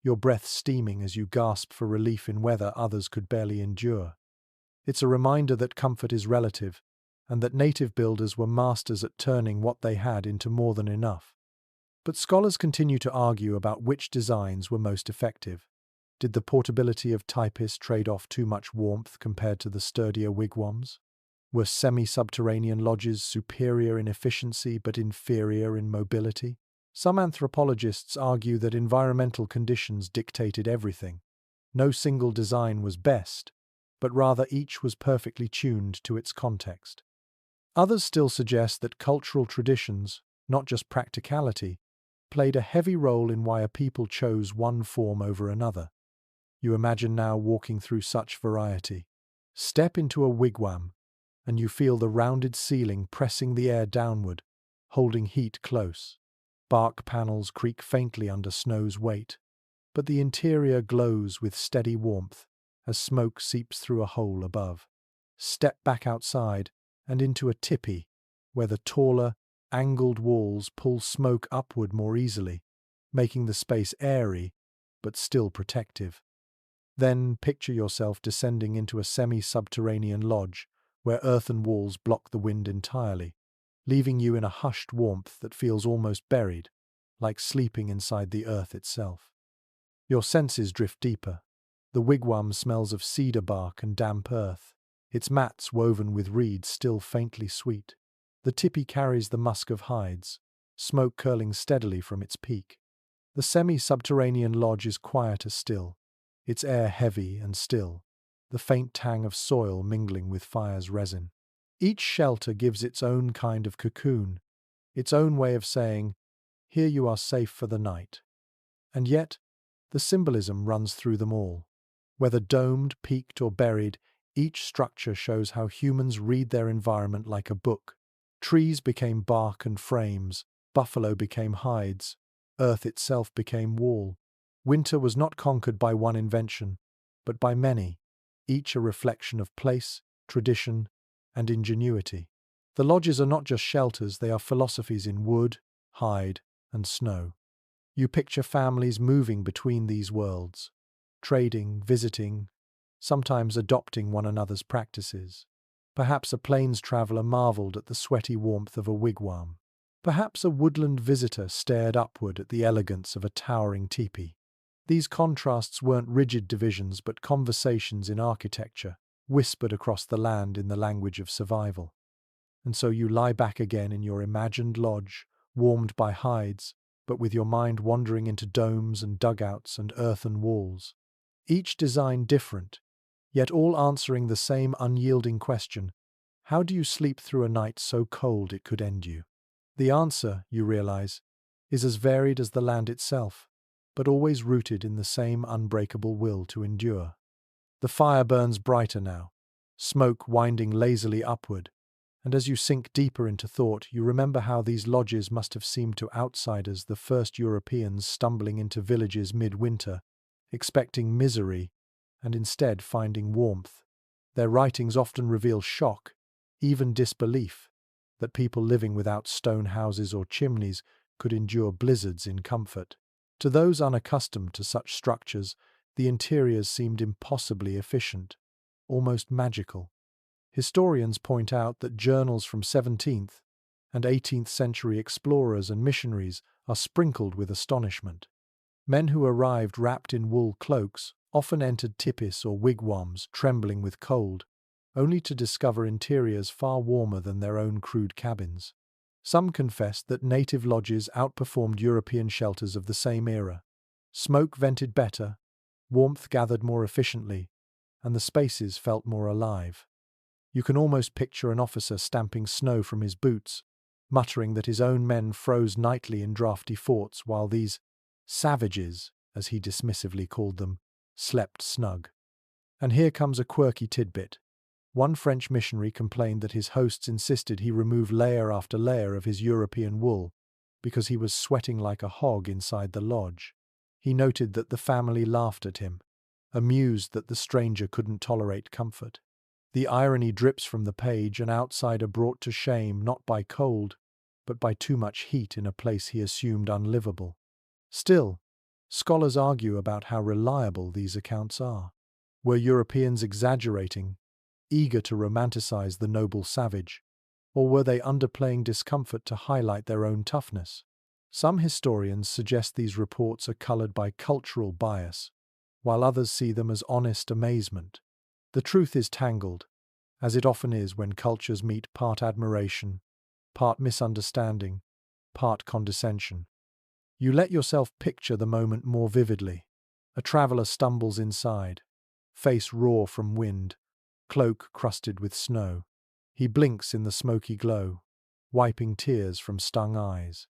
your breath steaming as you gasp for relief in weather others could barely endure. It's a reminder that comfort is relative, and that native builders were masters at turning what they had into more than enough. But scholars continue to argue about which designs were most effective. Did the portability of tepees trade off too much warmth compared to the sturdier wigwams? Were semi-subterranean lodges superior in efficiency but inferior in mobility? Some anthropologists argue that environmental conditions dictated everything. No single design was best, but rather each was perfectly tuned to its context. Others still suggest that cultural traditions, not just practicality, played a heavy role in why a people chose one form over another. You imagine now walking through such variety. Step into a wigwam, and you feel the rounded ceiling pressing the air downward, holding heat close. Bark panels creak faintly under snow's weight, but the interior glows with steady warmth as smoke seeps through a hole above. Step back outside and into a tepee, where the taller, angled walls pull smoke upward more easily, making the space airy but still protective. Then picture yourself descending into a semi-subterranean lodge where earthen walls block the wind entirely, leaving you in a hushed warmth that feels almost buried, like sleeping inside the earth itself. Your senses drift deeper. The wigwam smells of cedar bark and damp earth, its mats woven with reeds still faintly sweet. The tepee carries the musk of hides, smoke curling steadily from its peak. The semi-subterranean lodge is quieter still, its air heavy and still, the faint tang of soil mingling with fire's resin. Each shelter gives its own kind of cocoon, its own way of saying, "Here you are safe for the night." And yet, the symbolism runs through them all. Whether domed, peaked, or buried, each structure shows how humans read their environment like a book. Trees became bark and frames, buffalo became hides, earth itself became wall. Winter was not conquered by one invention, but by many, each a reflection of place, tradition, and ingenuity. The lodges are not just shelters, they are philosophies in wood, hide, and snow. You picture families moving between these worlds, trading, visiting, sometimes adopting one another's practices. Perhaps a plains traveler marveled at the sweaty warmth of a wigwam. Perhaps a woodland visitor stared upward at the elegance of a towering tepee. These contrasts weren't rigid divisions but conversations in architecture, whispered across the land in the language of survival. And so you lie back again in your imagined lodge, warmed by hides, but with your mind wandering into domes and dugouts and earthen walls. Each design different, yet all answering the same unyielding question: how do you sleep through a night so cold it could end you? The answer, you realize, is as varied as the land itself, but always rooted in the same unbreakable will to endure. The fire burns brighter now, smoke winding lazily upward, and as you sink deeper into thought, you remember how these lodges must have seemed to outsiders, the first Europeans stumbling into villages midwinter, expecting misery, and instead finding warmth. Their writings often reveal shock, even disbelief, that people living without stone houses or chimneys could endure blizzards in comfort. To those unaccustomed to such structures, the interiors seemed impossibly efficient, almost magical. Historians point out that journals from 17th and 18th century explorers and missionaries are sprinkled with astonishment. Men who arrived wrapped in wool cloaks often entered tepees or wigwams, trembling with cold, only to discover interiors far warmer than their own crude cabins. Some confessed that native lodges outperformed European shelters of the same era. Smoke vented better, warmth gathered more efficiently, and the spaces felt more alive. You can almost picture an officer stamping snow from his boots, muttering that his own men froze nightly in drafty forts while these savages, as he dismissively called them, slept snug. And here comes a quirky tidbit. One French missionary complained that his hosts insisted he remove layer after layer of his European wool because he was sweating like a hog inside the lodge. He noted that the family laughed at him, amused that the stranger couldn't tolerate comfort. The irony drips from the page, an outsider brought to shame not by cold, but by too much heat in a place he assumed unlivable. Still, scholars argue about how reliable these accounts are. Were Europeans exaggerating, eager to romanticize the noble savage, or were they underplaying discomfort to highlight their own toughness? Some historians suggest these reports are colored by cultural bias, while others see them as honest amazement. The truth is tangled, as it often is when cultures meet, part admiration, part misunderstanding, part condescension. You let yourself picture the moment more vividly. A traveler stumbles inside, face raw from wind, cloak crusted with snow. He blinks in the smoky glow, wiping tears from stung eyes.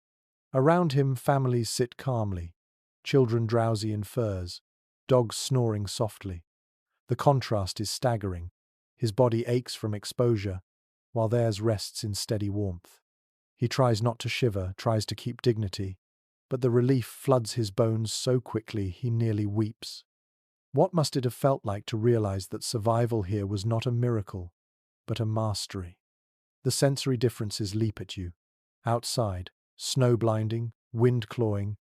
Around him, families sit calmly, children drowsy in furs, dogs snoring softly. The contrast is staggering. His body aches from exposure, while theirs rests in steady warmth. He tries not to shiver, tries to keep dignity, but the relief floods his bones so quickly he nearly weeps. What must it have felt like to realize that survival here was not a miracle, but a mastery? The sensory differences leap at you. Outside, snow blinding, wind clawing,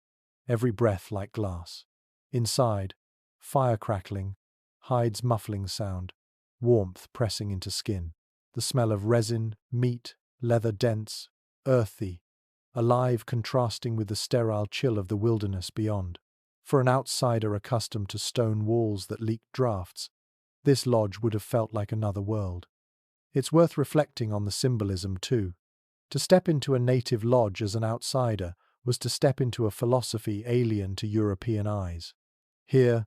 every breath like glass. Inside, fire crackling, hides muffling sound, warmth pressing into skin. The smell of resin, meat, leather dense, earthy, alive contrasting with the sterile chill of the wilderness beyond. For an outsider accustomed to stone walls that leaked drafts, this lodge would have felt like another world. It's worth reflecting on the symbolism too. To step into a native lodge as an outsider was to step into a philosophy alien to European eyes. Here,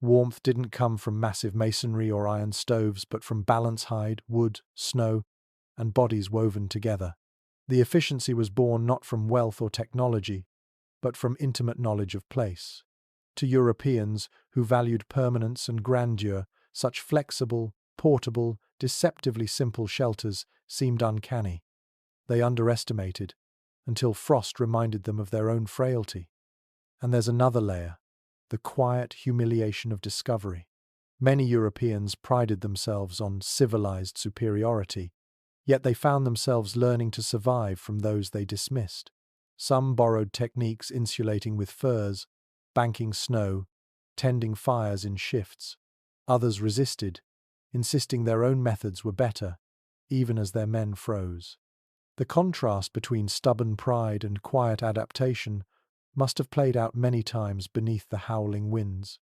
warmth didn't come from massive masonry or iron stoves, but from balance hide, wood, snow, and bodies woven together. The efficiency was born not from wealth or technology, but from intimate knowledge of place. To Europeans who valued permanence and grandeur, such flexible, portable, deceptively simple shelters seemed uncanny. They underestimated, until frost reminded them of their own frailty. And there's another layer, the quiet humiliation of discovery. Many Europeans prided themselves on civilized superiority, yet they found themselves learning to survive from those they dismissed. Some borrowed techniques insulating with furs, banking snow, tending fires in shifts. Others resisted, insisting their own methods were better, even as their men froze. The contrast between stubborn pride and quiet adaptation must have played out many times beneath the howling winds.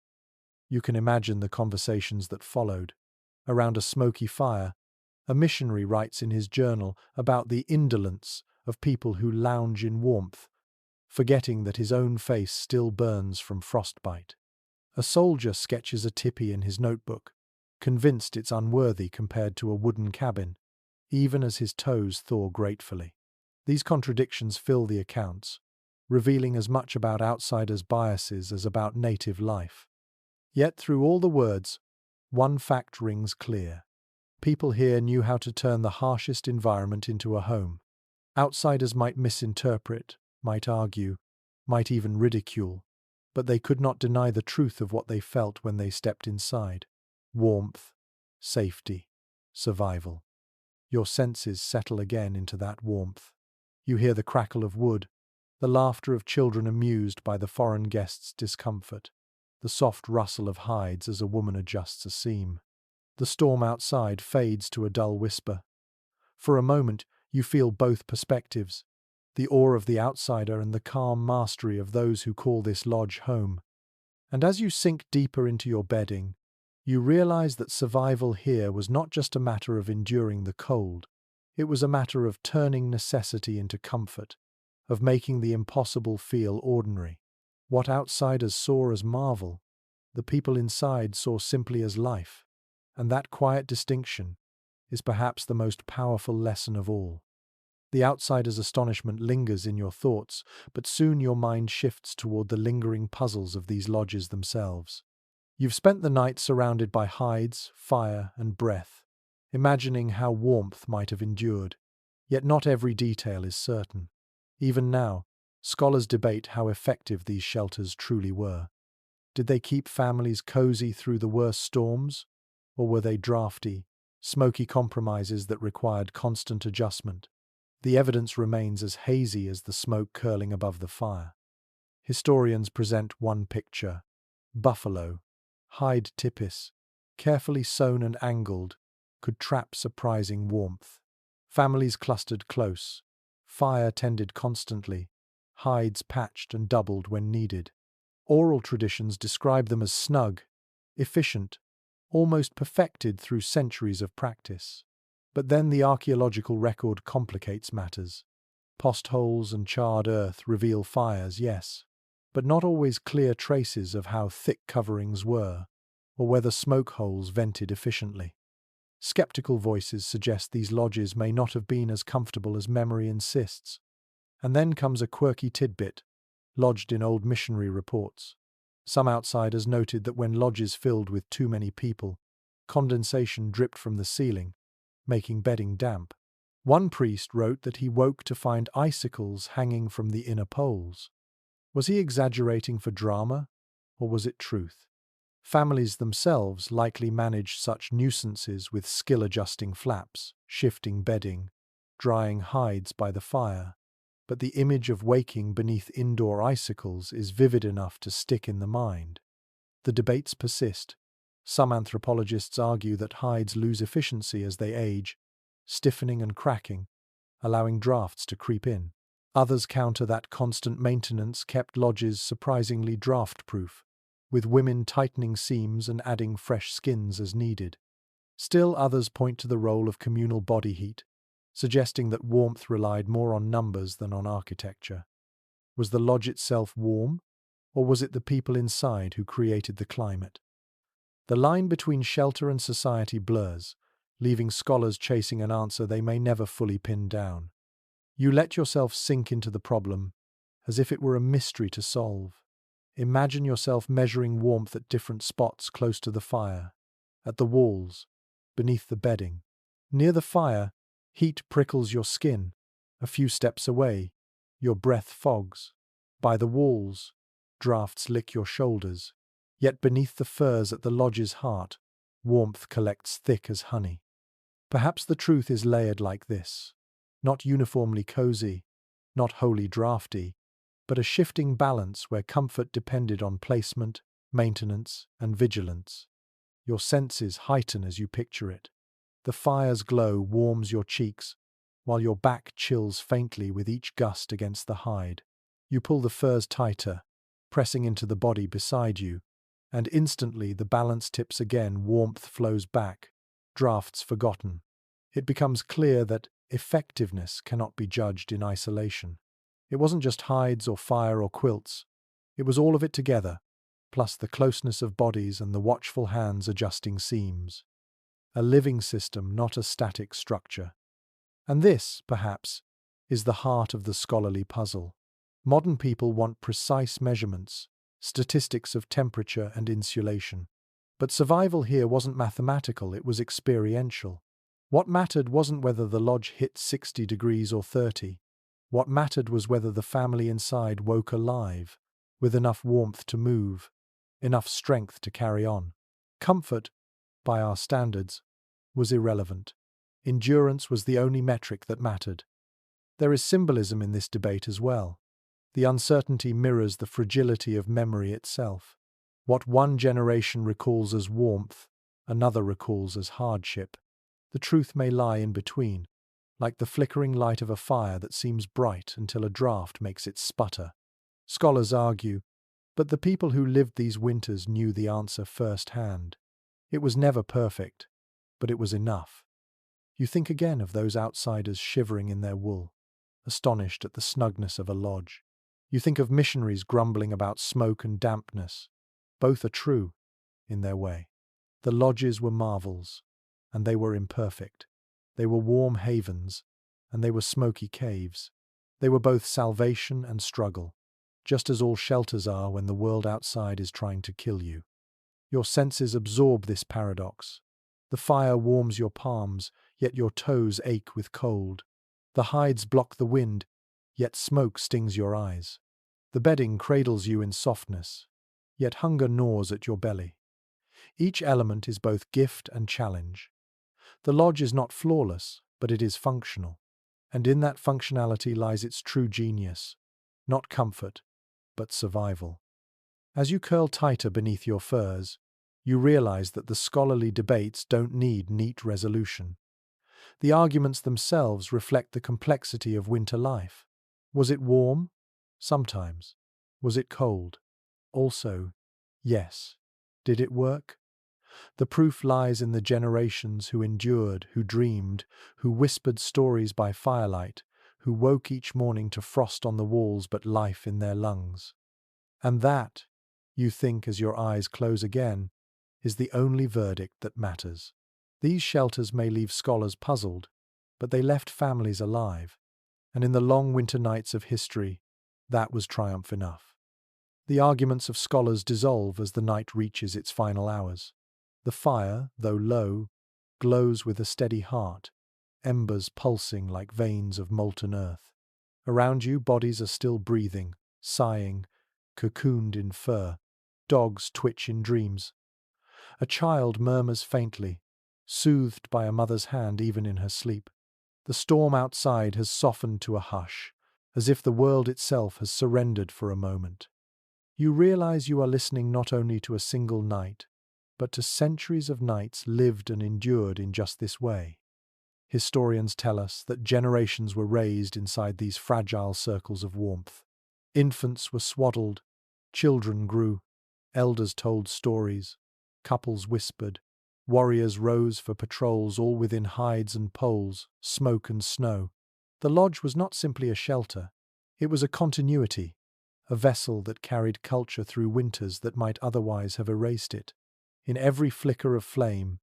You can imagine the conversations that followed. Around a smoky fire, a missionary writes in his journal about the indolence of people who lounge in warmth, forgetting that his own face still burns from frostbite. A soldier sketches a tepee in his notebook, convinced it's unworthy compared to a wooden cabin, even as his toes thaw gratefully. These contradictions fill the accounts, revealing as much about outsiders' biases as about native life. Yet through all the words, one fact rings clear. People here knew how to turn the harshest environment into a home. Outsiders might misinterpret, might argue, might even ridicule, but they could not deny the truth of what they felt when they stepped inside. Warmth, safety, survival. Your senses settle again into that warmth. You hear the crackle of wood, the laughter of children amused by the foreign guest's discomfort, the soft rustle of hides as a woman adjusts a seam. The storm outside fades to a dull whisper. For a moment, you feel both perspectives, the awe of the outsider and the calm mastery of those who call this lodge home. And as you sink deeper into your bedding, you realize that survival here was not just a matter of enduring the cold. It was a matter of turning necessity into comfort, of making the impossible feel ordinary. What outsiders saw as marvel, the people inside saw simply as life. And that quiet distinction is perhaps the most powerful lesson of all. The outsider's astonishment lingers in your thoughts, but soon your mind shifts toward the lingering puzzles of these lodges themselves. You've spent the night surrounded by hides, fire, and breath, imagining how warmth might have endured. Yet not every detail is certain. Even now, scholars debate how effective these shelters truly were. Did they keep families cozy through the worst storms? Or were they drafty, smoky compromises that required constant adjustment? The evidence remains as hazy as the smoke curling above the fire. Historians present one picture: buffalo, hide tepees, carefully sewn and angled, could trap surprising warmth. Families clustered close, fire tended constantly, hides patched and doubled when needed. Oral traditions describe them as snug, efficient, almost perfected through centuries of practice. But then the archaeological record complicates matters. Postholes and charred earth reveal fires, yes, but not always clear traces of how thick coverings were, or whether smoke holes vented efficiently. Skeptical voices suggest these lodges may not have been as comfortable as memory insists. And then comes a quirky tidbit, lodged in old missionary reports. Some outsiders noted that when lodges filled with too many people, condensation dripped from the ceiling, making bedding damp. One priest wrote that he woke to find icicles hanging from the inner poles. Was he exaggerating for drama, or was it truth? Families themselves likely managed such nuisances with skill-adjusting flaps, shifting bedding, drying hides by the fire. But the image of waking beneath indoor icicles is vivid enough to stick in the mind. The debates persist. Some anthropologists argue that hides lose efficiency as they age, stiffening and cracking, allowing drafts to creep in. Others counter that constant maintenance kept lodges surprisingly draft-proof, with women tightening seams and adding fresh skins as needed. Still others point to the role of communal body heat, suggesting that warmth relied more on numbers than on architecture. Was the lodge itself warm, or was it the people inside who created the climate? The line between shelter and society blurs, leaving scholars chasing an answer they may never fully pin down. You let yourself sink into the problem, as if it were a mystery to solve. Imagine yourself measuring warmth at different spots close to the fire, at the walls, beneath the bedding. Near the fire, heat prickles your skin. A few steps away, your breath fogs. By the walls, drafts lick your shoulders. Yet beneath the furs at the lodge's heart, warmth collects thick as honey. Perhaps the truth is layered like this. Not uniformly cozy, not wholly drafty, but a shifting balance where comfort depended on placement, maintenance, and vigilance. Your senses heighten as you picture it. The fire's glow warms your cheeks, while your back chills faintly with each gust against the hide. You pull the furs tighter, pressing into the body beside you, and instantly the balance tips again, warmth flows back, drafts forgotten. It becomes clear that effectiveness cannot be judged in isolation. It wasn't just hides or fire or quilts. It was all of it together, plus the closeness of bodies and the watchful hands adjusting seams. A living system, not a static structure. And this, perhaps, is the heart of the scholarly puzzle. Modern people want precise measurements, statistics of temperature and insulation. But survival here wasn't mathematical, it was experiential. What mattered wasn't whether the lodge hit 60 degrees or 30. What mattered was whether the family inside woke alive, with enough warmth to move, enough strength to carry on. Comfort, by our standards, was irrelevant. Endurance was the only metric that mattered. There is symbolism in this debate as well. The uncertainty mirrors the fragility of memory itself. What one generation recalls as warmth, another recalls as hardship. The truth may lie in between, like the flickering light of a fire that seems bright until a draft makes it sputter. Scholars argue, but the people who lived these winters knew the answer firsthand. It was never perfect, but it was enough. You think again of those outsiders shivering in their wool, astonished at the snugness of a lodge. You think of missionaries grumbling about smoke and dampness. Both are true, in their way. The lodges were marvels, and they were imperfect. They were warm havens, and they were smoky caves. They were both salvation and struggle, just as all shelters are when the world outside is trying to kill you. Your senses absorb this paradox. The fire warms your palms, yet your toes ache with cold. The hides block the wind, yet smoke stings your eyes. The bedding cradles you in softness, yet hunger gnaws at your belly. Each element is both gift and challenge. The lodge is not flawless, but it is functional. And in that functionality lies its true genius. Not comfort, but survival. As you curl tighter beneath your furs, You realize that the scholarly debates don't need neat resolution. The arguments themselves reflect the complexity of winter life. Was it warm? Sometimes. Was it cold? Also, yes. Did it work? The proof lies in the generations who endured, who dreamed, who whispered stories by firelight, who woke each morning to frost on the walls but life in their lungs. And that, you think as your eyes close again, is the only verdict that matters. These shelters may leave scholars puzzled, but they left families alive, and in the long winter nights of history, that was triumph enough. The arguments of scholars dissolve as the night reaches its final hours. The fire, though low, glows with a steady heart, embers pulsing like veins of molten earth. Around you, bodies are still breathing, sighing, cocooned in fur. Dogs twitch in dreams. A child murmurs faintly, soothed by a mother's hand even in her sleep. The storm outside has softened to a hush, as if the world itself has surrendered for a moment. You realize you are listening not only to a single night, but to centuries of nights lived and endured in just this way. Historians tell us that generations were raised inside these fragile circles of warmth. Infants were swaddled, children grew, elders told stories, couples whispered, warriors rose for patrols all within hides and poles, smoke and snow. The lodge was not simply a shelter, it was a continuity, a vessel that carried culture through winters that might otherwise have erased it. In every flicker of flame,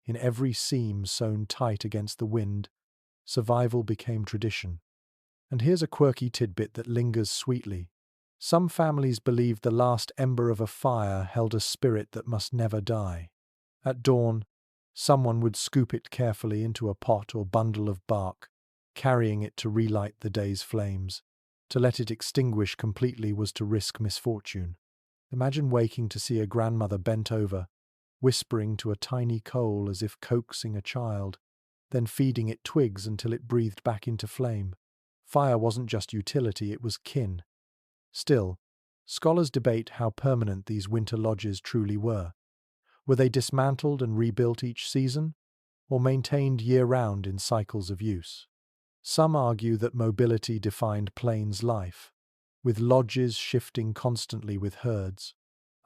in every seam sewn tight against the wind, survival became tradition. And here's a quirky tidbit that lingers sweetly. Some families believed the last ember of a fire held a spirit that must never die. At dawn, someone would scoop it carefully into a pot or bundle of bark, carrying it to relight the day's flames. To let it extinguish completely was to risk misfortune. Imagine waking to see a grandmother bent over, whispering to a tiny coal as if coaxing a child, then feeding it twigs until it breathed back into flame. Fire wasn't just utility, it was kin. Still, scholars debate how permanent these winter lodges truly were. Were they dismantled and rebuilt each season, or maintained year-round in cycles of use? Some argue that mobility defined plains life, with lodges shifting constantly with herds.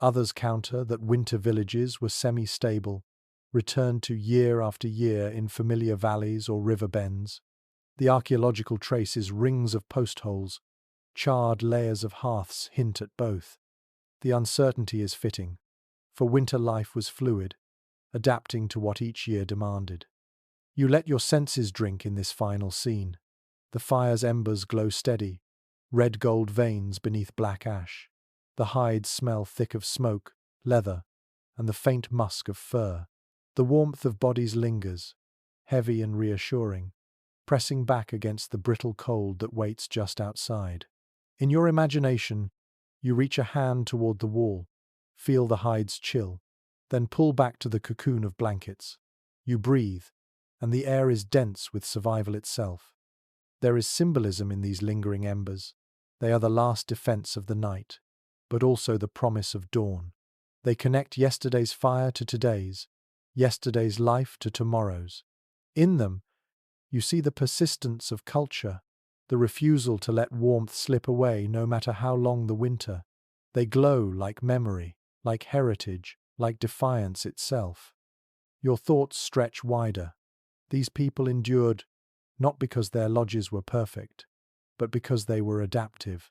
Others counter that winter villages were semi-stable, returned to year after year in familiar valleys or river bends. The archaeological traces, rings of post holes, charred layers of hearths hint at both. The uncertainty is fitting, for winter life was fluid, adapting to what each year demanded. You let your senses drink in this final scene. The fire's embers glow steady, red gold veins beneath black ash. The hides smell thick of smoke, leather, and the faint musk of fur. The warmth of bodies lingers, heavy and reassuring, pressing back against the brittle cold that waits just outside. In your imagination, you reach a hand toward the wall, feel the hides chill, then pull back to the cocoon of blankets. You breathe, and the air is dense with survival itself. There is symbolism in these lingering embers. They are the last defense of the night, but also the promise of dawn. They connect yesterday's fire to today's, yesterday's life to tomorrow's. In them, you see the persistence of culture, the refusal to let warmth slip away no matter how long the winter. They glow like memory, like heritage, like defiance itself. Your thoughts stretch wider. These people endured not because their lodges were perfect, but because they were adaptive.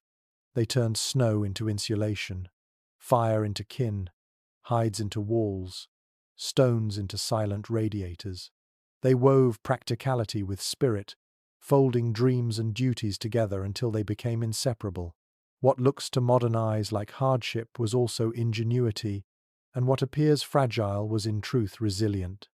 They turned snow into insulation, fire into kin, hides into walls, stones into silent radiators. They wove practicality with spirit, folding dreams and duties together until they became inseparable. What looks to modern eyes like hardship was also ingenuity, and what appears fragile was in truth resilient.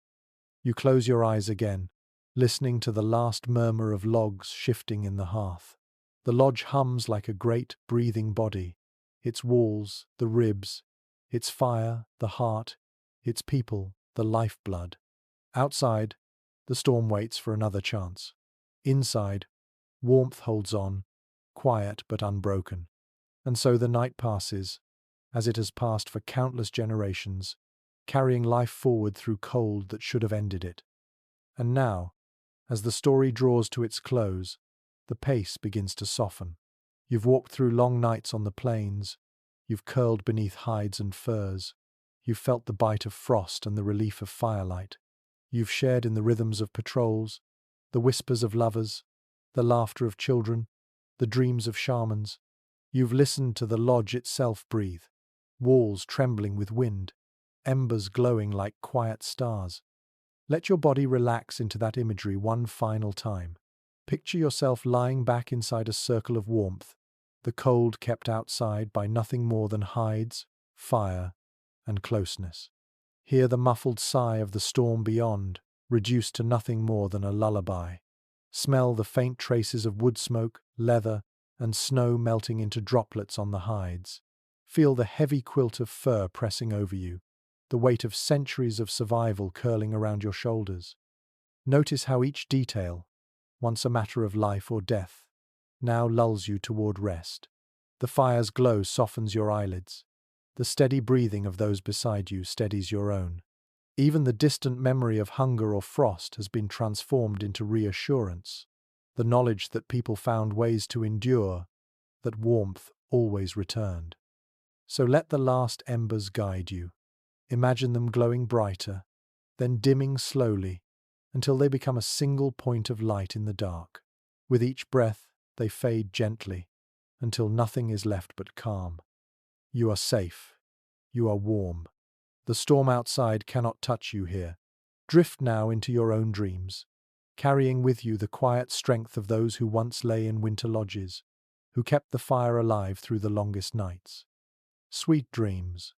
You close your eyes again, listening to the last murmur of logs shifting in the hearth. The lodge hums like a great, breathing body, its walls, the ribs, its fire, the heart, its people, the lifeblood. Outside, the storm waits for another chance. Inside, warmth holds on, quiet but unbroken. And so the night passes, as it has passed for countless generations, carrying life forward through cold that should have ended it. And now, as the story draws to its close, the pace begins to soften. You've walked through long nights on the plains, you've curled beneath hides and furs, you've felt the bite of frost and the relief of firelight. You've shared in the rhythms of patrols, the whispers of lovers, the laughter of children, the dreams of shamans. You've listened to the lodge itself breathe, walls trembling with wind, embers glowing like quiet stars. Let your body relax into that imagery one final time. Picture yourself lying back inside a circle of warmth, the cold kept outside by nothing more than hides, fire, and closeness. Hear the muffled sigh of the storm beyond, reduced to nothing more than a lullaby. Smell the faint traces of wood smoke, leather, and snow melting into droplets on the hides. Feel the heavy quilt of fur pressing over you, the weight of centuries of survival curling around your shoulders. Notice how each detail, once a matter of life or death, now lulls you toward rest. The fire's glow softens your eyelids. The steady breathing of those beside you steadies your own. Even the distant memory of hunger or frost has been transformed into reassurance, the knowledge that people found ways to endure, that warmth always returned. So let the last embers guide you. Imagine them glowing brighter, then dimming slowly, until they become a single point of light in the dark. With each breath, they fade gently, until nothing is left but calm. You are safe. You are warm. The storm outside cannot touch you here. Drift now into your own dreams, carrying with you the quiet strength of those who once lay in winter lodges, who kept the fire alive through the longest nights. Sweet dreams.